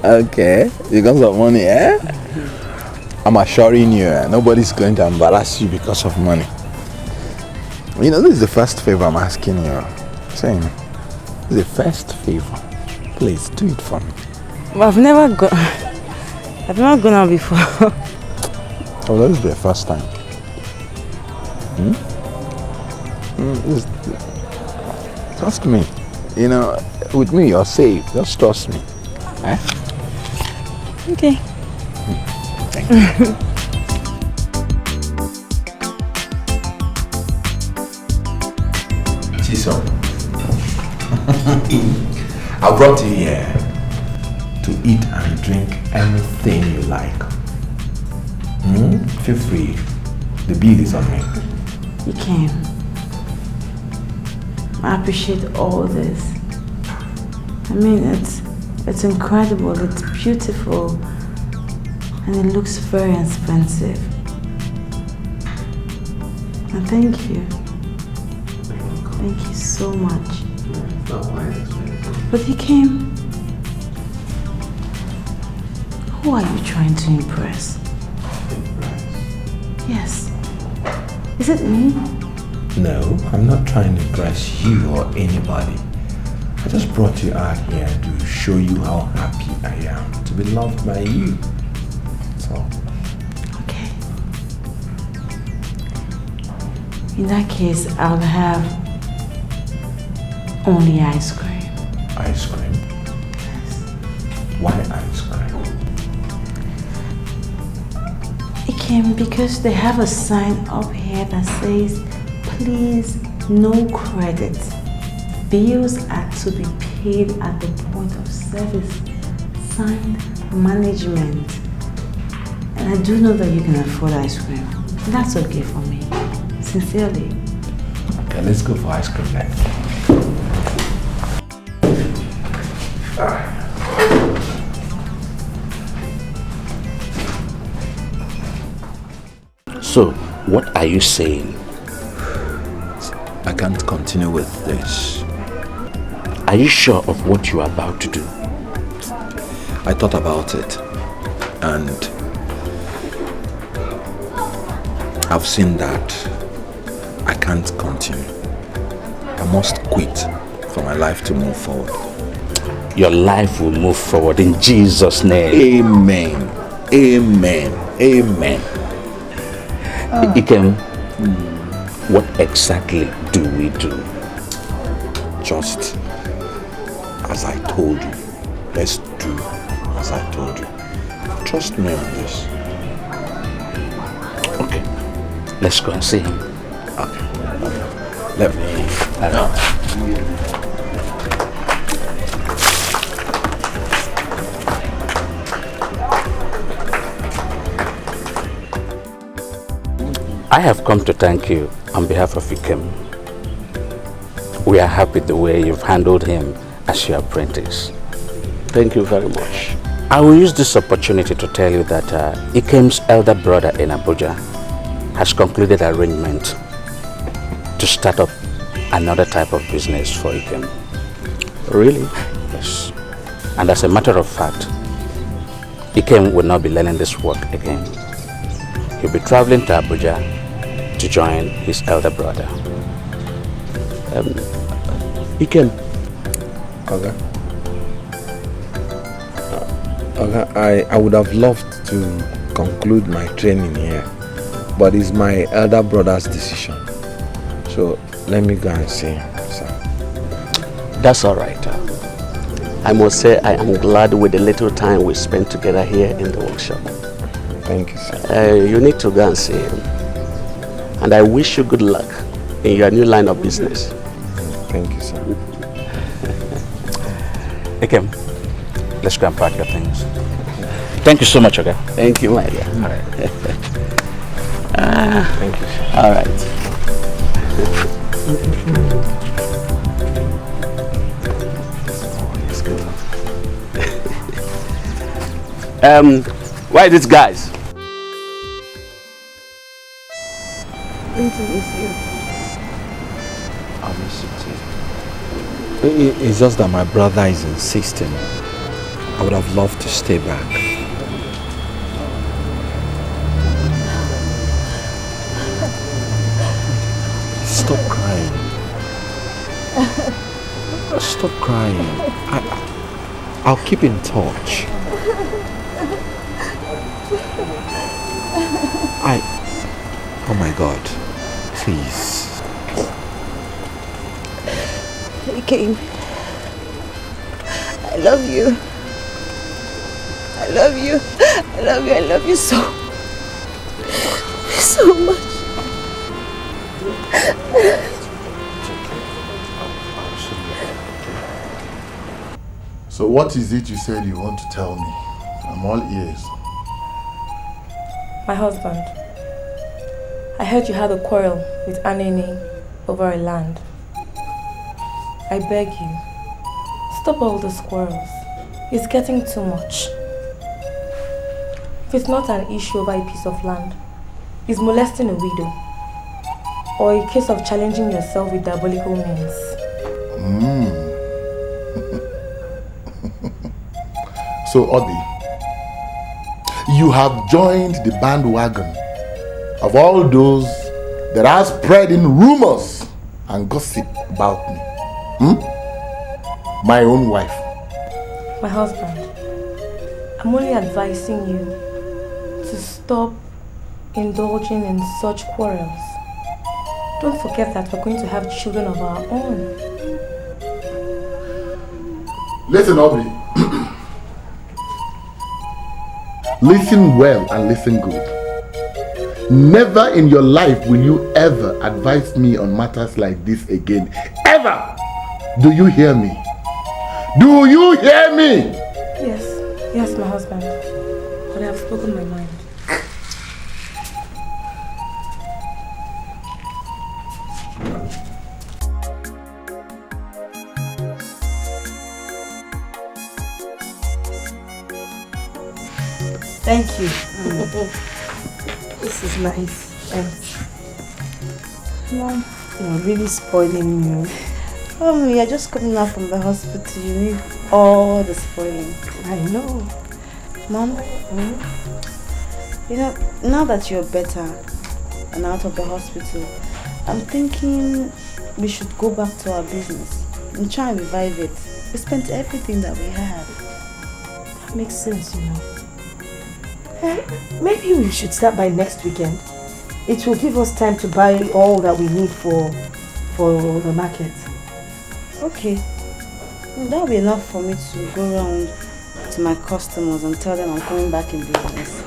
S12: Okay, because of money, eh? I'm assuring you, nobody's going to embarrass you because of money. You know, this is the first favor I'm asking you. Saying, this is the first favor. Please do it for me.
S2: But I've never gone out before.
S12: Oh, this is the first time. Trust me. You know, with me you're safe. Just trust me. Eh?
S2: Okay.
S12: Thank you. Chisom. I brought you here to eat and drink anything you like. Feel free. The bill is on me.
S2: You came. I appreciate all this. I mean, it's incredible, it's beautiful, and it looks very expensive. And thank you. Thank you so much. But you came. Who are you trying to impress? Yes. Is it me?
S12: No, I'm not trying to impress you or anybody. I just brought you out here to show you how happy I am to be loved by you. That's all.
S2: Okay. In that case, I'll have only ice cream.
S12: Ice cream?
S2: Yes.
S12: Why ice cream?
S2: It came because they have a sign up here that says, please, no credit. Bills are to be paid at the point of service. Signed, management. And I do know that you can afford ice cream. That's okay for me. Sincerely.
S12: Okay, let's go for ice cream then.
S11: So, what are you saying?
S12: I can't continue with this.
S11: Are you sure of what you are about to do?
S12: I thought about it, and I've seen that I can't continue. I must quit for my life to move forward.
S11: Your life will move forward in Jesus' name.
S12: Amen. Amen. Amen.
S11: Ikem, what exactly do we do?
S12: Just as I told you. Let's do as I told you. Trust me on this.
S11: Okay. Let's go and see him.
S12: Okay. Let me.
S11: I have come to thank you on behalf of Ikem. We are happy the way you've handled him as your apprentice.
S7: Thank you very much.
S11: I will use this opportunity to tell you that Ikem's elder brother in Abuja has concluded arrangement to start up another type of business for Ikem.
S7: Really?
S11: Yes. And as a matter of fact, Ikem will not be learning this work again. He'll be traveling to Abuja to join his elder brother. Ikem.
S12: Okay. Okay, I would have loved to conclude my training here, but it's my elder brother's decision. So let me go and see him, sir.
S11: That's all right. I must say I am glad with the little time we spent together here in the workshop.
S12: Thank you, sir.
S11: You need to go and see him. And I wish you good luck in your new line of business.
S12: Thank you, sir.
S11: Ikem, let's go and pack your things. Thank you so much, okay? Thank you, my dear. All right.
S12: Thank you, sir.
S11: All right. Why these guys?
S1: Going to miss you.
S12: I miss you too. It's just that my brother is insisting. I would have loved to stay back. Stop crying. Stop crying. I'll keep in touch. Oh my God. Please.
S1: He came. I love you. I love you. I love you. I love you so much.
S20: So what is it you said you want to tell me? I'm all ears.
S17: My husband, I heard you had a quarrel with Anene over a land. I beg you, stop all those quarrels. It's getting too much. If it's not an issue over a piece of land, it's molesting a widow, or a case of challenging yourself with diabolical means.
S20: So Obi, you have joined the bandwagon of all those that are spreading rumors and gossip about me. My own wife.
S17: My husband, I'm only advising you to stop indulging in such quarrels. Don't forget that we're going to have children of our own.
S20: Listen, Obi. Listen well and listen good. Never in your life will you ever advise me on matters like this again. Ever! Do you hear me? Do you hear me?
S17: Yes, my husband. But I have spoken my mind.
S1: Thank you. This is nice. Thanks. Mom, you're really spoiling me. Mommy, you're just coming out from the hospital. You need all the spoiling. I know. Mom, you know, now that you're better and out of the hospital, I'm thinking we should go back to our business and try and revive it. We spent everything that we had.
S6: That makes sense, you know. Maybe we should start by next weekend. It will give us time to buy all that we need for the market.
S1: Okay. That'll be enough for me to go around to my customers and tell them I'm coming back in business.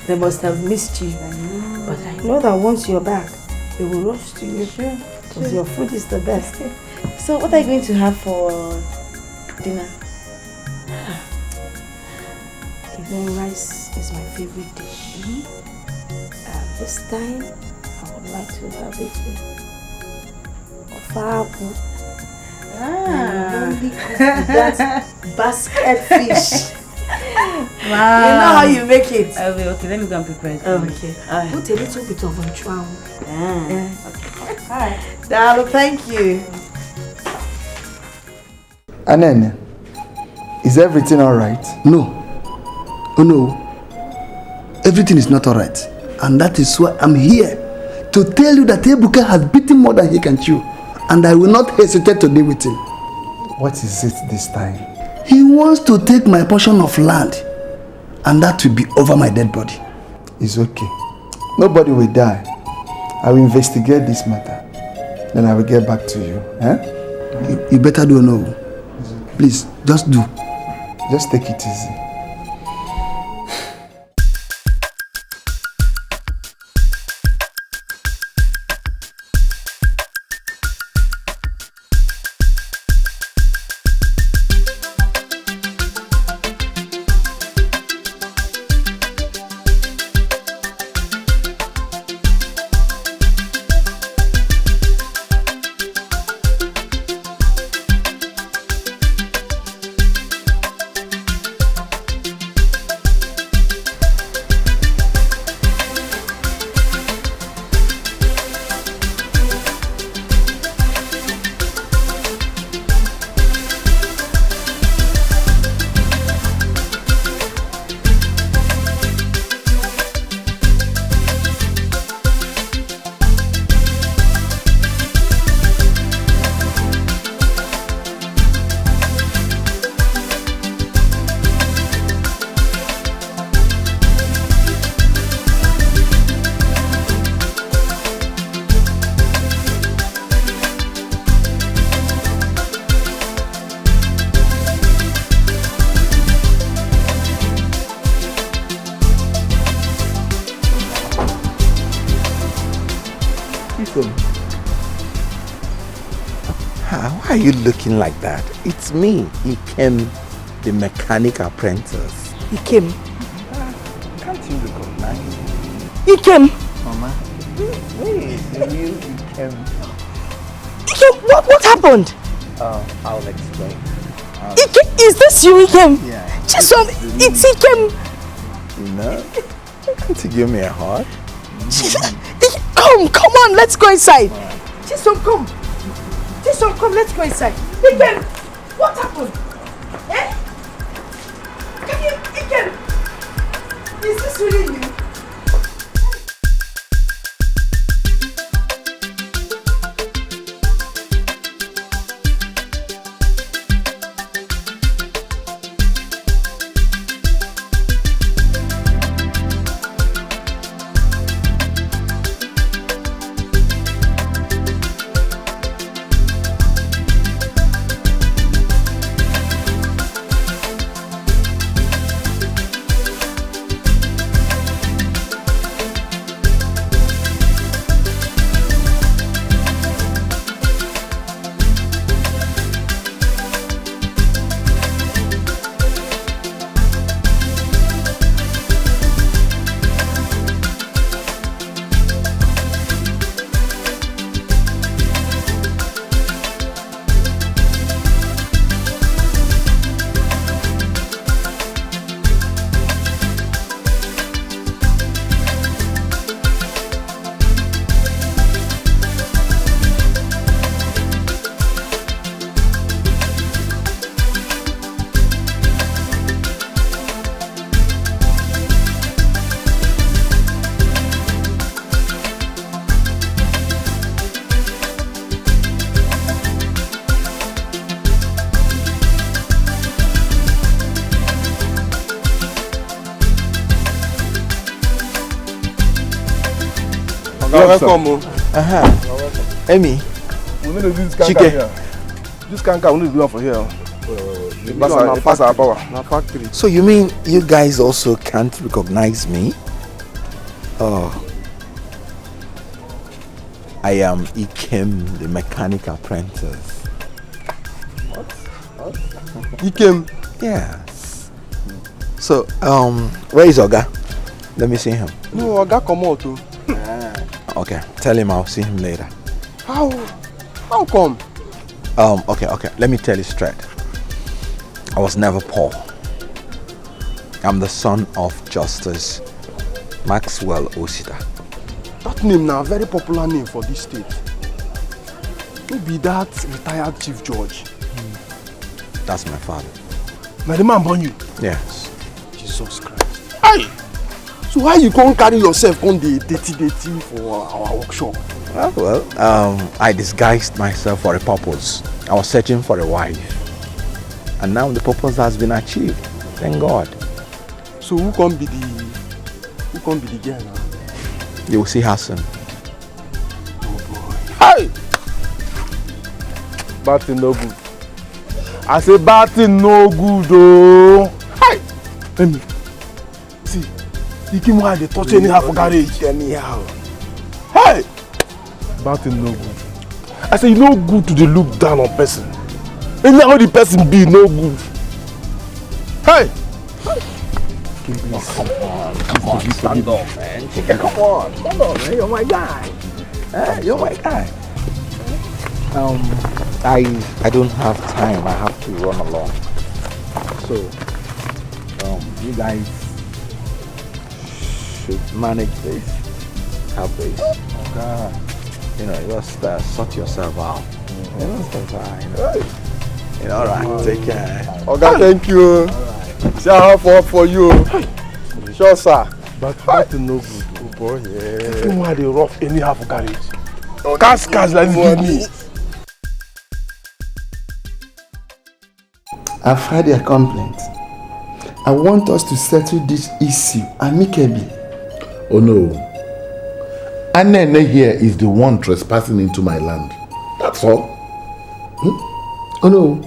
S6: They must have missed you.
S1: I know.
S6: But I know that once you're back, they will rush to you. Sure. Because your food is the best.
S1: So what are you going to have for dinner?
S6: Even rice is my favorite dish. This time, I would like to have it with ofabu. That basket fish.
S1: Wow.
S6: You know how you make it?
S1: Okay, let me go and prepare it.
S6: Okay. Put a little bit of anchois.
S1: Okay. Alright.
S6: Darling, thank you.
S14: Anene, is everything alright?
S16: No. Oh no. Everything is not alright. And that is why I'm here to tell you that Ebuka has beaten more than he can chew. and I will not hesitate to deal with him.
S14: What is it this time?
S16: He wants to take my portion of land, and that will be over my dead body.
S14: It's okay. Nobody will die. I will investigate this matter. Then I will get back to you. Eh?
S16: You better do no. Please, just do.
S14: Just take it easy.
S12: Why are you looking like that? It's me, Ikem, the mechanic apprentice.
S4: Ikem.
S12: Can't you recognize me?
S4: Ikem.
S12: Mama, wait, the real Ikem.
S4: Ikem, what happened?
S12: I'll explain.
S4: Ikem, is this you, Ikem?
S12: Yeah.
S4: Chisom, it's Ikem.
S12: No? Can't you give me a hug?
S4: Come on, let's go inside. Chisom, come. Chisom, come, let's go inside. Ikem, what happened? Eh? Ikem, is this really you?
S3: Welcome.
S12: Amy.
S3: We need to do this canker here. This canker we need to do one for here. Pass our power. Factory.
S12: So you mean you guys also can't recognize me? Oh. I am Ikem, the mechanic apprentice.
S3: What? Ikem?
S12: Yes. So, where is Oga? Let me see him.
S3: No, Oga come out too.
S12: Okay, tell him I'll see him later.
S3: How come?
S12: Okay, let me tell you straight. I was never poor. I'm the son of Justice Maxwell Osita.
S3: That name now, a very popular name for this state. Maybe that retired chief judge.
S12: That's my father.
S3: Now the man born you?
S12: Yes.
S3: Jesus Christ. Aye! So why you can't carry yourself on the dirty for our workshop?
S12: I disguised myself for a purpose. I was searching for a wife. And now the purpose has been achieved. Thank God.
S3: So who can be the girl now?
S12: You will see her soon.
S7: Hey! Bad thing no good. I say bad thing no good oh. Hey! Let me see. You keep why they touch anyhow for garage.
S3: Anyhow.
S7: Hey! Bad thing no good. I say you no good to the look down on person. Anyhow the person be no good. Hey!
S12: Come on, stand up, man. Come on, stand up, man. You're my guy. You're my guy. I don't have time. I have to run along. So, you guys should manage this. Have this. Okay. You know, just sort yourself out. You know, it's fine. You know, all right. Take care.
S3: Okay, thank you. See how up for you. Sure, sir.
S7: But no good.
S3: Oh boy, yeah.
S7: You know why they rough anyhow for garage? Cars like this with me.
S14: I've heard their complaints. I want us to settle this issue amicably.
S20: Oh no. Anene here is the one trespassing into my land. That's all.
S14: Oh no.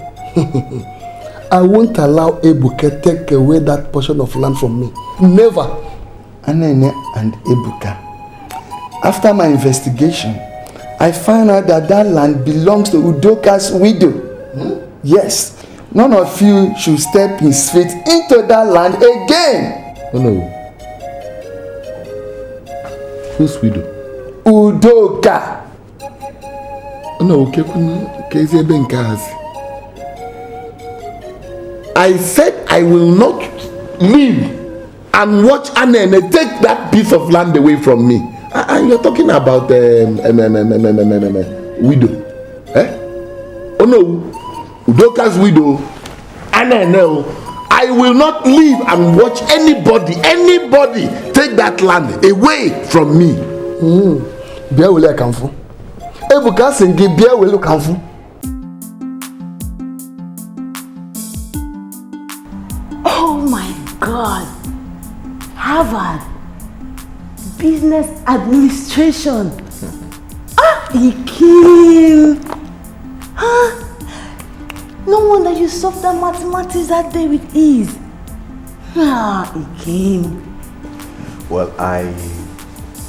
S14: I won't allow Ebuka take away that portion of land from me. Never. Anene and Ebuka. After my investigation, I found out that that land belongs to Udoka's widow. Yes. None of you should step his feet into that land again.
S20: Oh no. Whose widow?
S14: Udoka.
S20: Oh no, I said I will not leave and watch Anene take that piece of land away from me. And you're talking about widow. Eh? Oh no. Udoka's widow, Anene, I will not leave and watch anybody take that land away from me.
S14: Bia will I come for? Ebuka Sengi Bia will come for?
S1: Oh my God! Harvard Business Administration. He came. No wonder you solved that mathematics that day with ease. He came.
S12: Well, I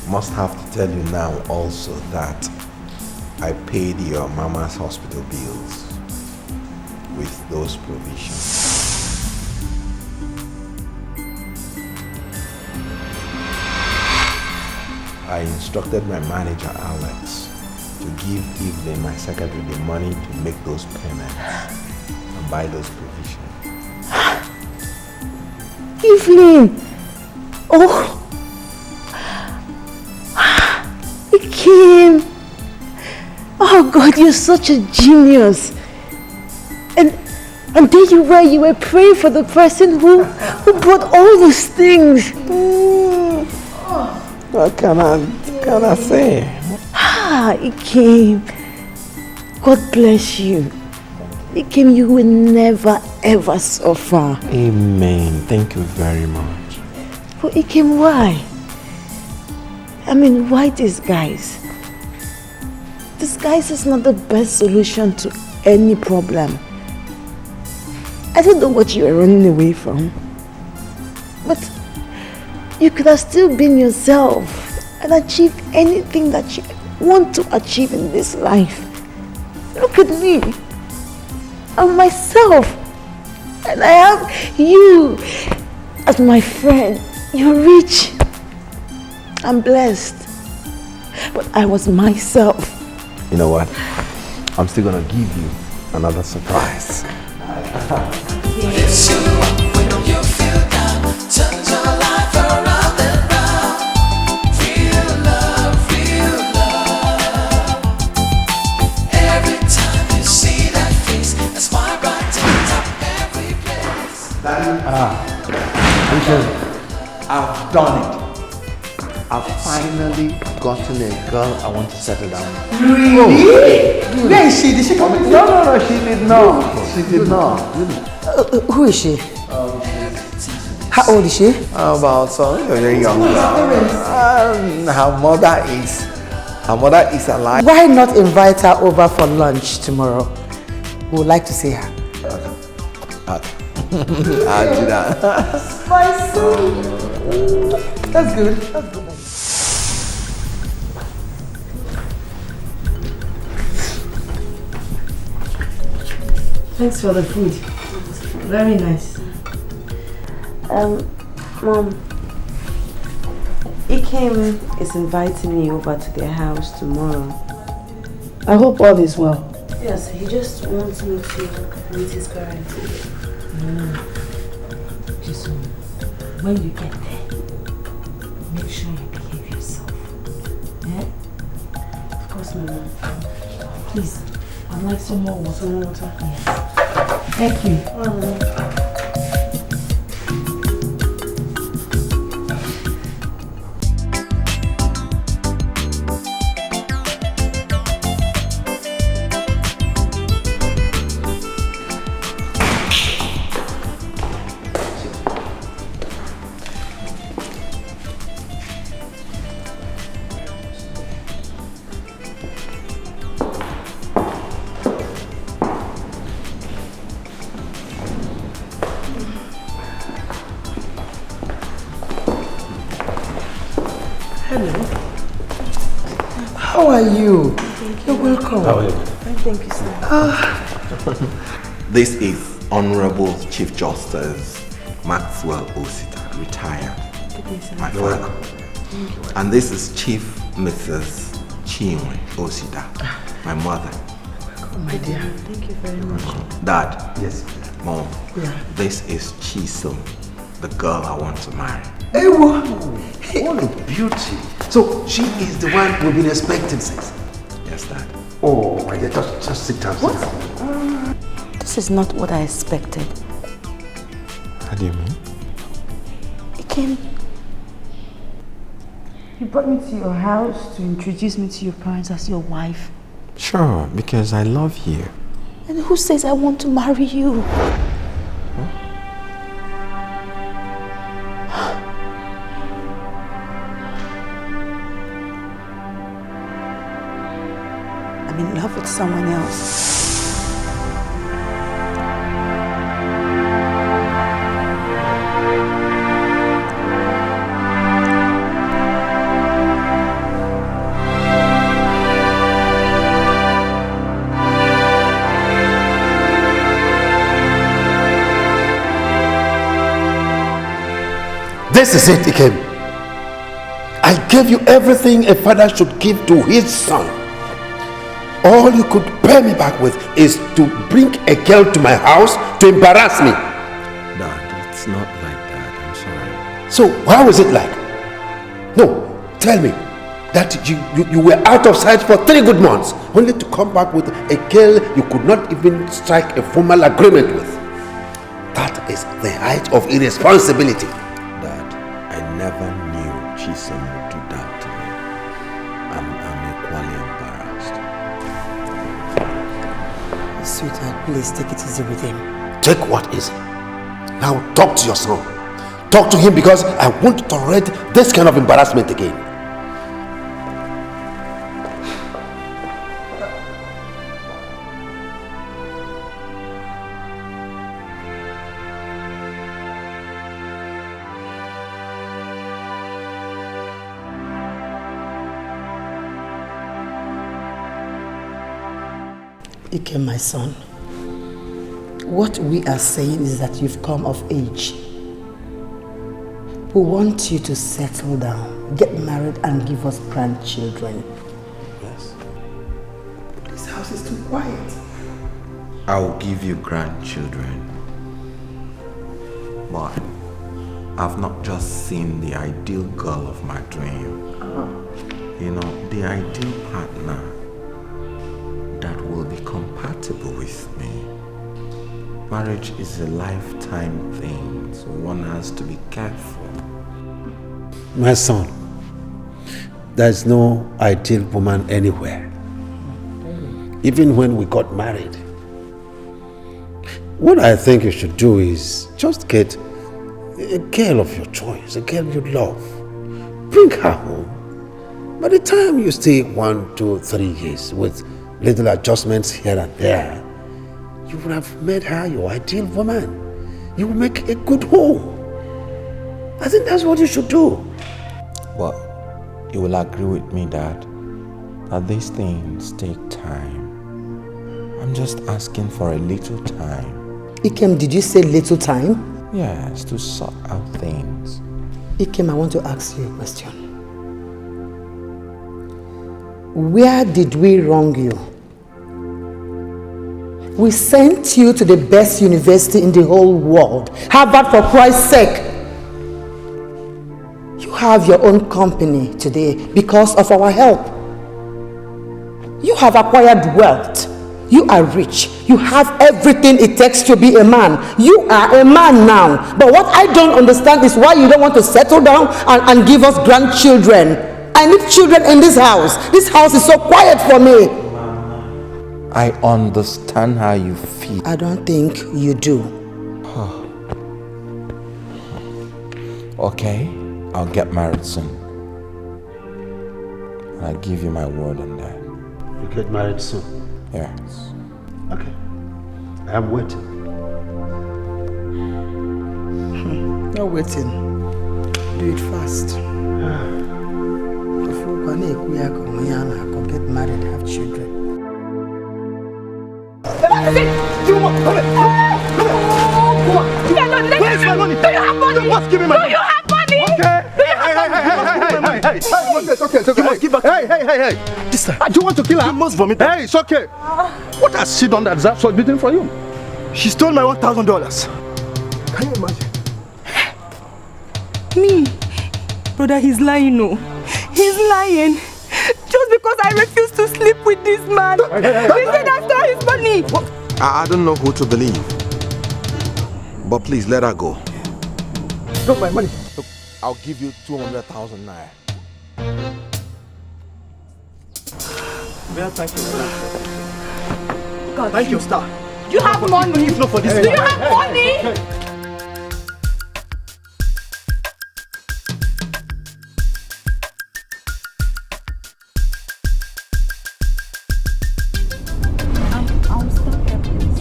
S12: must have to tell you now also that I paid your mama's hospital bills with those provisions. I instructed my manager, Alex, to give Evelyn, my secretary, the money to make those payments and buy those provisions.
S1: Evelyn! Oh! He came! Oh God, you're such a genius! And there you were praying for the person who brought all those things.
S12: What can I say?
S1: He came. God bless you. He came, you will never ever suffer.
S12: Amen. Thank you very much.
S1: But he came, why? I mean, why disguise? Disguise is not the best solution to any problem. I don't know what you are running away from. But you could have still been yourself and achieved anything that you want to achieve in this life. Look at me. I'm myself. And I have you as my friend. You're rich. I'm blessed. But I was myself.
S12: You know what? I'm still gonna give you another surprise.
S21: It's you when you feel down. Turn your life around and round. Real love, real love. Every time you see that face, a smile brightens up every place.
S12: Daddy, I've done it. I've finally gotten a girl I want to settle down with.
S14: Really? Where is she? Did she come with you?
S12: No, she did not. She did not.
S6: Who is she? How old is she?
S12: About very young. Her mother is alive.
S6: Why not invite her over for lunch tomorrow? We would like to see her.
S12: I'll do that.
S6: My son. That's good. That's good.
S1: Thanks for the food. Very nice. Mom, Ikem is inviting me over to their house tomorrow.
S6: I hope all is well.
S1: Yes, he just wants me to meet his parents.
S23: Just when you get there, make sure you behave yourself. Yeah?
S1: Of course, my mom.
S23: Please, I'd like some more water.
S1: Some more water?
S23: Yes. Thank you.
S6: How are you? You're welcome.
S12: How are you?
S1: Thank you, sir.
S12: This is Honorable Chief Justice Maxwell Osita, retired. My father. And this is Chief Mrs. Chinwe Osita, my mother.
S6: Oh, my dear.
S1: Thank you very much.
S12: Dad.
S14: Yes.
S12: Mom.
S6: Yeah.
S12: This is Chisom, the girl I want to marry.
S14: Hey, what a beauty. So she is the one we've been expecting since.
S12: Yes, Dad.
S14: Oh, my dear, just sit down. Sit down.
S2: This is not what I expected.
S12: How do you mean?
S2: Ikem,
S1: You brought me to your house to introduce me to your parents as your wife.
S12: Sure, because I love you.
S2: and who says I want to marry you? I'm in love with someone else.
S14: This is it, Ikem. I gave you everything a father should give to his son. All you could pay me back with is to bring a girl to my house to embarrass me.
S12: Dad, it's not like that. I'm sorry.
S14: So how is it like? No, tell me that you were out of sight for 3 good months, only to come back with a girl you could not even strike a formal agreement with. That is the height of irresponsibility.
S12: I never knew Chisom would do that to me. I'm equally embarrassed.
S6: Sweetheart, please take it easy with him.
S14: Take what easy? Now talk to your son. Talk to him because I won't tolerate this kind of embarrassment again.
S6: Ike, my son, what we are saying is that you've come of age. We want you to settle down, get married and give us grandchildren.
S12: Yes.
S6: This house is too quiet.
S12: I'll give you grandchildren. But I've not just seen the ideal girl of my dream. You know, the ideal partner that will be compatible with me. Marriage is a lifetime thing, so one has to be careful.
S14: My son,
S10: there's no ideal woman anywhere. Even when we got married. What I think you should do is just get a girl of your choice, a girl you love. Bring her home. By the time you stay 1, 2, 3 years with little adjustments here and there, you will have made her your ideal woman. You will make a good home. I think that's what you should do.
S12: But you will agree with me, Dad, that these things take time. I'm just asking for a little time.
S6: Ikem, did you say little time?
S12: Yes, to sort out things.
S6: Ikem, I want to ask you a question. Where did we wrong you? We sent you to the best university in the whole world, Harvard, for Christ's sake. You have your own company today because of our help. You have acquired wealth. You are rich. You have everything it takes to be a man. You are a man now. But what I don't understand is why you don't want to settle down and give us grandchildren. I need children in this house. This house is so quiet for me.
S12: I understand how you feel.
S6: I don't think you do.
S12: Okay, I'll get married soon. And I give you my word on that.
S10: You get married soon?
S12: Yes.
S10: Okay. I'm waiting.
S6: You're waiting. Do it fast. Get married, have children.
S3: Where's my money?
S4: Do you have money?
S3: You must give me my money.
S4: Do you have money?
S3: Okay. Hey. It's okay. You must give back. Hey. This time. Do you want to kill her? You must vomit. Hey, it's okay. What has she done that deserves so beating for you? She stole my $1,000. Can you imagine?
S4: Me? Brother, he's lying, no. He's lying. Just because I refuse to sleep with this man. He said I stole his money.
S12: I don't know who to believe. But please let her go.
S3: Drop my money.
S12: Look, I'll give you 200,000 naira.
S3: Well, thank you. God, thank you, star.
S4: Do you have money?
S3: If not for this,
S4: do you have money?
S2: I'll stop here, please.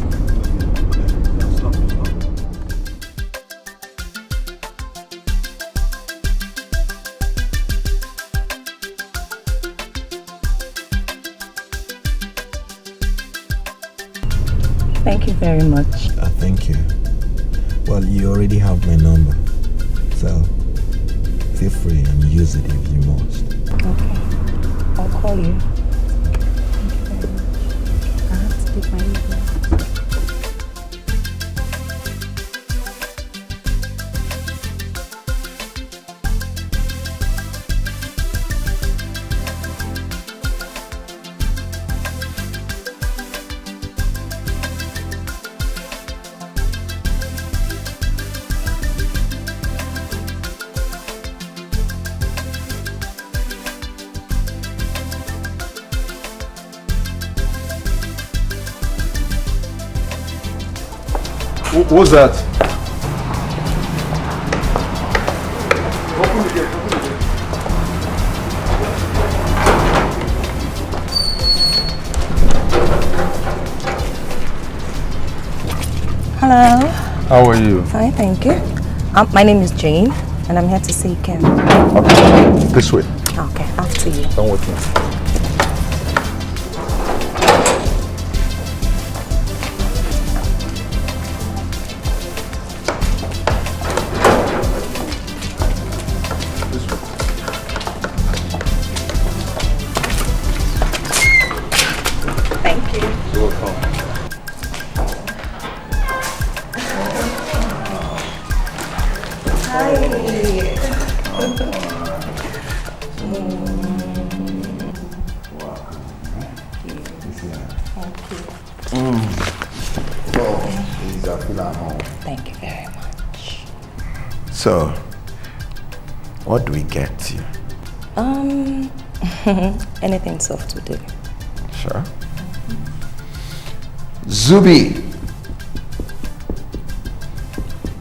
S3: Stop.
S17: Thank you very much.
S12: Thank you. Well, you already have my number. So, feel free and use it if you must.
S17: Okay. I'll call you. Thank you very much. I have to take my leave now.
S3: What's that?
S17: Hello.
S3: How are you?
S17: Fine, thank you. My name is Jane, and I'm here to see Ken.
S3: Okay, this way.
S17: Okay, after you.
S3: Don't wait me.
S17: Thank you.
S3: You're welcome.
S17: Thank you very much.
S12: So, what do we get you?
S17: Anything soft will do.
S12: Sure. Zubi!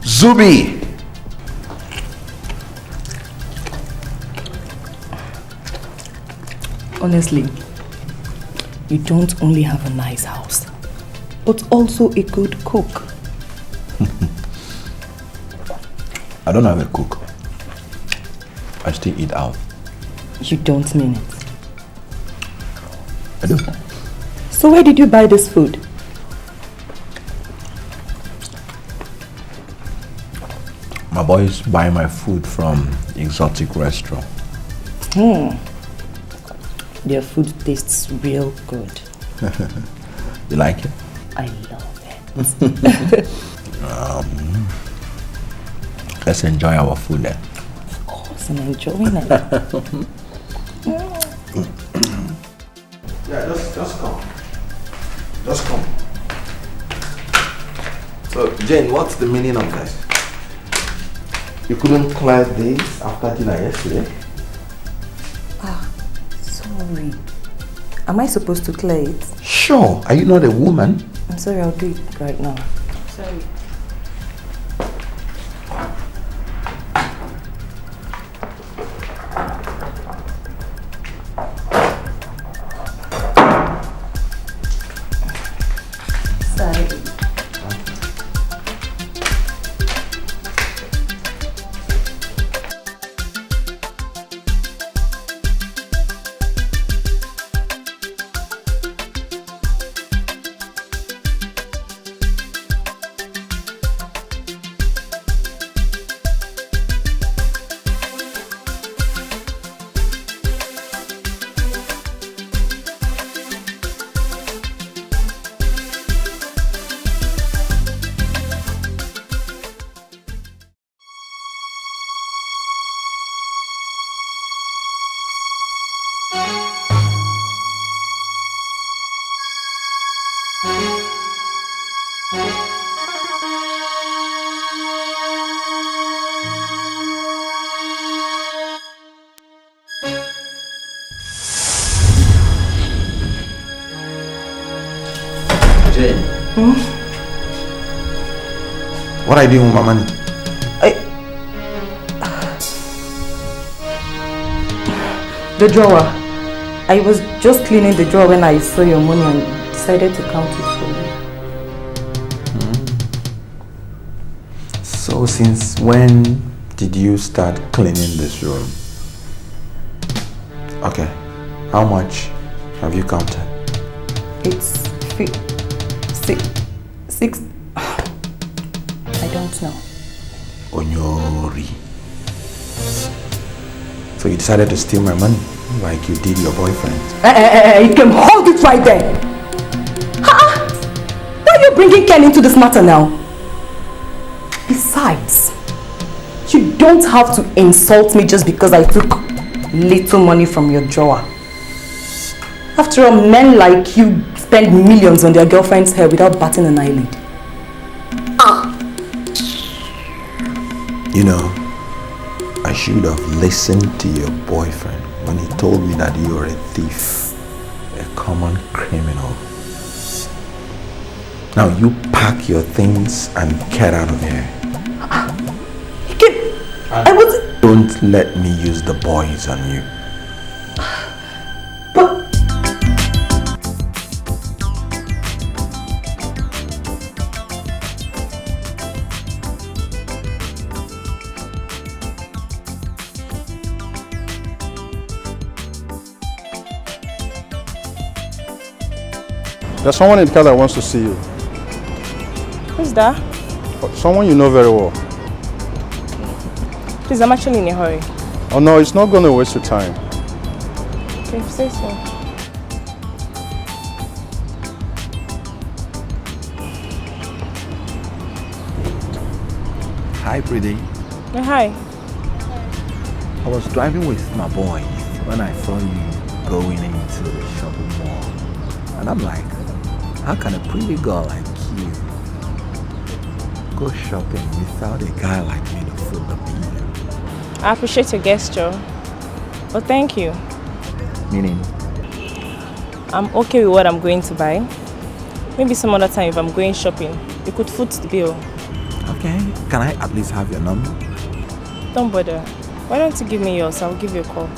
S12: Zubi!
S17: Honestly, you don't only have a nice house, but also a good cook.
S12: I don't have a cook. I still eat out.
S17: You don't mean it.
S12: I do.
S17: So where did you buy this food?
S12: My boys buy my food from exotic restaurant.
S17: Their food tastes real good.
S12: You like it?
S17: I love it.
S12: Let's enjoy our food then.
S17: Of course, I'm enjoying it.
S12: Yeah, just come. Just come. So, Jane, what's the meaning of this? You couldn't clear this after dinner yesterday?
S17: Sorry. Am I supposed to clear it?
S12: Sure. Are you not a woman?
S17: I'm sorry, I'll do it right now. Sorry.
S12: Jane. What are you doing with my money?
S17: The drawer. I was just cleaning the drawer when I saw your money and decided to count it for you.
S12: So since when did you start cleaning this room? Okay. How much have you counted?
S17: It's six. I don't know.
S12: Onyori. So you decided to steal my money like you did your boyfriend?
S17: You can hold it right there. Why are you bringing Ken into this matter now? Besides, you don't have to insult me just because I took little money from your drawer. After all, men like you spend millions on their girlfriend's hair without batting an eyelid.
S12: You know, I should have listened to your boyfriend when he told me that you are a thief, a common criminal. Now you pack your things and get out of here. Don't let me use the boys on you.
S13: There's someone in the car that wants to see you.
S18: Who's that?
S13: Someone you know very well.
S18: Please, I'm actually in a hurry.
S13: Oh no, it's not going to waste your time.
S18: Okay, say so.
S12: Hi, pretty.
S18: Hi.
S12: I was driving with my boys when I saw you going into the shopping mall. And I'm like, how can a pretty girl like you go shopping without a guy like me to foot the bill?
S18: I appreciate your gesture, but thank you.
S12: Meaning?
S18: I'm okay with what I'm going to buy. Maybe some other time if I'm going shopping, you could foot the bill.
S12: Okay. Can I at least have your number?
S18: Don't bother. Why don't you give me yours? I'll give you a call.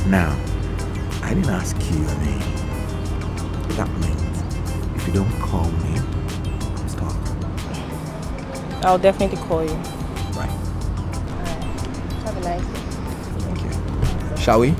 S12: Now, I didn't ask you your name. That means if you don't call me, I'm stuck.
S18: I'll definitely call you.
S12: Right.
S18: Have a nice day.
S12: Thank you. Shall we?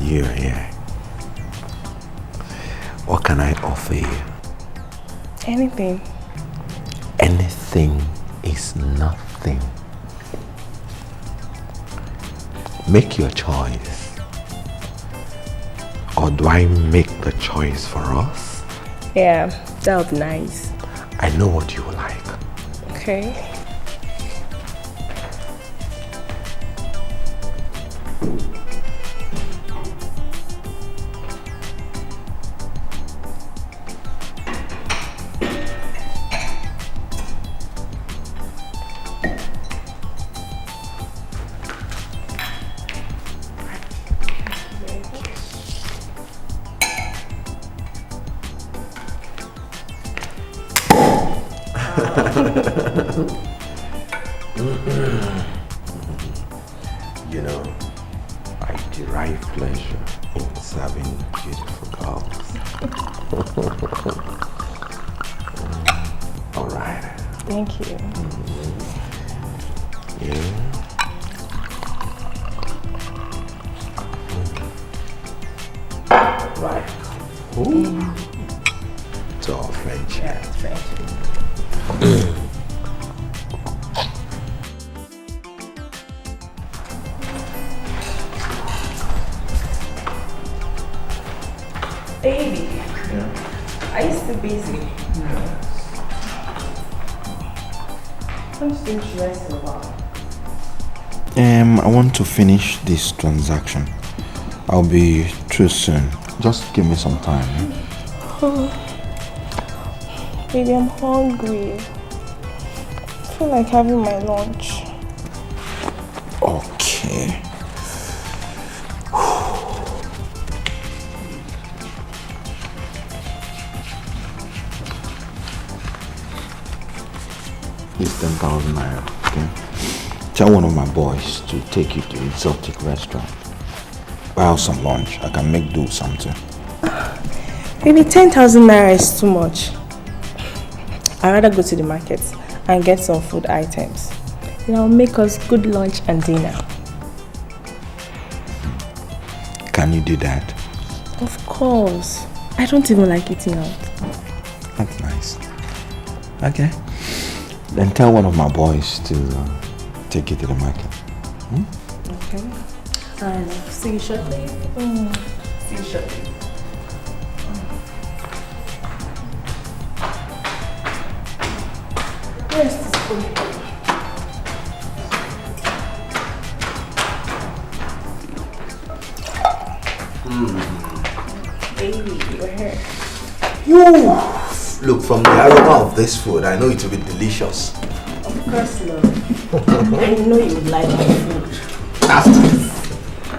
S12: You're here. What can I offer you?
S18: Anything.
S12: Anything is nothing. Make your choice. Or do I make the choice for us?
S18: Yeah, that would be nice.
S12: I know what you like.
S18: Okay.
S12: You know, I derive pleasure in serving beautiful girls. All right.
S18: Thank you.
S12: Yeah. Right. Ooh. It's all friendship.
S18: Yeah, it's friendship. Baby, are you still busy? Don't you think you rest a while?
S12: I want to finish this transaction. I'll be through soon. Just give me some time.
S18: Oh, baby, I'm hungry. I feel like having my lunch.
S12: Okay. It's 10,000 naira, okay? Tell one of my boys to take you to an exotic restaurant. Buy out some lunch. I can make do something.
S18: Maybe 10,000 naira is too much. I'd rather go to the market and get some food items. Then I'll make us good lunch and dinner.
S12: Can you do that?
S18: Of course. I don't even like eating out.
S12: That's nice. Okay. Then tell one of my boys to take you to the market.
S18: Okay. And see you shortly. See you shortly. Where's this food? Baby, you're here.
S12: Look, from the aroma of this food, I know it will be delicious.
S18: Of course, love. I know you would like my food.
S12: That's nice.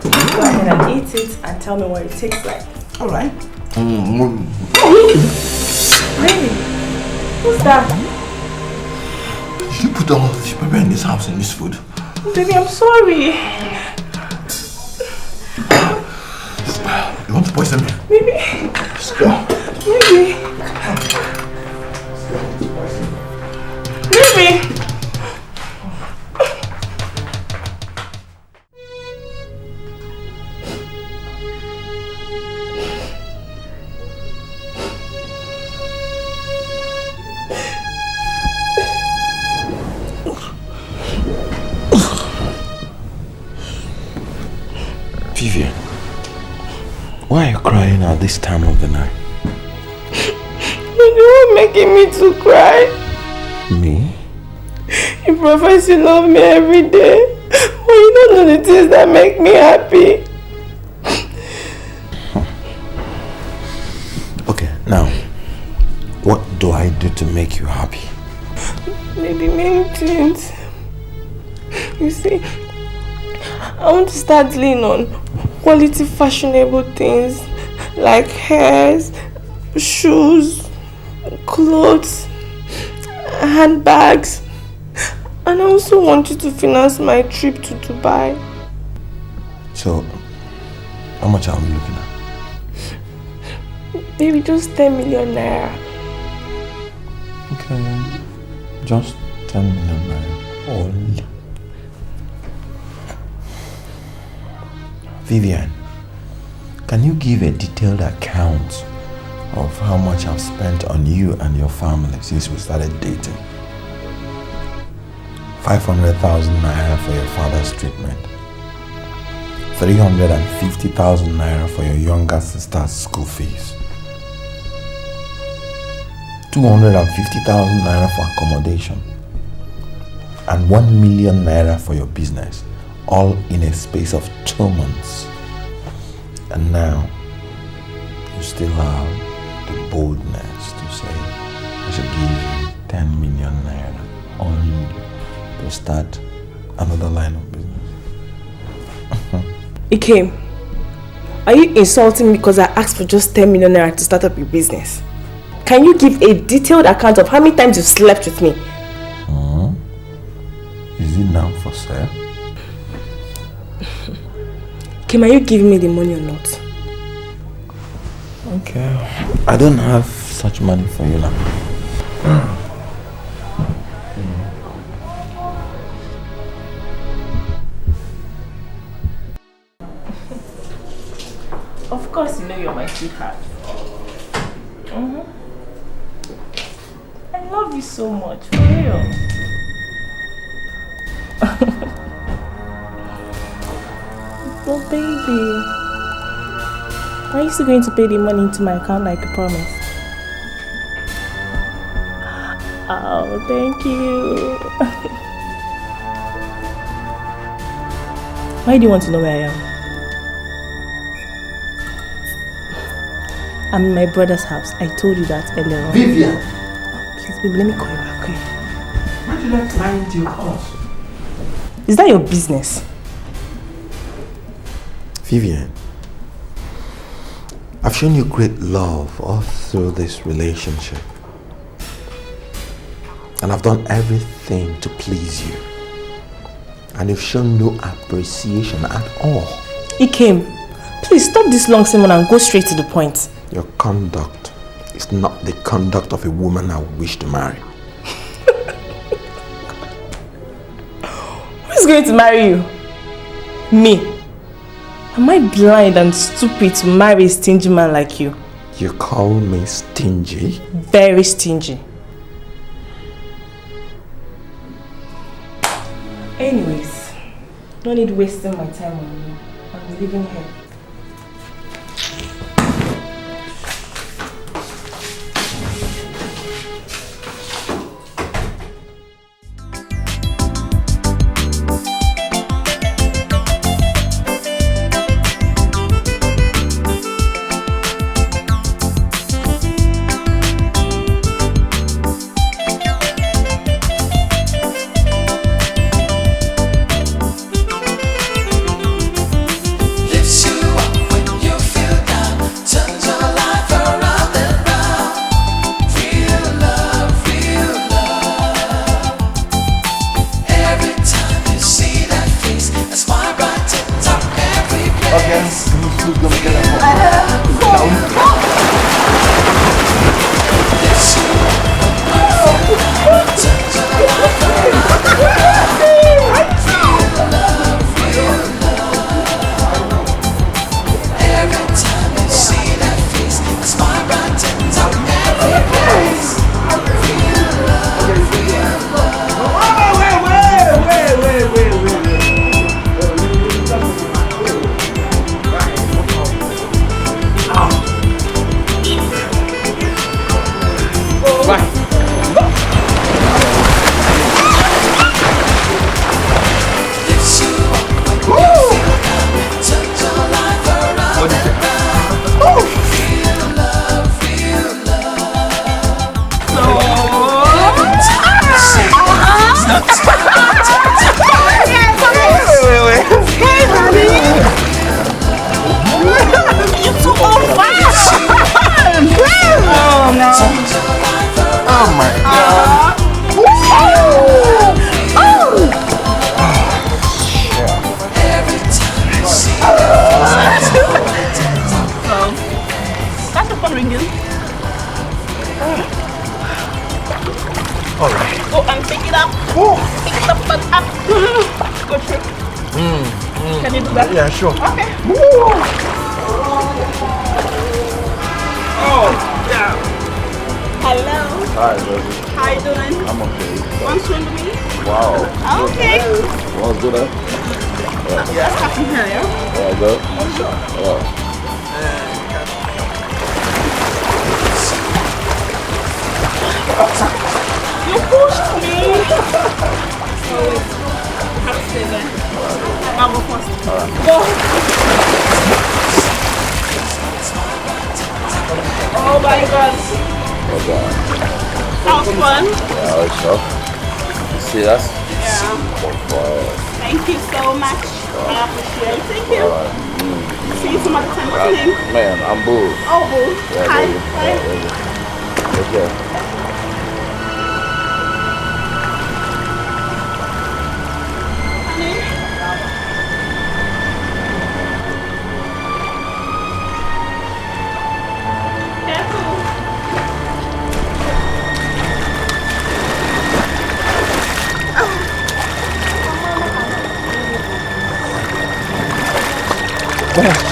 S18: Go ahead and eat it and tell me what it tastes like.
S12: Alright.
S18: Really? Who's that?
S12: Did you put all this pepper in this house, in this food?
S18: Baby, I'm sorry.
S12: You want to poison me?
S18: Baby.
S12: Let's go.
S18: Baby. Baby.
S12: Vivian, why are you crying at this time of the night?
S18: You're making me to cry.
S12: Me?
S18: You profess you love me every day, but you don't do the things that make me happy.
S12: Okay, now, what do I do to make you happy?
S18: Maybe many things. You see, I want to start dealing on quality fashionable things like hairs, shoes, clothes, handbags. And I also want you to finance my trip to Dubai.
S12: So, how much are we looking at?
S18: Maybe just 10 million naira.
S12: Okay, just 10 million naira. Only. Vivian, can you give a detailed account of how much I've spent on you and your family since we started dating? 500,000 naira for your father's treatment, 350,000 naira for your younger sister's school fees, 250,000 naira for accommodation, and 1 million naira for your business, all in a space of 2 months. And now, you still have the boldness to say I should give you 10 million naira only to start another line of business.
S18: Ikem, are you insulting me because I asked for just 10 million naira to start up your business? Can you give a detailed account of how many times you slept with me?
S12: Is it now for sale?
S18: Ikem, are you giving me the money or not?
S12: Okay. I don't have such money for you now.
S18: Of course you know you're my sweetheart. I love you so much, for real. But baby, are you still going to pay the money into my account like you promised? Oh, thank you. Why do you want to know where I am? I'm in my brother's house. I told you that earlier on.
S16: Vivian!
S18: Please, baby, let me call you back, okay?
S16: Why did I fly into your house?
S18: Is that your business?
S12: Vivian, I've shown you great love all through this relationship. And I've done everything to please you. And you've shown no appreciation at all.
S18: Ikem, please stop this long sermon and go straight to the point.
S12: Your conduct is not the conduct of a woman I wish to marry.
S18: Who's going to marry you? Me. Am I blind and stupid to marry a stingy man like you?
S12: You call me stingy?
S18: Very stingy. Anyways, no need wasting my time on you. I'm leaving here.
S12: Yeah, sure.
S5: Okay. Oh, yeah. Hello.
S12: Hi, baby.
S5: How you doing?
S12: I'm okay.
S5: Want to swim with me?
S12: Wow.
S5: Okay.
S12: What's good, huh?
S5: Let's have some hair, yeah?
S12: All good?
S5: You pushed me. Have to stay there. I'll go first. Go. Oh my God.
S12: Okay.
S5: That was fun.
S12: Yeah, it's tough. You see us?
S5: Yeah.
S12: Wow.
S5: Thank you so much. I appreciate it. Thank you. See you some other time. What's your name?
S12: Man, I'm Boo.
S5: Oh, Boo.
S12: Yeah,
S5: Hi.
S12: baby.
S5: Hi.
S12: Yeah, baby. Okay.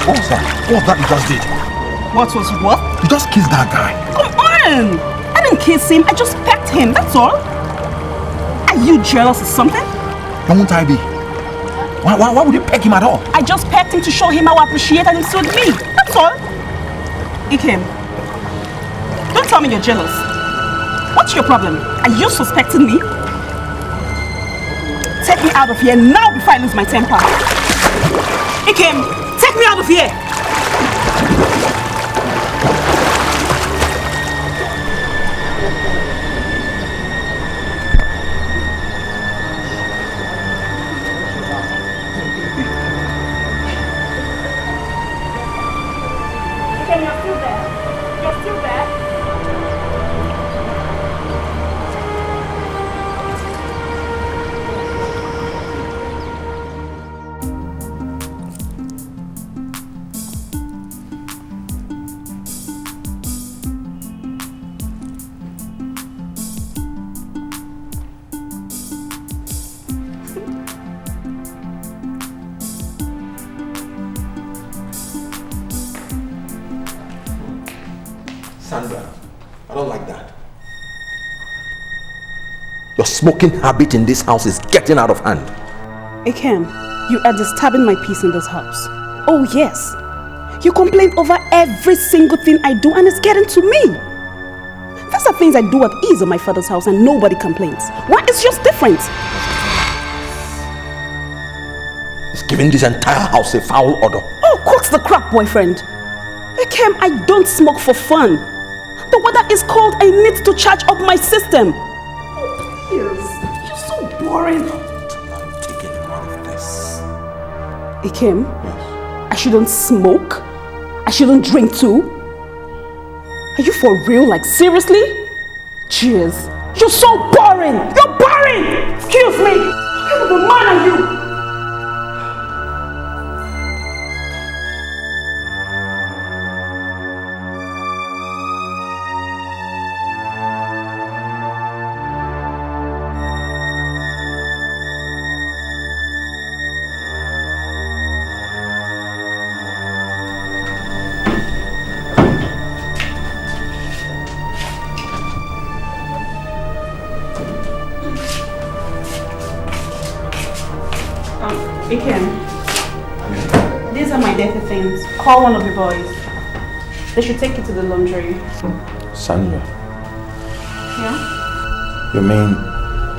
S8: What was that? What was that you just did?
S5: What was what?
S8: You just kissed that guy.
S5: Come on! I didn't kiss him. I just pecked him. That's all. Are you jealous or something?
S8: Why won't I be? Why would you peck him at all?
S5: I just pecked him to show him how I appreciate and he stood me. That's all. Ikem, don't tell me you're jealous. What's your problem? Are you suspecting me? Take me out of here now before I lose my temper. Ikem, take me out of here! Ikem, you're still there. You're still there.
S12: Sandra, I don't like that. Your smoking habit in this house is getting out of hand.
S5: Ikem, you are disturbing my peace in this house. Oh yes. You complain over every single thing I do and it's getting to me. These are things I do at ease in my father's house and nobody complains. Why is yours different?
S12: It's giving this entire house a foul odor.
S5: Oh, quotes the crap, boyfriend. Ikem, I don't smoke for fun. The weather is cold, I need to charge up my system. Oh, please. You're so boring.
S12: I'm taking him out of this.
S5: Ikem, I shouldn't smoke? I shouldn't drink too? Are you for real? Like seriously? Cheers. You're so boring! You're boring! Excuse me! What kind of a man are you? Ikem, these are my dirty things. Call one of the boys. They should take it to the laundry.
S12: Sandra,
S5: Yeah?
S12: you mean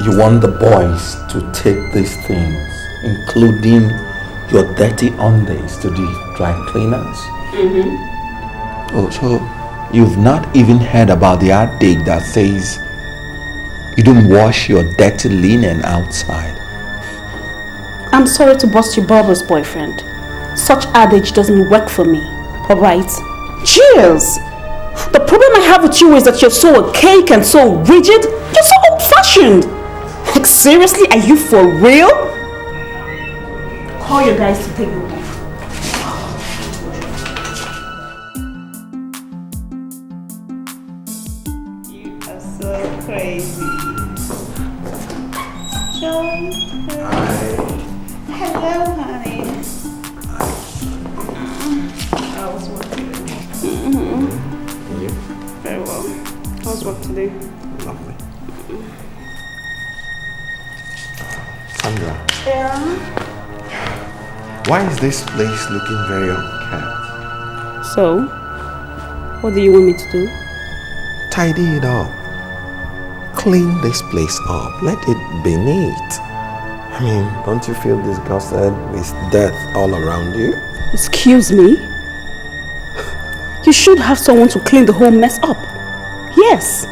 S12: you want the boys to take these things, including your dirty undies, to the dry cleaners?
S5: Mm-hmm.
S12: Oh, so you've not even heard about the adage that says you don't wash your dirty linen outside?
S5: I'm sorry to bust your bubbles, boyfriend. Such adage doesn't work for me. Alright? Cheers! The problem I have with you is that you're so archaic and so rigid. You're so old-fashioned. Like, seriously, are you for real? Call your guys to take them off. You are so crazy. John. Hello, honey. I was working today.
S12: You?
S5: Very well. How's work today?
S12: Lovely. Sandra,
S5: Yeah.
S12: why is this place looking very unkept?
S5: So, what do you want me to do?
S12: Tidy it up. Clean this place up. Let it be neat. I mean, don't you feel disgusted with death all around you?
S5: Excuse me? You should have someone to clean the whole mess up. Yes.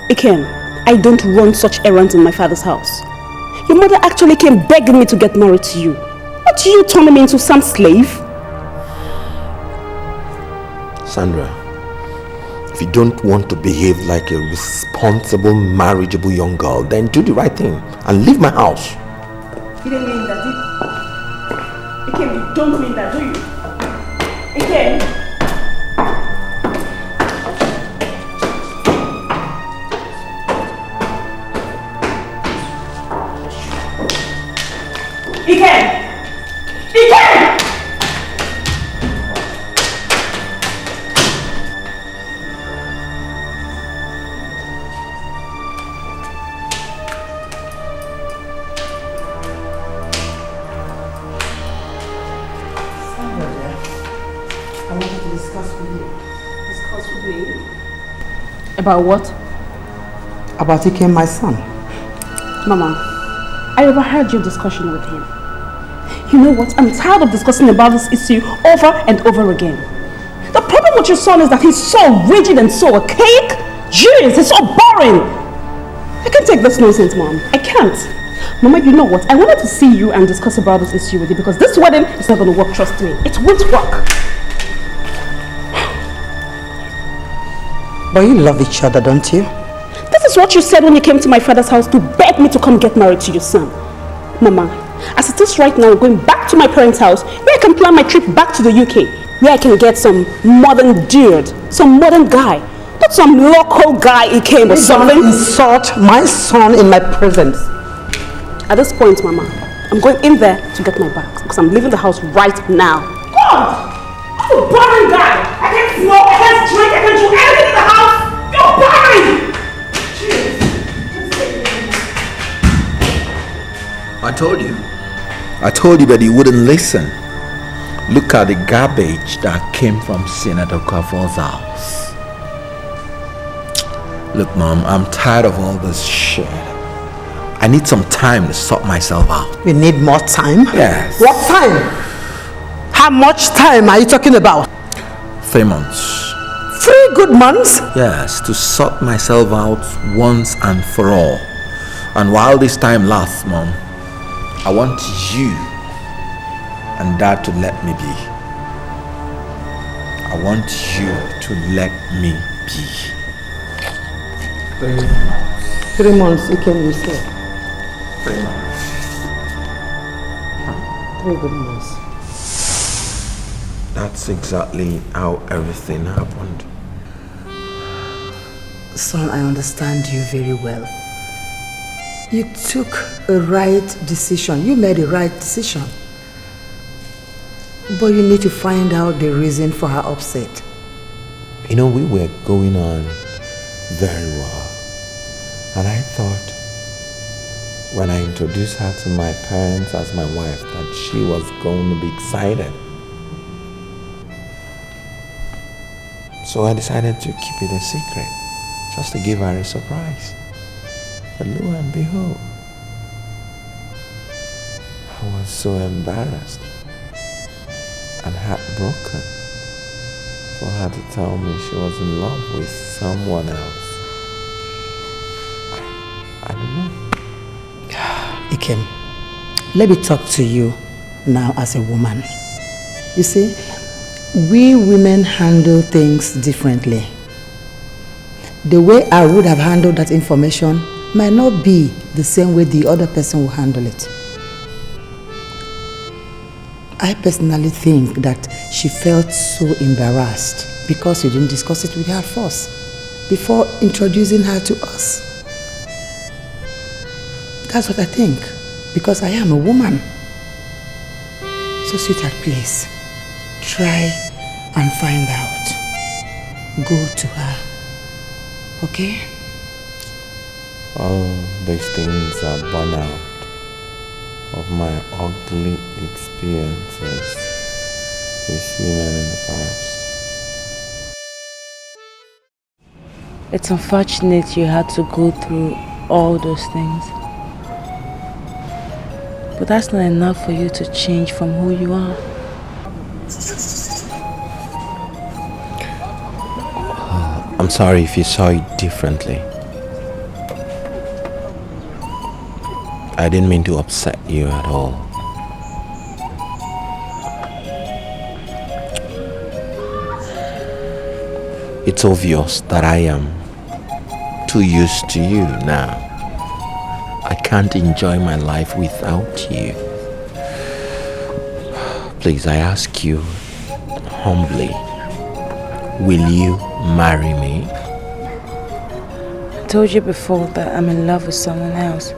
S5: Ikem, I don't run such errands in my father's house. Your mother actually came begging me to get married to you. Not you turning me into some slave.
S12: Sandra, if you don't want to behave like a responsible, marriageable young girl, then do the right thing and leave my house.
S5: You didn't mean that, did you? Ikem, you don't mean that, do you? Ikem? Ikem! Ikem! About what?
S6: About Ikem, my son.
S5: Mama, I overheard your discussion with him. You know what? I'm tired of discussing about this issue over and over again. The problem with your son is that he's so rigid and so archaic. Jeez, he's so boring. I can't take this nonsense, Mom. I can't. Mama, you know what? I wanted to see you and discuss about this issue with you because this wedding is not going to work, trust me. It won't work.
S6: But you love each other, don't you?
S5: This is what you said when you came to my father's house to beg me to come get married to your son. Mama, as it is right now, I'm going back to my parents' house where I can plan my trip back to the UK, where I can get some modern dude, some modern guy, not some local guy he came or something.
S6: Don't insult my son in my presence.
S5: At this point, Mama, I'm going in there to get my bags because I'm leaving the house right now. God! I'm a boring guy! I can't smoke, I can't can drink, I can do anything in the house. You're buried!
S12: I told you, but you wouldn't listen. Look at the garbage that came from Senator Kafor's house. Look, Mom, I'm tired of all this shit. I need some time to sort myself out.
S6: You need more time?
S12: Yes.
S6: What time? How much time are you talking about?
S12: 3 months.
S6: 3 good months?
S12: Yes, to sort myself out once and for all. And while this time lasts, Mom, I want you and Dad to let me be. I want you to let me be.
S6: 3 months, you can say.
S12: 3 months.
S6: 3 good months.
S12: That's exactly how everything happened.
S6: Son, I understand you very well. You took a right decision. You made a right decision. But you need to find out the reason for her upset.
S12: You know, we were going on very well. And I thought when I introduced her to my parents as my wife that she was going to be excited. So I decided to keep it a secret, just to give her a surprise. But lo and behold, I was so embarrassed and heartbroken for her to tell me she was in love with someone else. I don't know.
S6: Ikem, let me talk to you now as a woman. You see, we women handle things differently. The way I would have handled that information might not be the same way the other person will handle it. I personally think that she felt so embarrassed because you didn't discuss it with her first, before introducing her to us. That's what I think, because I am a woman. So sweetheart, please, try and find out. Go to her, okay?
S12: All these things are born out of my ugly experiences with women in the past.
S2: It's unfortunate you had to go through all those things. But that's not enough for you to change from who you are.
S12: I'm sorry if you saw it differently. I didn't mean to upset you at all. It's obvious that I am too used to you now. I can't enjoy my life without you. Please, I ask you humbly, will you marry me?
S2: I told you before that I'm in love with someone else.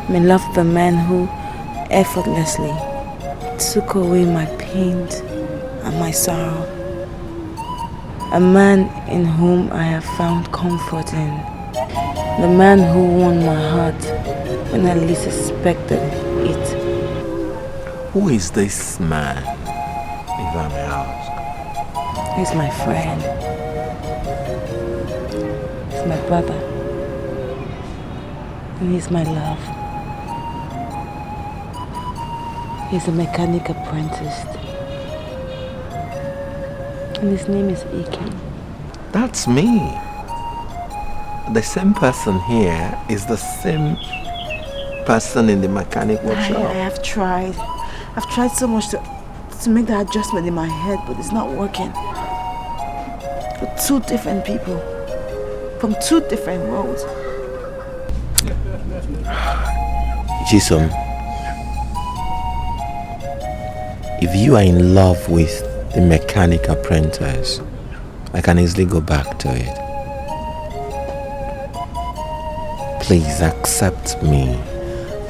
S2: I'm in love with a man who effortlessly took away my pain and my sorrow. A man in whom I have found comfort in. The man who won my heart when I least expected it.
S12: Who is this man, if I may ask?
S2: He's my friend. He's my brother. And he's my love. He's a mechanic apprentice. And his name is Ikem.
S12: That's me. The same person here is the same person in the mechanic workshop.
S1: I have tried. I've tried so much to make that adjustment in my head, but it's not working. We're 2 different people from 2 different worlds.
S12: Jason, if you are in love with the mechanic apprentice, I can easily go back to it. Please accept me.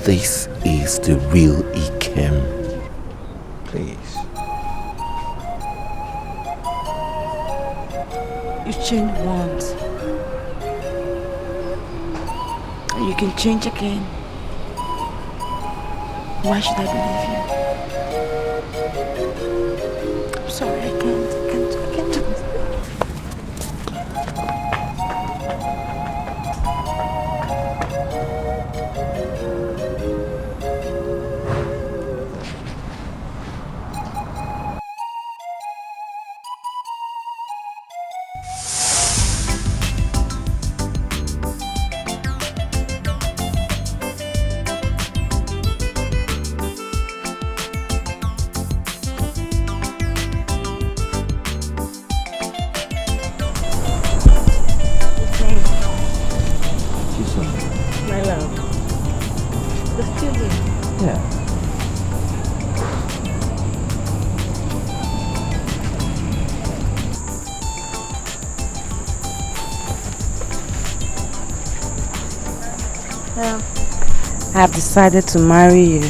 S12: This is the real Ikem. Please.
S1: You change once. And you can change again. Why should I believe you? I'm sorry, I can't do this.
S2: My love. You're still here.
S24: Yeah.
S2: I have decided to marry you.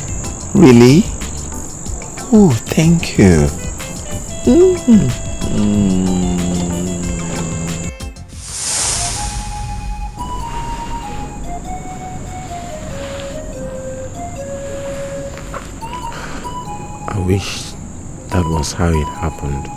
S12: Really? Oh, thank you. I wish that was how it happened.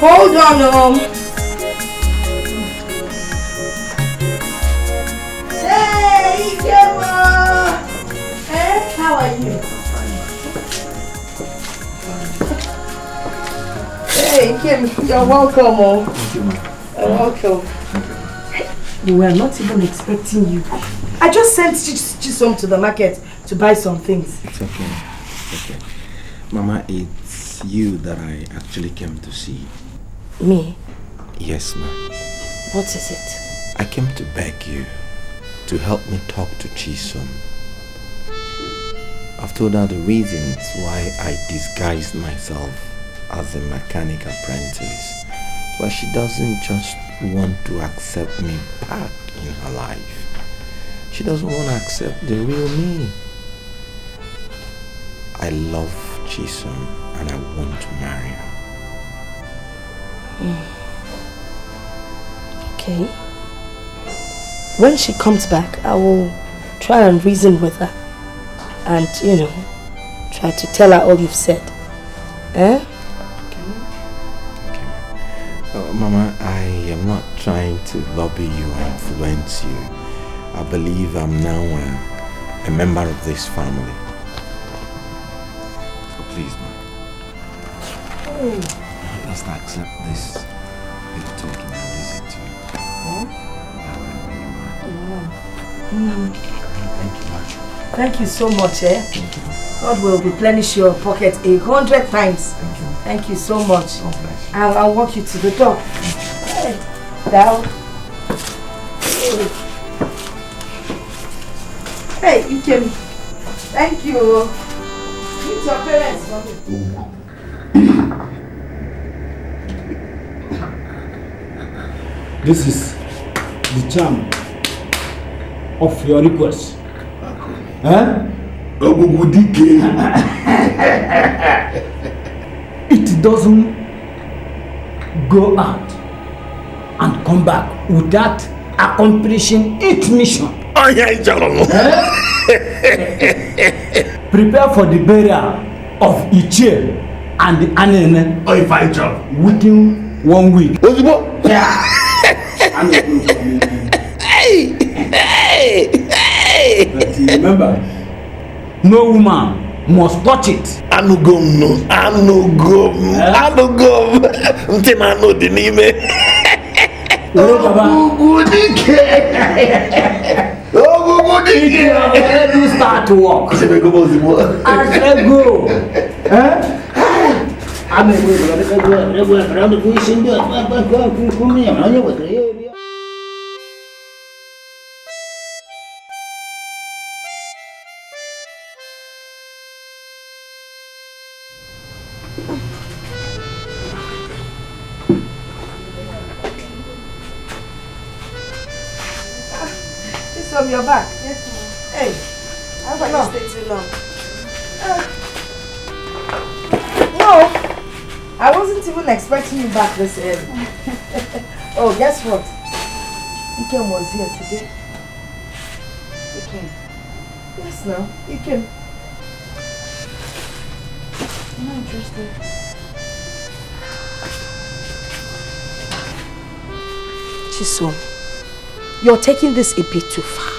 S4: Hold on, Hey, Gemma! How are you? Hey, Kim, you're welcome,
S12: Thank you, ma'am.
S4: You're welcome. We were not even expecting you. I just sent Chisom to the market to buy some things.
S12: It's okay. It's okay. Mama, it's you that I actually came to see.
S2: Me?
S12: Yes, ma'am.
S2: What is it?
S12: I came to beg you to help me talk to Chisom. I've told her the reasons why I disguised myself as a mechanic apprentice, but she doesn't just want to accept me back in her life. She doesn't want to accept the real me. I love Chisom and I want to marry her.
S2: Okay. When she comes back, I will try and reason with her. And, try to tell her all you've said. Eh?
S12: Mama, I am not trying to lobby you or influence you. I believe I'm now a member of this family. So please, Mama. Just accept this little token I visit to you.
S8: Thank you, man.
S4: Thank you so much, eh? God will replenish your pocket 100 times. Thank you so much. I'll walk you to the door. Hey, down. Hey, you can. Thank you. Meet your parents, mommy.
S9: This is the charm of your request. Huh? It doesn't go out and come back without accomplishing its mission. Prepare for the burial of Ichie and the Anene within 1 week. But remember, no woman must touch it.
S10: Anugom no, anugom. Ntima no the name.
S9: Let me start to walk. I said go.
S4: From your back. Yes, ma'am. Hey, how about you stay too long? No, I wasn't even expecting you back this early. Oh, guess what? Ikem was here today. Ikem. Yes, no, Ikem. I'm not interested. Chisom. You're taking this a bit too far.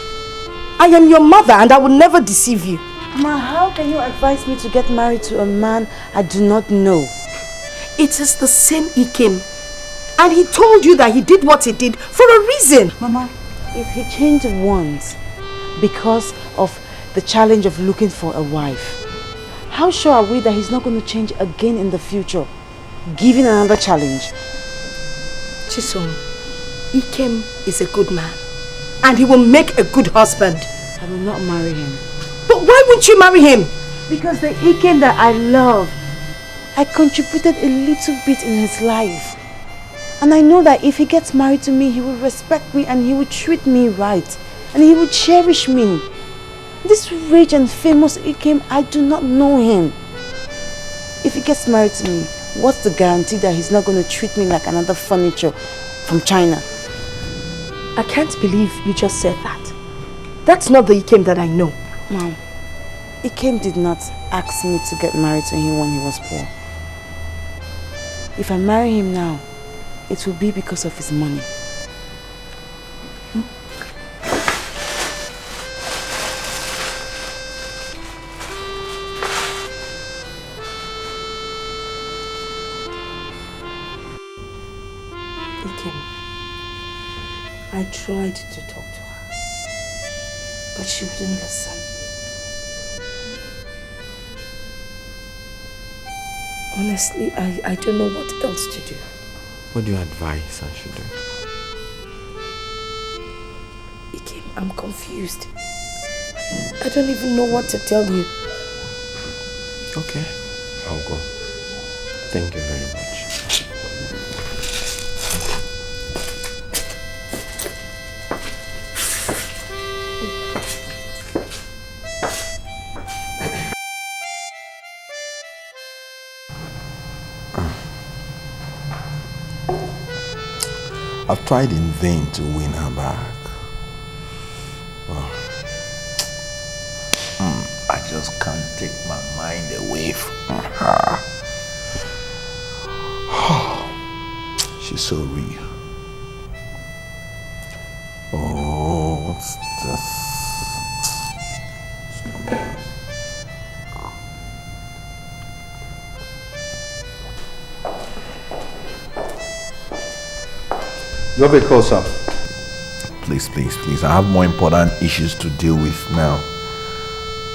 S4: I am your mother and I will never deceive you.
S2: Ma, how can you advise me to get married to a man I do not know?
S4: It is the same Ikem. And he told you that he did what he did for a reason.
S2: Mama, if he changed once because of the challenge of looking for a wife, how sure are we that he's not going to change again in the future, given another challenge?
S4: Chisom, Ikem is a good man and he will make a good husband.
S2: I will not marry him.
S4: But why won't you marry him?
S2: Because the Ikem that I love, I contributed a little bit in his life. And I know that if he gets married to me, he will respect me and he will treat me right. And he will cherish me. This rich and famous Ikem, I do not know him. If he gets married to me, what's the guarantee that he's not going to treat me like another furniture from China?
S4: I can't believe you just said that. That's not the Ikem that I know.
S2: Mom, Ikem did not ask me to get married to him when he was poor. If I marry him now, it will be because of his money.
S4: I tried to talk to her, but she wouldn't listen. Honestly, I don't know what else to do.
S12: What do you advise I should do?
S4: Ikem, I'm confused. I don't even know what to tell you.
S12: Okay, I'll go. Thank you very much. I've tried in vain to win her back. Well, I just can't take my mind away from her. She's so real. Oh, it's just...
S13: You have a call, sir.
S12: please, please, please. I have more important issues to deal with now.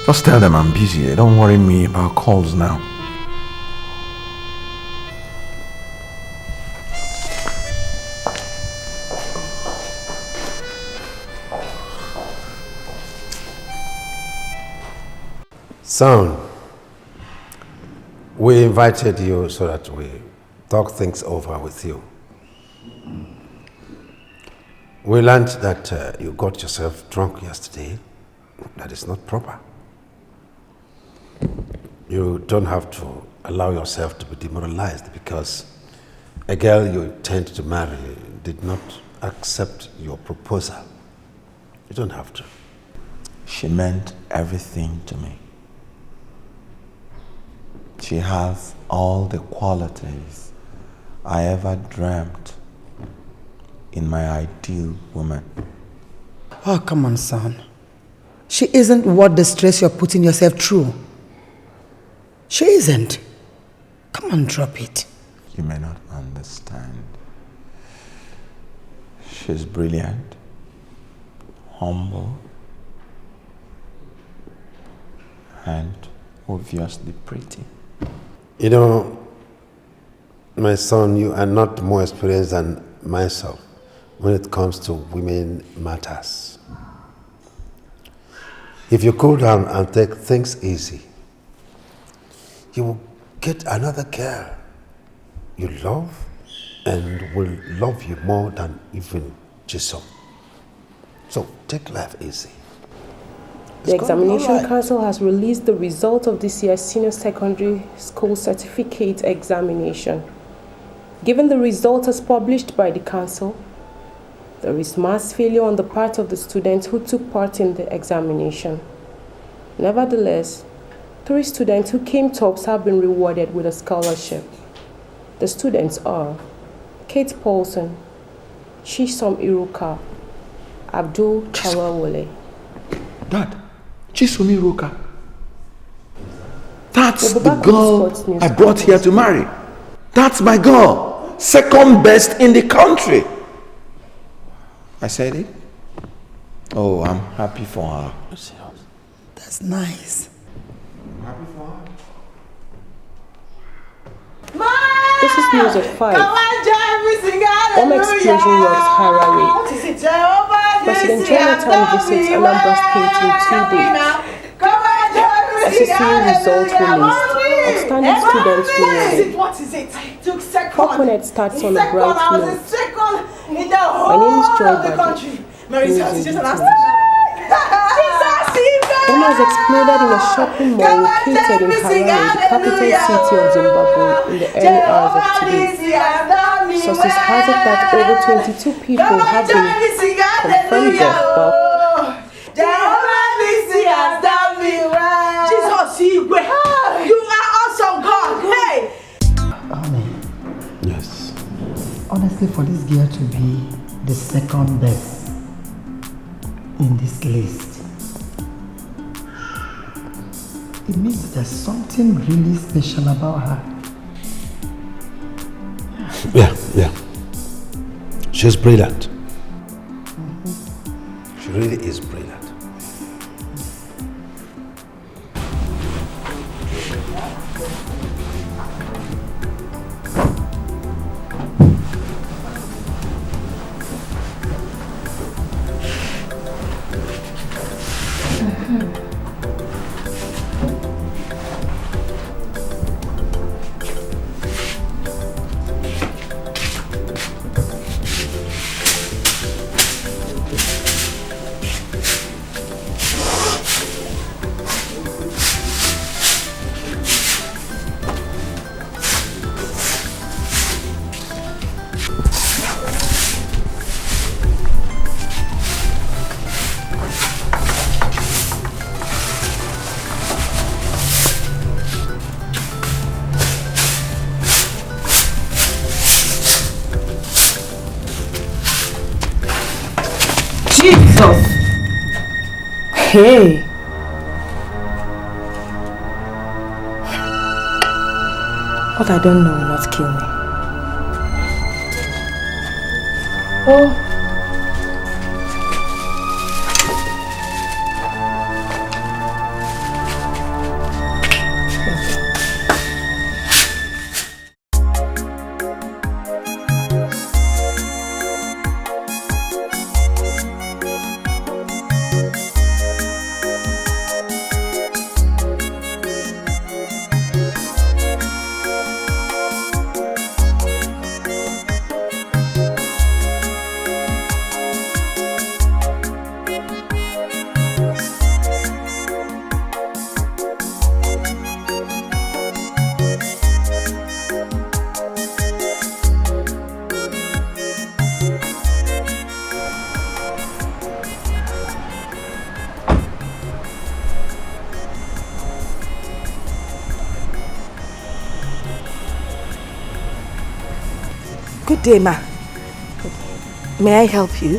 S12: Just tell them I'm busy. Don't worry me about calls now.
S10: Son, we invited you so that we talk things over with you. We learned that you got yourself drunk yesterday. That is not proper. You don't have to allow yourself to be demoralized because a girl you intend to marry did not accept your proposal. You don't have to.
S12: She meant everything to me. She has all the qualities I ever dreamt in my ideal woman.
S6: Oh, come on, son. She isn't worth the stress you're putting yourself through. She isn't. Come on, drop it.
S12: You may not understand. She's brilliant, humble, and obviously pretty.
S10: You know, my son, you are not more experienced than myself when it comes to women matters. If you cool down and take things easy, you will get another girl you love and will love you more than even Jesus. So take life easy.
S18: The Examination Council has released the result of this year's Senior Secondary School Certificate Examination. Given the result as published by the Council, there is mass failure on the part of the students who took part in the examination. Nevertheless, 3 students who came tops have been rewarded with a scholarship. The students are Kate Paulson, Chisom Iruka, Abdul Kawawole.
S3: Dad, Chisom Iruka. That's the girl I brought here to marry. That's my girl. Second best in the country.
S12: I said it? Oh, I'm happy for her.
S6: That's nice.
S12: I'm happy for her.
S18: This is news at 5. Home explosion rocks Harare. President Jonathan visits Anambra State in 2 days. SSC results released. Outstanding students rewarded. Hawknet starts on a bright note. My name is Joy Badi. Bomb has exploded in a shopping mall located in Harare, the capital city of Zimbabwe, in the early hours of today. Sources hazard that over 22 people have been confirmed dead, while
S4: You are awesome, God. Hey!
S10: Yes.
S6: Honestly, for this girl to be the second best in this list, it means there's something really special about her.
S10: Yeah. She's brilliant. She really is brilliant.
S18: Hey! What I don't know will not kill me.
S4: Good day, ma. May I help you?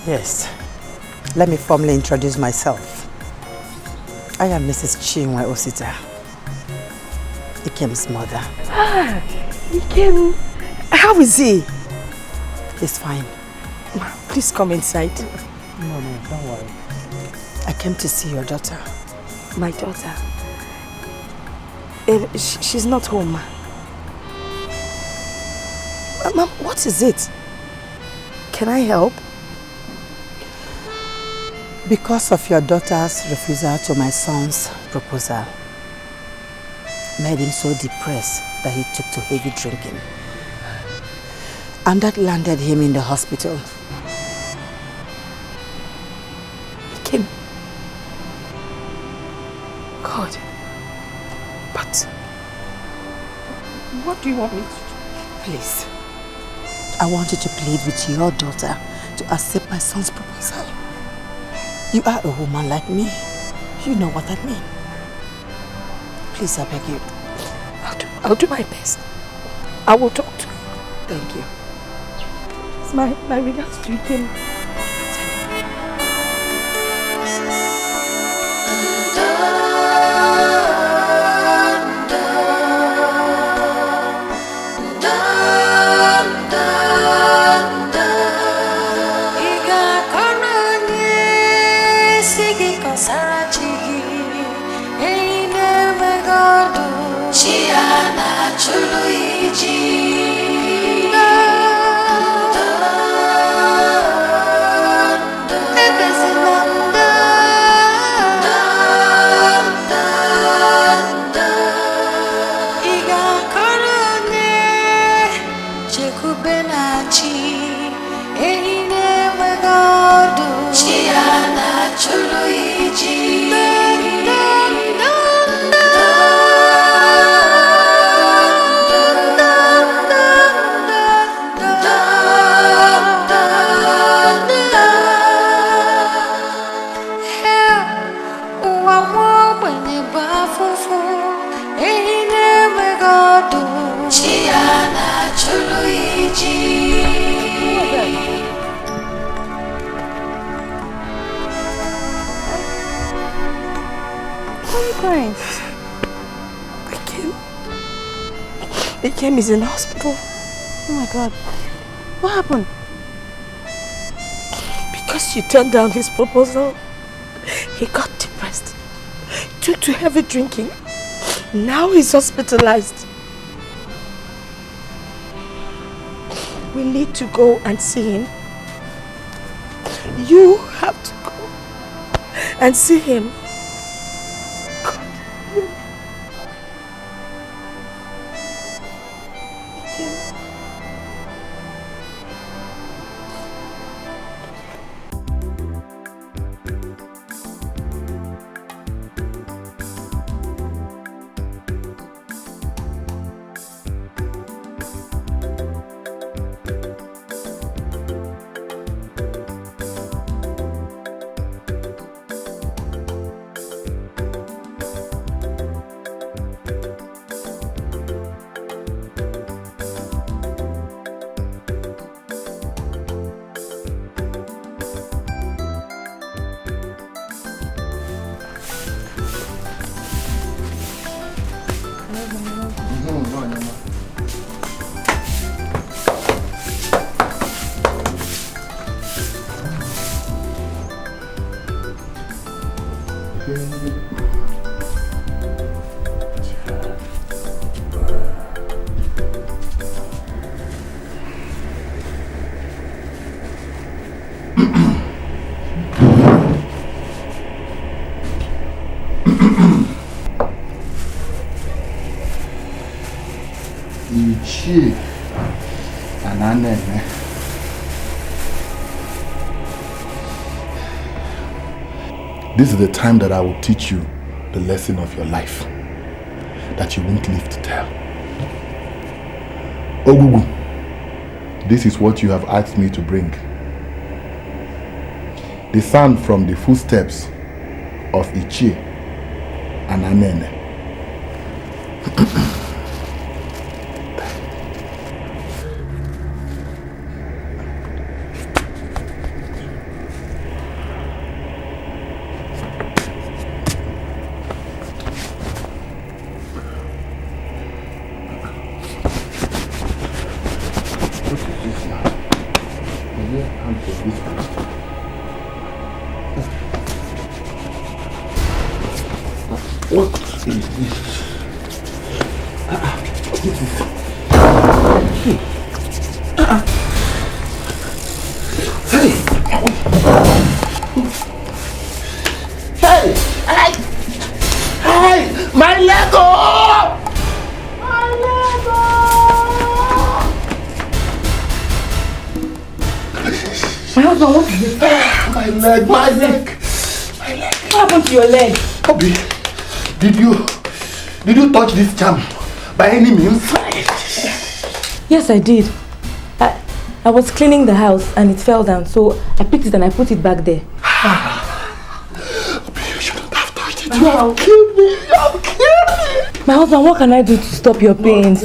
S6: Yes. Let me formally introduce myself. I am Mrs. Chinwe Osita, Ikem's mother.
S4: Ah, Ikem. How is he?
S6: He's fine.
S4: Please come inside.
S6: No, don't worry. I came to see your daughter.
S4: My daughter? She's not home, ma. Ma'am, what is it? Can I help?
S6: Because of your daughter's refusal to my son's proposal, made him so depressed that he took to heavy drinking. And that landed him in the hospital.
S4: Kim. God. But what do you want me to do?
S6: Please. I want you to plead with your daughter to accept my son's proposal. You are a woman like me. You know what I mean. Please, I beg you.
S4: I'll do my best. I will talk to her.
S6: Thank you.
S4: It's my regards to you, Kim. Ikem is in the hospital.
S1: Oh my God. What happened?
S4: Because you turned down his proposal, he got depressed. Took to heavy drinking. Now he's hospitalized. We need to go and see him. You have to go and see him.
S20: This is the time that I will teach you the lesson of your life that you won't live to tell. Ogugu, this is what you have asked me to bring. The sound from the footsteps of Ichie and Anene.
S21: Hey! My Lego! My Lego!
S4: My husband, what is it?
S21: My leg, my leg.
S4: What happened to your leg?
S21: Obi, did you touch this charm by any means?
S17: Yes, I did. I was cleaning the house and it fell down, so I picked it and I put it back there.
S21: Obi, you shouldn't have touched it. You have killed me. You have killed me.
S17: My husband, what can I do to stop your pains?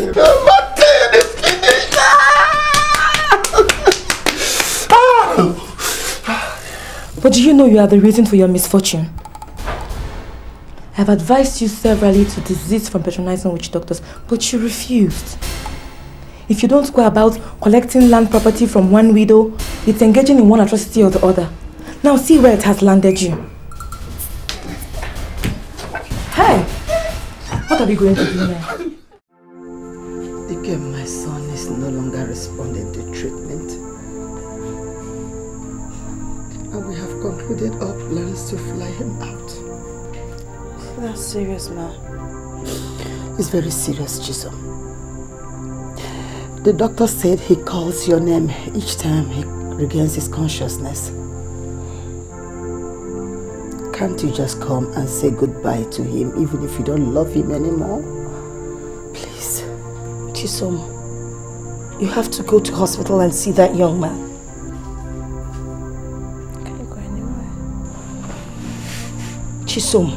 S17: But do you know you are the reason for your misfortune? I have advised you severally to desist from patronizing witch doctors, but you refused. If you don't go about collecting land property from one widow, it's engaging in one atrocity or the other. Now see where it has landed you. Hey! What are we going to do now?
S6: Again, my son is no longer responding to treatment. And we have concluded our plans to fly him out.
S1: That's serious, ma.
S6: It's very serious, Chisom. The doctor said he calls your name each time he regains his consciousness. Can't you just come and say goodbye to him even if you don't love him anymore? Please.
S1: Chisom, you have to go to hospital and see that young man. Can you go anywhere? Chisom,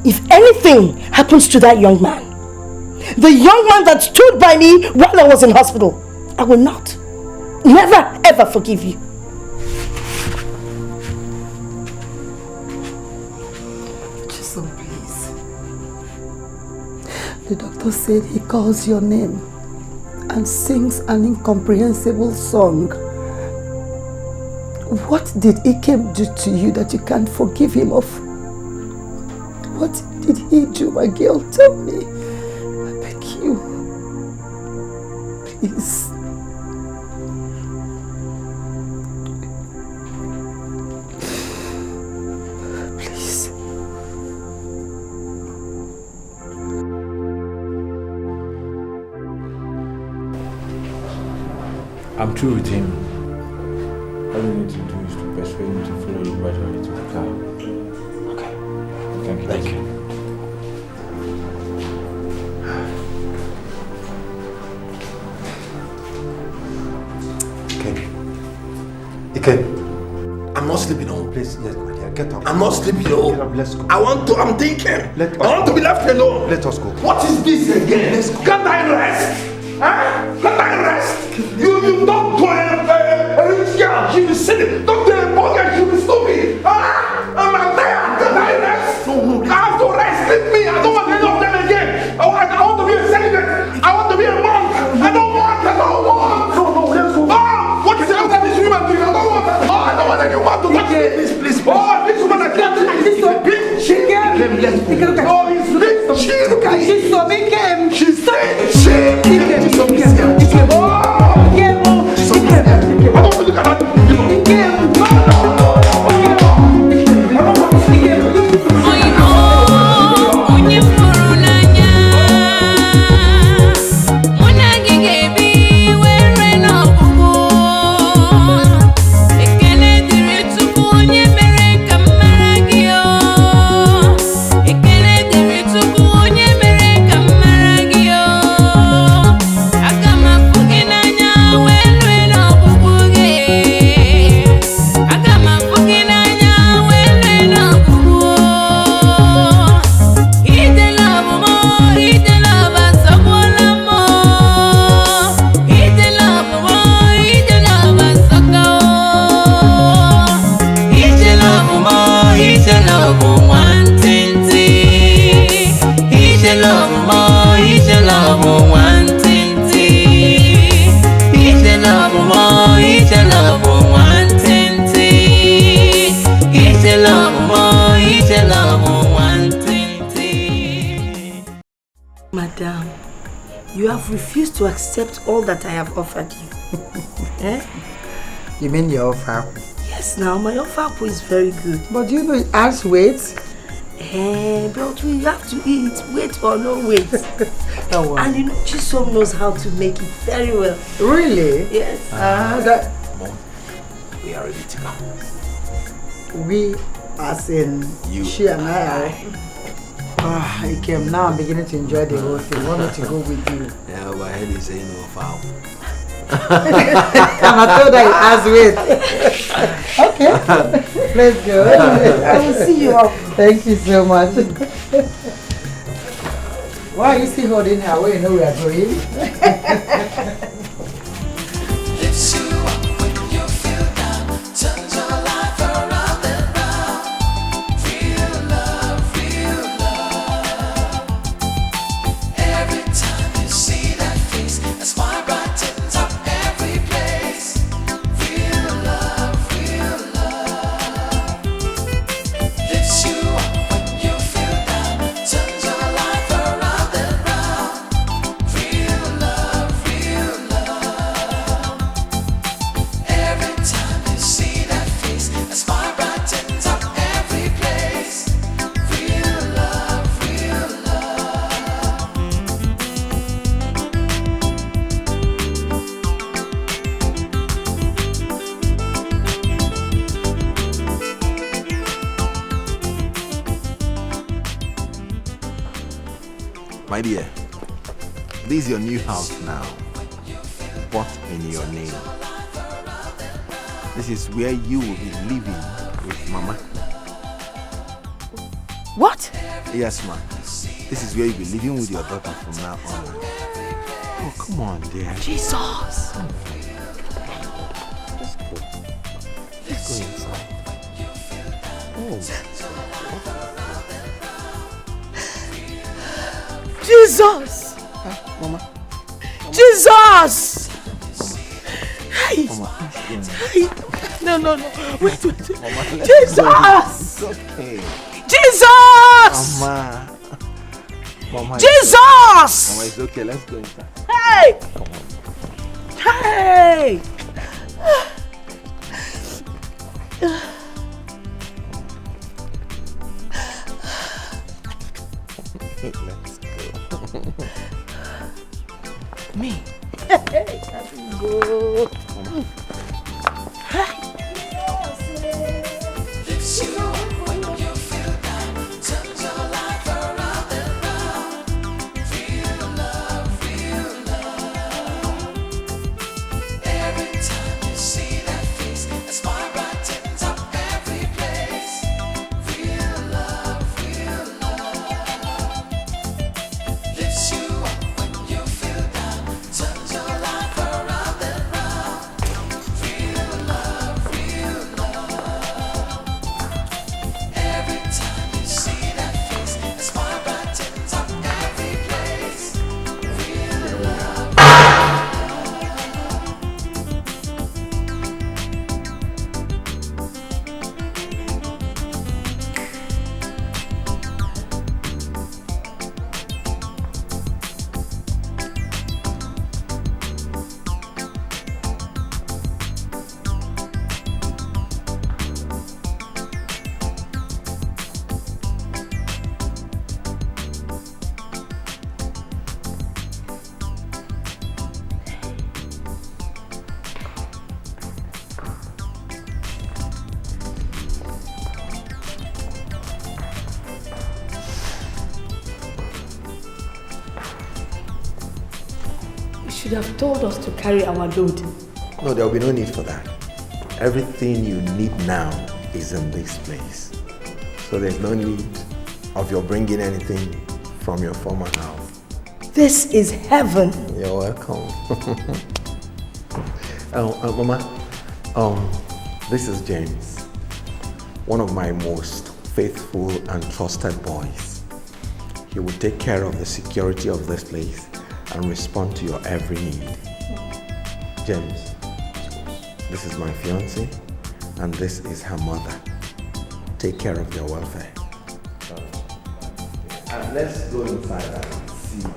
S1: if anything happens to that young man, the young man that stood by me while I was in hospital, I will not, never ever forgive you.
S6: Chisom, please. The doctor said he calls your name and sings an incomprehensible song. What did Ikem do to you that you can't forgive him of? What did he do, my girl? Tell me. I beg you. Please. Please.
S9: I'm through with him. All you need to do is to persuade him to follow you gradually to the car. Okay. Thank you.
S21: Thank you. Ike, I'm not sleeping home.
S10: Please, yes, my dear, get up.
S21: I'm not sleeping home.
S10: Get up, let's go.
S21: I'm thinking. I want to be left alone.
S10: Let us go.
S21: What is this again?
S10: Let's go.
S21: Can't I rest? Huh? Can't I rest? You talk to a rich girl, she will sit it. Talk to a poor girl, she will stupid. I'm tired. Can't I rest? No, I have to rest. Leave me. I don't want any of them again. I want to be a celibate. I want to be a monk. I don't want. No, let's go. What is after this woman doing? I don't want. I don't want anyone to touch me. Please. Oh, this woman I can't like this. Let's go. Oh, he's rich. She's so big. She's saying
S11: Agama
S4: Madam, you have refused to accept all that I have offered you. Eh?
S11: You mean your offer?
S4: Yes, now my offer is very good.
S11: But you know, ask weight.
S4: But we have to eat, weight or no weight.
S11: Don't worry.
S4: And you know, Chisom knows how to make it very well.
S11: Really?
S4: Yes.
S12: Mom, we are ready to go.
S11: We, as in
S12: You.
S11: she and I. I came now. I'm beginning to enjoy the whole thing. Want me to go with you?
S12: Yeah, but I heard you say no foul.
S11: And I told her as weight. Okay, let's go.
S4: I will see you up.
S11: Thank you so much. Why are you still holding her? Where you know we are going?
S21: Lifts you up when you feel down, turns your life around and round. Real love, real love. Every time you see that face, a smile brightens up every place. Real love, real love. Lifts you up when you feel down, turns your life around and round. Real love, real love. Every time you see that face, a smile brightens up every place. Real love, real love.
S12: My dear, this is your new house now. Bought in your name. This is where you will be living with Mama.
S4: What?
S12: Yes, ma. This is where you'll be living with your daughter from now on. Oh, come on, dear.
S4: Jesus.
S12: Let's go. Let's go inside.
S4: Jesus!
S12: Mama.
S4: Jesus! Hey!
S12: Mama.
S4: Hey! No. Wait.
S12: Mama, let's
S4: Jesus!
S12: go. It's okay.
S4: Jesus!
S12: Mama. Mama.
S4: Jesus!
S12: Mama, it's okay. Let's go inside.
S4: Hey!
S12: Come on.
S4: Hey!
S12: Let's go.
S4: Me? Hey, that's good.
S21: Lifts you up when you feel down, turns your life around and round. Real love, real love. Every time you see that face, a smile brightens up every place. Real love, real love. Lifts you up when you feel down, turns your life around and round. Real love, real love. Every time you see that face, a smile brightens up every place. Real love.
S4: You should have told us to carry our load.
S12: No, there will be no need for that. Everything you need now is in this place. So there's no need of your bringing anything from your former house.
S4: This is heaven.
S12: You're welcome. Mama, this is James, one of my most faithful and trusted boys. He will take care of the security of this place and respond to your every need. James, this is my fiancée, and this is her mother. Take care of their welfare. And let's go inside and see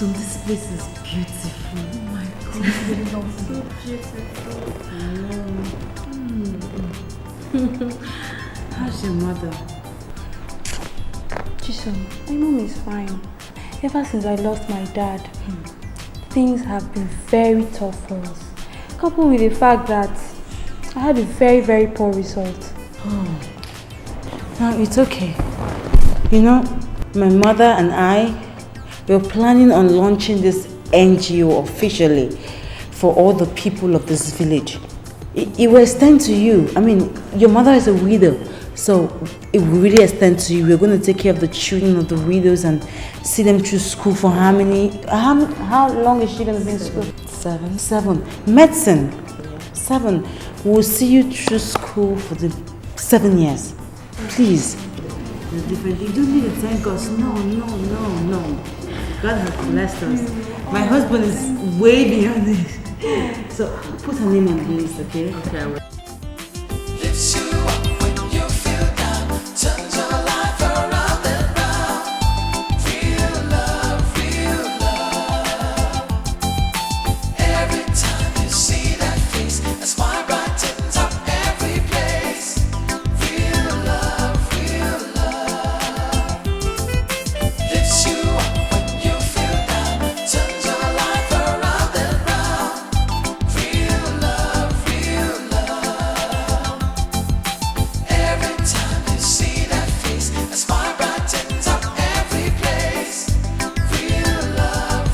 S2: So this place is beautiful. Oh my God. So beautiful. How's your mother?
S17: Chisom, my mom is fine. Ever since I lost my dad, things have been very tough for us. Coupled with the fact that I had a very, very poor result.
S2: Oh. No, it's okay. You know, my mother and I were planning on launching this NGO officially for all the people of this village. It will extend to you. I mean, your mother is a widow, so it will really extend to you. We're going to take care of the children of the widows and see them through school for how long is she going to be in school? 7. Medicine. 7. We'll see you through school for the 7 years. Please. You don't need to thank us. No. God has blessed us. My husband is way beyond this. So put her name on the list, okay? Okay.
S21: Lifts you up when you feel down, turns your life around and round. Real love. Every time you see that face, a smile brightens up every place. Real love. Lifts you up when you feel down, turns your life around and round. Real love. Every time you see that face, a smile brightens up every place. Real love.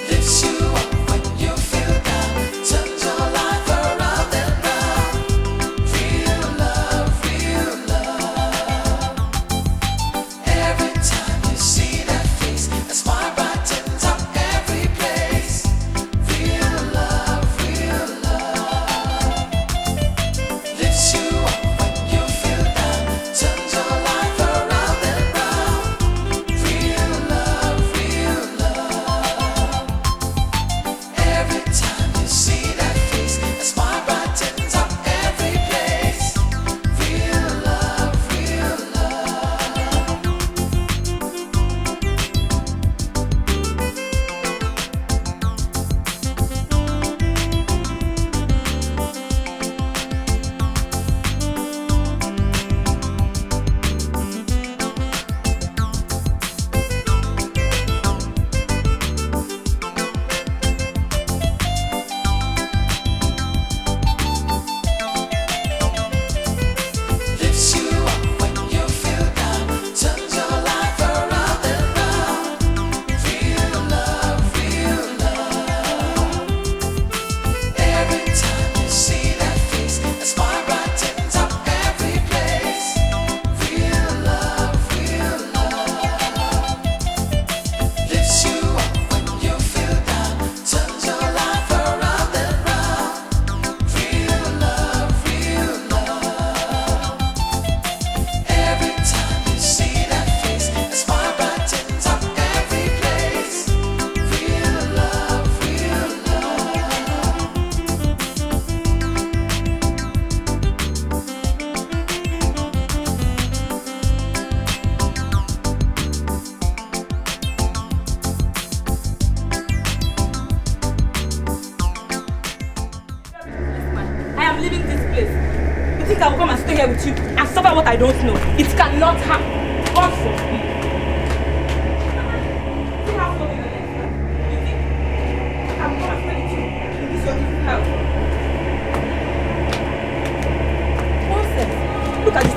S21: Lifts you up when you feel down, turns your life around and round. Real love. Every time you see that face, a smile brightens up every place. Real love. Lifts you up when you feel down, turns your life around and round. Real love. Every time you see that face, a smile brightens up every place. Real love. Lifts you up when you feel down, turns your life around and round. Real love. Every time you see that face, a smile brightens up every place. Real love. Lifts you up when you feel down, turns your life around and round. Real love. Every time you see that face, a smile brightens up every place. Real love.
S4: I am leaving this place. You think I will come and stay here with you and suffer what I don't know? It cannot happen. God forbid. See how slow you are. You think I will come and stay with you in this your evil house? Nonsense. Look at this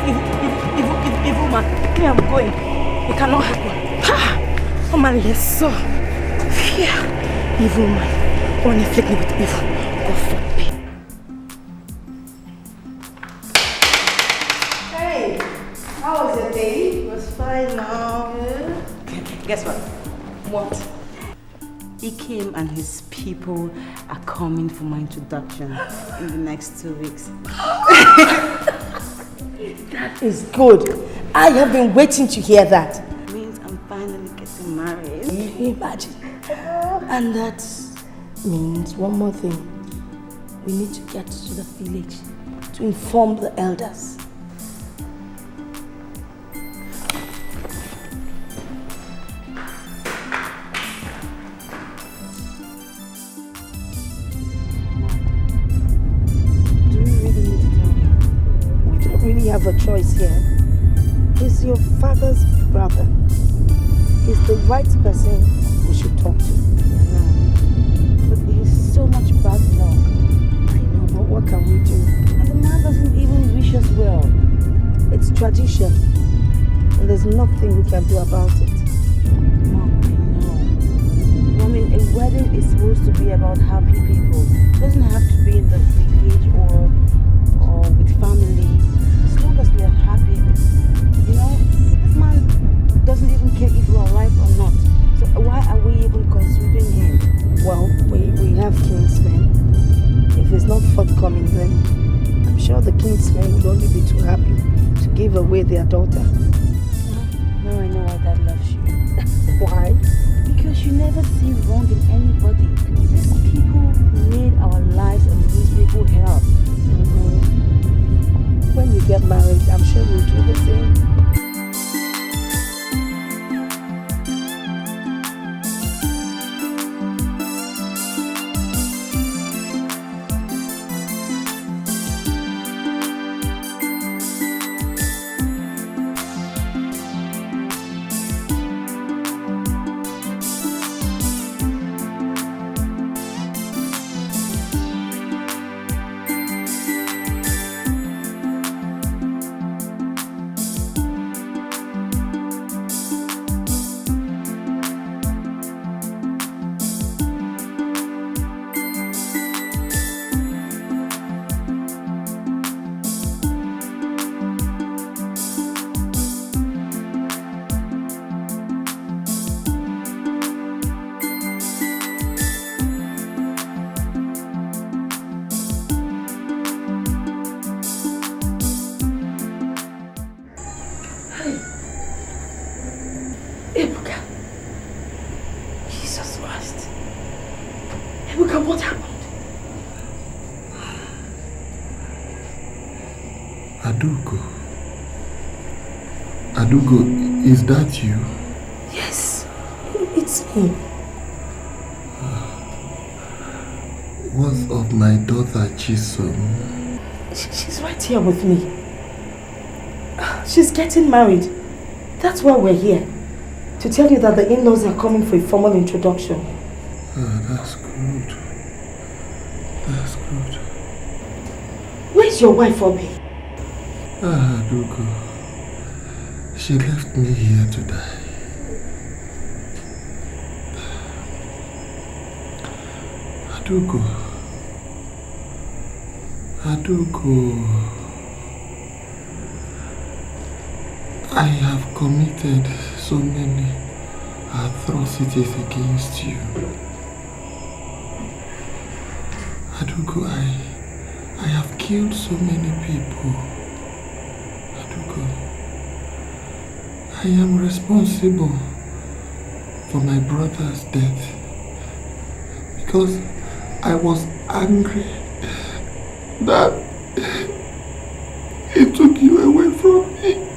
S4: evil man. Me, I'm going. It cannot happen. Ha! Oh man, yes, so. Fear. Evil man. Only inflict me with evil. God forbid.
S2: Hey, how was your day? It was fine now. Guess what?
S4: What?
S2: He came and his people are coming for my introduction in the next 2 weeks.
S4: That is good. I have been waiting to hear that.
S2: It means
S1: married.
S2: Imagine. And that means one more thing. We need to get to the village to inform the elders.
S1: Have a choice here. He's your father's brother. He's the right person we should talk to. I know. But he's so much bad luck. I know, but what can we do? And the man doesn't even wish us well. It's tradition. And there's nothing we can do about it. Mom, I know. I mean, a wedding is supposed to be about happy people. It doesn't have to be in the village or with family. As long as we are happy, you know, this man doesn't even care if we're alive or not. So why are we even considering him? Well, we have kinsmen. If it's not forthcoming, then I'm sure the kinsmen would only be too happy to give away their daughter. Now I know why Dad loves you. Why? Because you never see wrong in anybody. These people made our lives a miserable hell. When you get married, I'm sure you'll do the same.
S5: What happened?
S20: Adugo, is that you?
S2: Yes, it's me.
S20: What's of my daughter Chisom?
S5: She's right here with me. She's getting married. That's why we're here. To tell you that the in-laws are coming for a formal introduction.
S20: That's good. That's good.
S5: Where's your wife, Obi?
S20: Adugo. She left me here to die. Adugo. I have committed so many atrocities against you. Adugo, I have killed so many people. Adugo, I am responsible for my brother's death because I was angry that he took you away from me.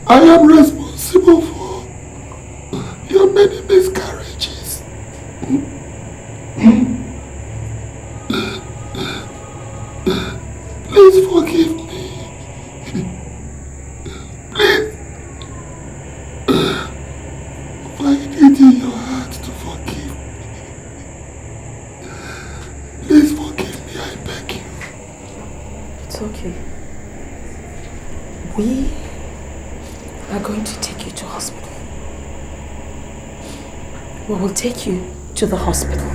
S20: I am responsible for your many miscarriages. Please forgive me. Please. Find it in your heart to forgive me. Please forgive me, I beg you.
S5: It's okay. We are going to take you to hospital. We will take you to the hospital.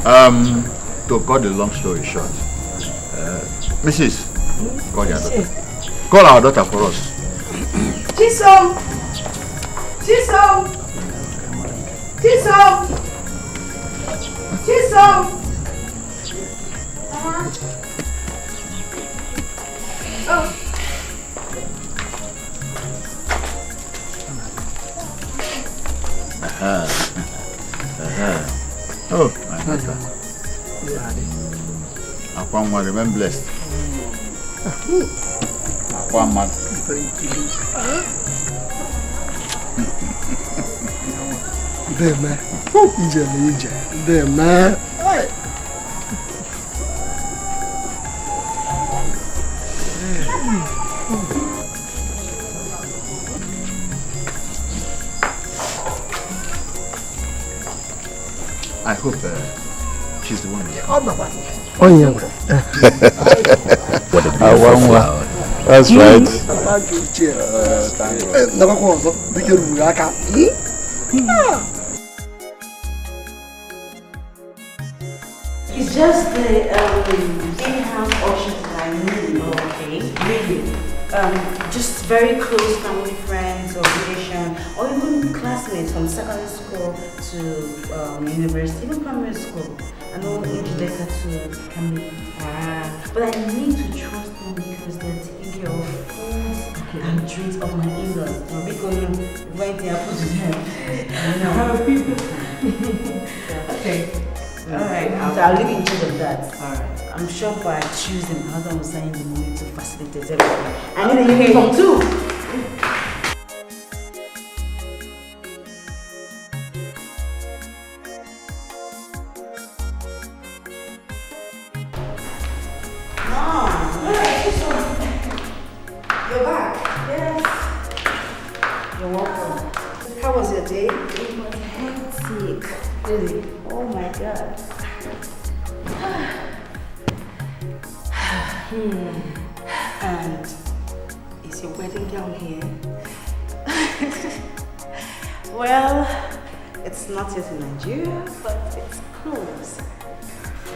S12: To cut the long story short, Mrs. Call your daughter. Call our daughter for us.
S4: Chisom! Chisom! Chisom! Chisom! Oh.
S12: Oh, my daughter. Aquam will remain blessed. Aquam man.
S14: There, man. Easy. There, man.
S12: I hope she's the one.
S14: Oh, yeah.
S12: What a beautiful flower.
S13: That's right.
S2: It's just the in-house options that I need. Okay, really. Just very close family friends or relation, or even classmates from secondary school to university, even primary school. I know introducer to can be, but I need to trust them because they're taking care of food and drinks of my in-laws. I'm big on if anything happens to them. Okay. Alright, I'll leave you in charge of that. Alright. I'm sure by Tuesday, my husband will sign the money to facilitate everything. I need a uniform too.
S1: You're back. Yes. You're welcome. How was your day?
S2: It was hectic.
S1: Really?
S2: Oh my god.
S1: And is your wedding gown here? Well, it's not yet in Nigeria, but it's close.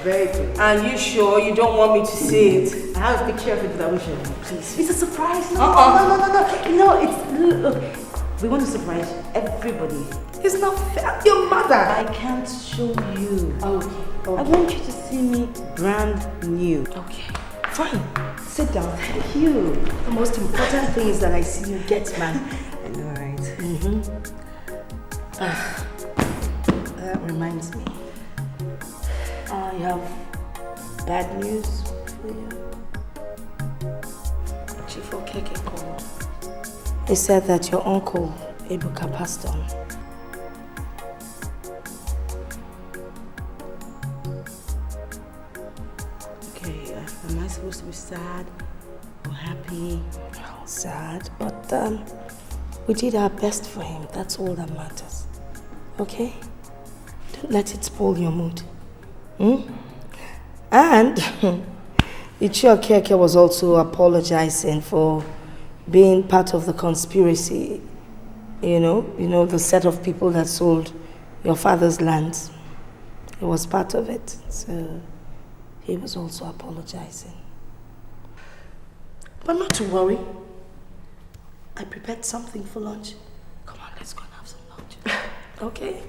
S1: Very good.
S4: And you sure you don't want me to see it?
S1: I have a picture of it, but I wish you please. It's a surprise. No, no. You know, look, we want to surprise everybody.
S4: It's not fair. Your mother.
S1: I can't show you. Okay. I want you to see me brand new.
S4: Okay. Fine. Sit down.
S1: Thank you.
S4: The most important thing is that I see you get married.
S1: I know, right? That reminds me. I have bad news for you. Chief Okeke called. He said that your uncle, Ebuka, passed on. Okay, am I supposed to be sad or happy? Well, sad, but we did our best for him. That's all that matters. Okay? Don't let it spoil your mood. And Ichio Keke was also apologizing for being part of the conspiracy. You know the set of people that sold your father's lands. He was part of it, so he was also apologizing. But not to worry. I prepared something for lunch. Come on, let's go and have some lunch. Okay?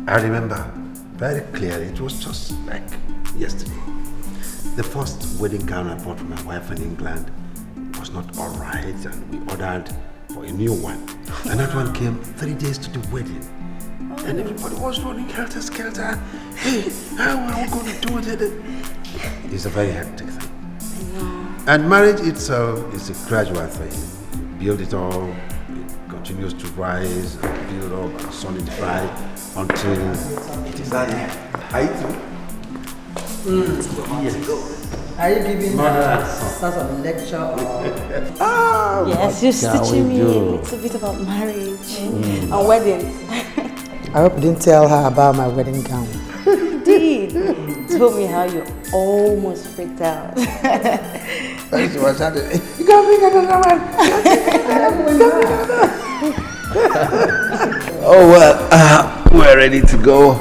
S10: I remember very clearly, it was just like yesterday. The first wedding gown I bought for my wife in England was not alright, and we ordered for a new one. And that one came 3 days to the wedding. And everybody was running helter-skelter. Hey, how are we going to do it? It's a very hectic thing. And marriage itself is a gradual thing. You build it all, it continues to rise and build up and solidify until it is at the end. Are you too?
S11: Yes. Are you giving such a lecture?
S1: Yes, you're teaching me a little bit about marriage and weddings.
S6: I hope you didn't tell her about my wedding gown.
S1: You did.
S2: told me how you almost freaked out.
S16: That's what I did. You gotta bring another one.
S12: Oh well, we're ready to go.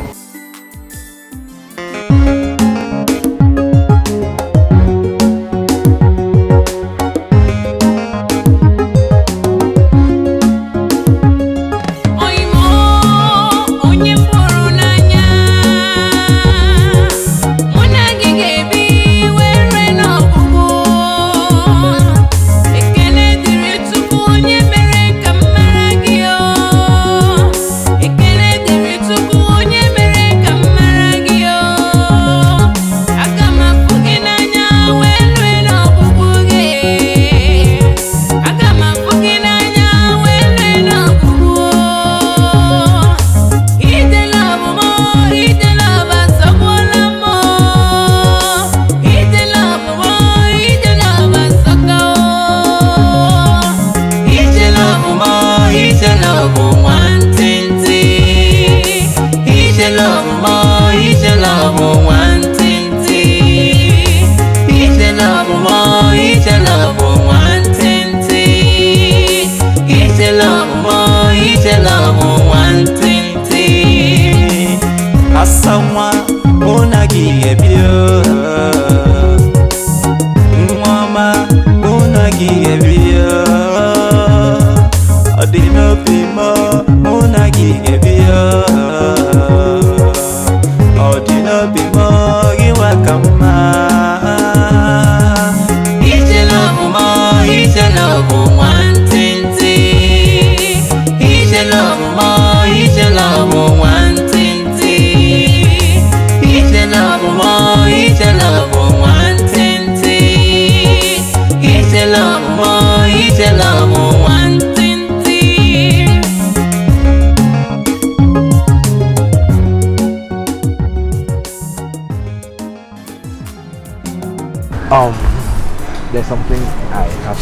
S12: There's something I have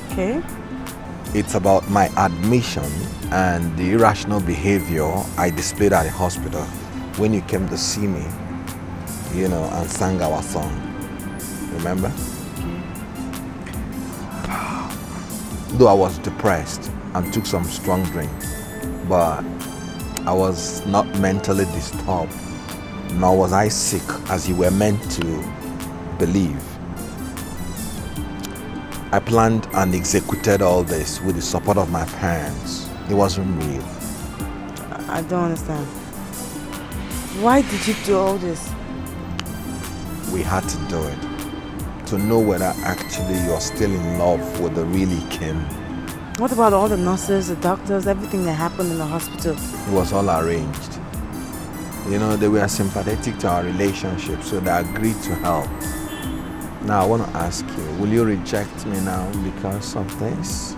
S12: to
S1: Okay.
S12: It's about my admission and the irrational behavior I displayed at the hospital when you came to see me, you know, and sang our song. Remember? Though I was depressed and took some strong drink, but I was not mentally disturbed, nor was I sick as you were meant to believe. I planned and executed all this with the support of my parents. It wasn't real.
S1: I don't understand. Why did you do all this?
S12: We had to do it to know whether actually you're still in love with the really Kim.
S1: What about all the nurses, the doctors, everything that happened in the hospital?
S12: It was all arranged. You know, they were sympathetic to our relationship, so they agreed to help. Now I want to ask you, will you reject me now because of this?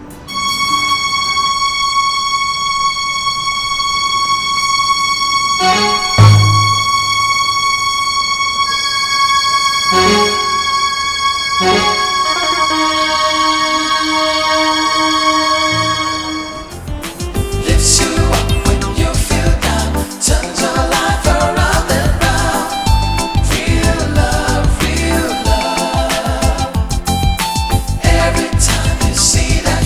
S21: Every time you see that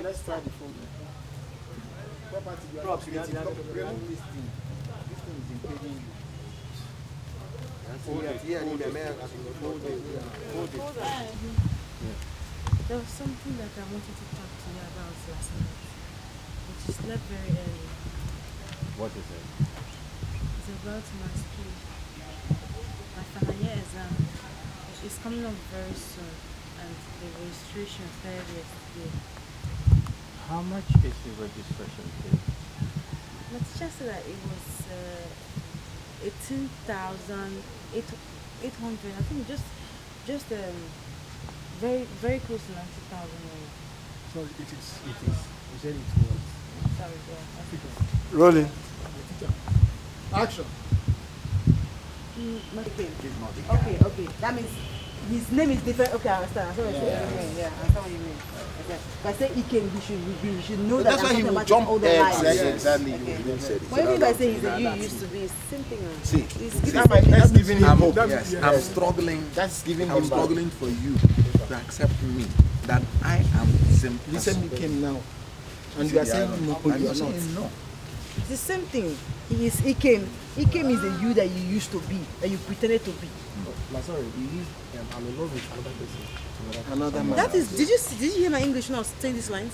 S14: Let's try the phone. Property, you are creative. Remove this thing. This thing is impeding you. Hold it.
S1: There was something that I wanted to talk to you about last night, but you slept very early.
S9: What is it?
S1: It's about my school. My final year exam is coming up very soon, and the registration started yesterday.
S9: How much is the registration fee?
S1: My teacher said that it was 18,800. I think just very close to 90,000.
S14: So it is. You said it was.
S1: Sorry,
S14: Rolling. Action.
S4: Okay. That means his name is different. Okay, I understand. I understand what you mean. Okay. But I say he came, we should know that.
S14: That's why he will jump. Exactly.
S4: What do you mean by saying he's a you used to be? It's the same thing.
S12: See,
S14: that's giving him hope.
S12: Yes, I'm struggling.
S14: That's giving
S12: I'm
S14: him
S12: struggling for you to accept me that I am the same person.
S14: Listen, he came now, and you are saying no. You are not.
S12: No.
S4: It's the same thing. He came is the you that you used to be, that you pretended to be.
S14: I'm sorry. I'm in love with another person. Another man.
S4: That is. Did you hear my English when I was saying these lines?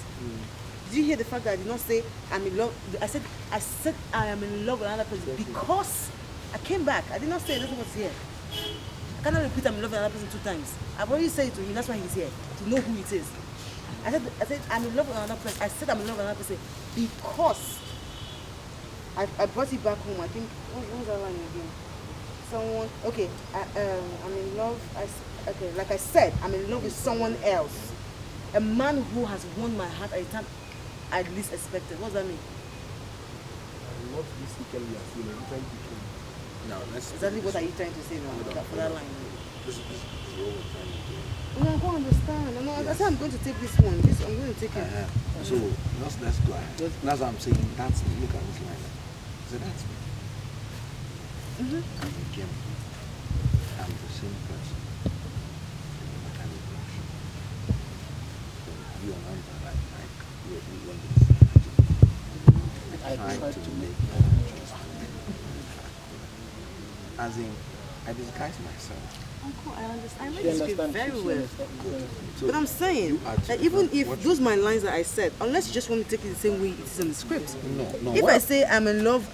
S4: Did you hear the fact that I did not say I'm in love? I said I am in love with another person because I came back. I did not say nothing was here. I cannot repeat I'm in love with another person 2 times. I've already said it to him. That's why he's here, to know who it is. I said I'm in love with another person. I said I'm in love with another person because I brought it back home. I think what was that line again? Someone. Okay. I'm in love. Like I said, I'm in love with someone else. A man who has won my heart at a time I least expected. What does that mean?
S14: I love this equally as you. I'm trying to kill you.
S12: No,
S4: exactly what are you trying to say now for that line?
S12: This is what we're trying to do.
S4: No, I don't understand. No, I said I'm going to take this one. I'm going to take it.
S12: So let's go ahead. That's what I'm saying. That's me. Look at this line. So that's me. And he came. I'm the same person. You and I are like I tried to make as in I disguise myself.
S4: Uncle, I understand. I read this script very well. But I'm saying that even if those my lines that I said, unless you just want me to take it the same way it is in the script.
S12: No.
S4: If I say I'm in love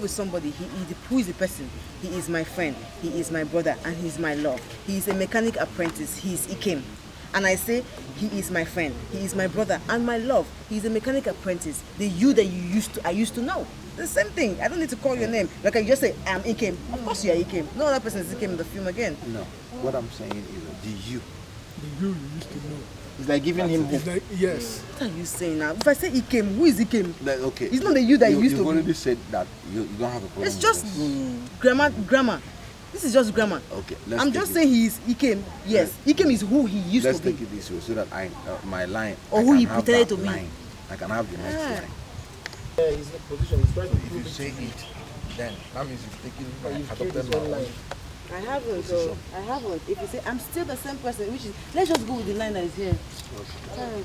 S4: with somebody, who is the person? He is my friend, he is my brother, and he is my love. He is a mechanic apprentice, he is Ikem. And I say he is my friend, he is my brother, and my love. He is a mechanic apprentice. The you that I used to know. The same thing. I don't need to call your name. Like I just say, I'm Ikem. Of course you are Ikem. No other person is Ikem in the film again.
S12: No. What I'm saying is the you.
S14: The you used to know. It's like giving him hope. Like, yes.
S4: What are you saying now? If I say Ikem, who is Ikem?
S12: Okay.
S4: It's not the you that you used to be.
S12: You've already said that you don't have a problem.
S4: It's just grammar. This is just grammar.
S12: Okay.
S4: I'm just saying he is Ikem. Yes. Ikem is who he used to be.
S12: Let's take it this way so that my line.
S4: Or who he pretended to be.
S12: I can have the next line.
S14: Yeah, he's in a position. He's trying to
S12: if you say it, then that means you've taken adopted my line.
S4: I haven't, though. I haven't. If you say I'm still the same person, which is let's just go with the line that is here.
S12: Okay.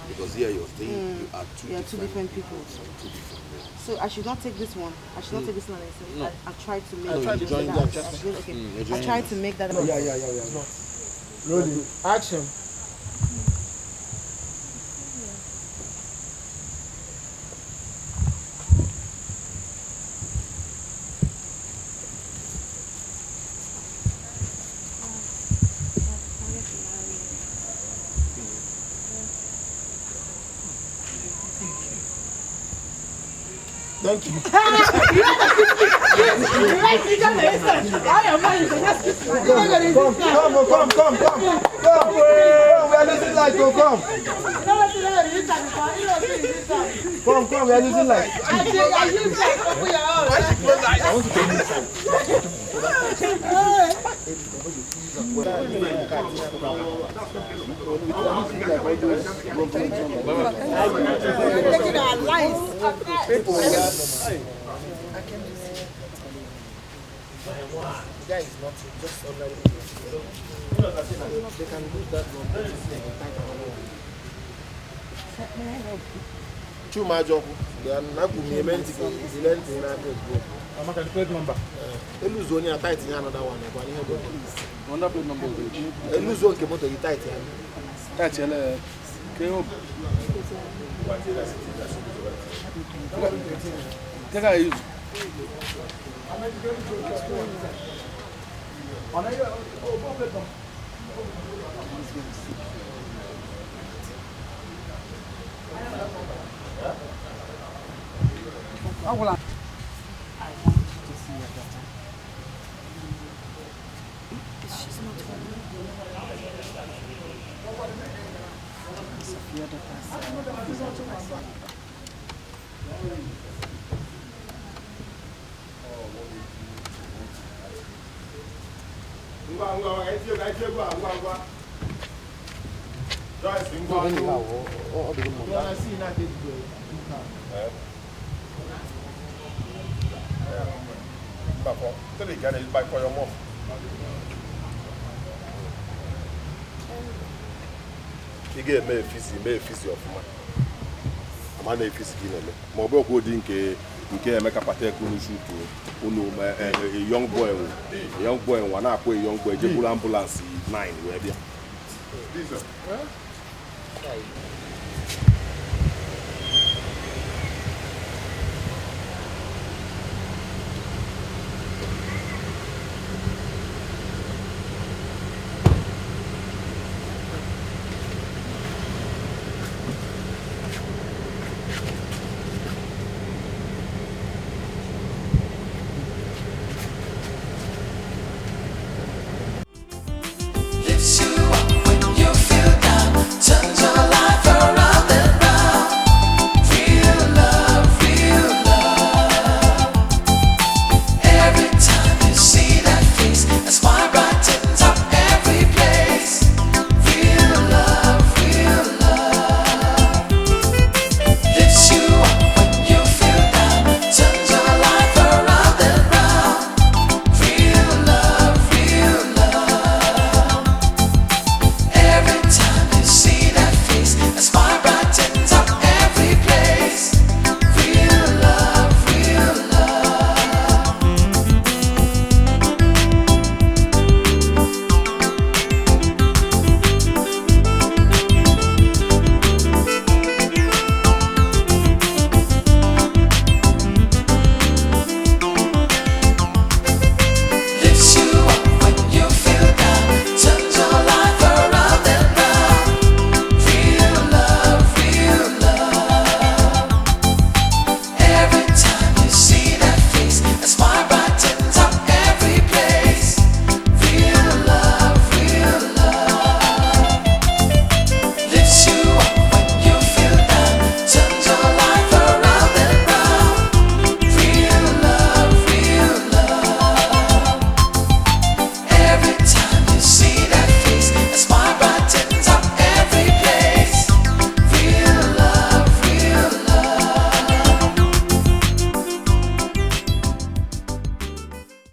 S12: Because here you're saying you are two
S4: different people. So I should not take this one. I should not take this one. I tried to make. I tried to make that.
S14: Yeah. Rolling. Action. Thank you. Come. We are losing light. Come. We are losing light. I want to take this side.
S4: Taking our lives.
S14: The guy is not just ordinary. They can use that one.
S1: May I help you?
S3: Chuma Joku, they are not going to make I'm not going to plate number. Eluzonia tight in another one. One plate number. Eluzon came out of the tight. Tight, take a use.
S1: I want you to see your daughter. She's not home. Your
S3: He gave me a fizzy of man. A man a fizzy in me. Mobile holding make a patek to a young boy, one up a young boy, ambulance 9 where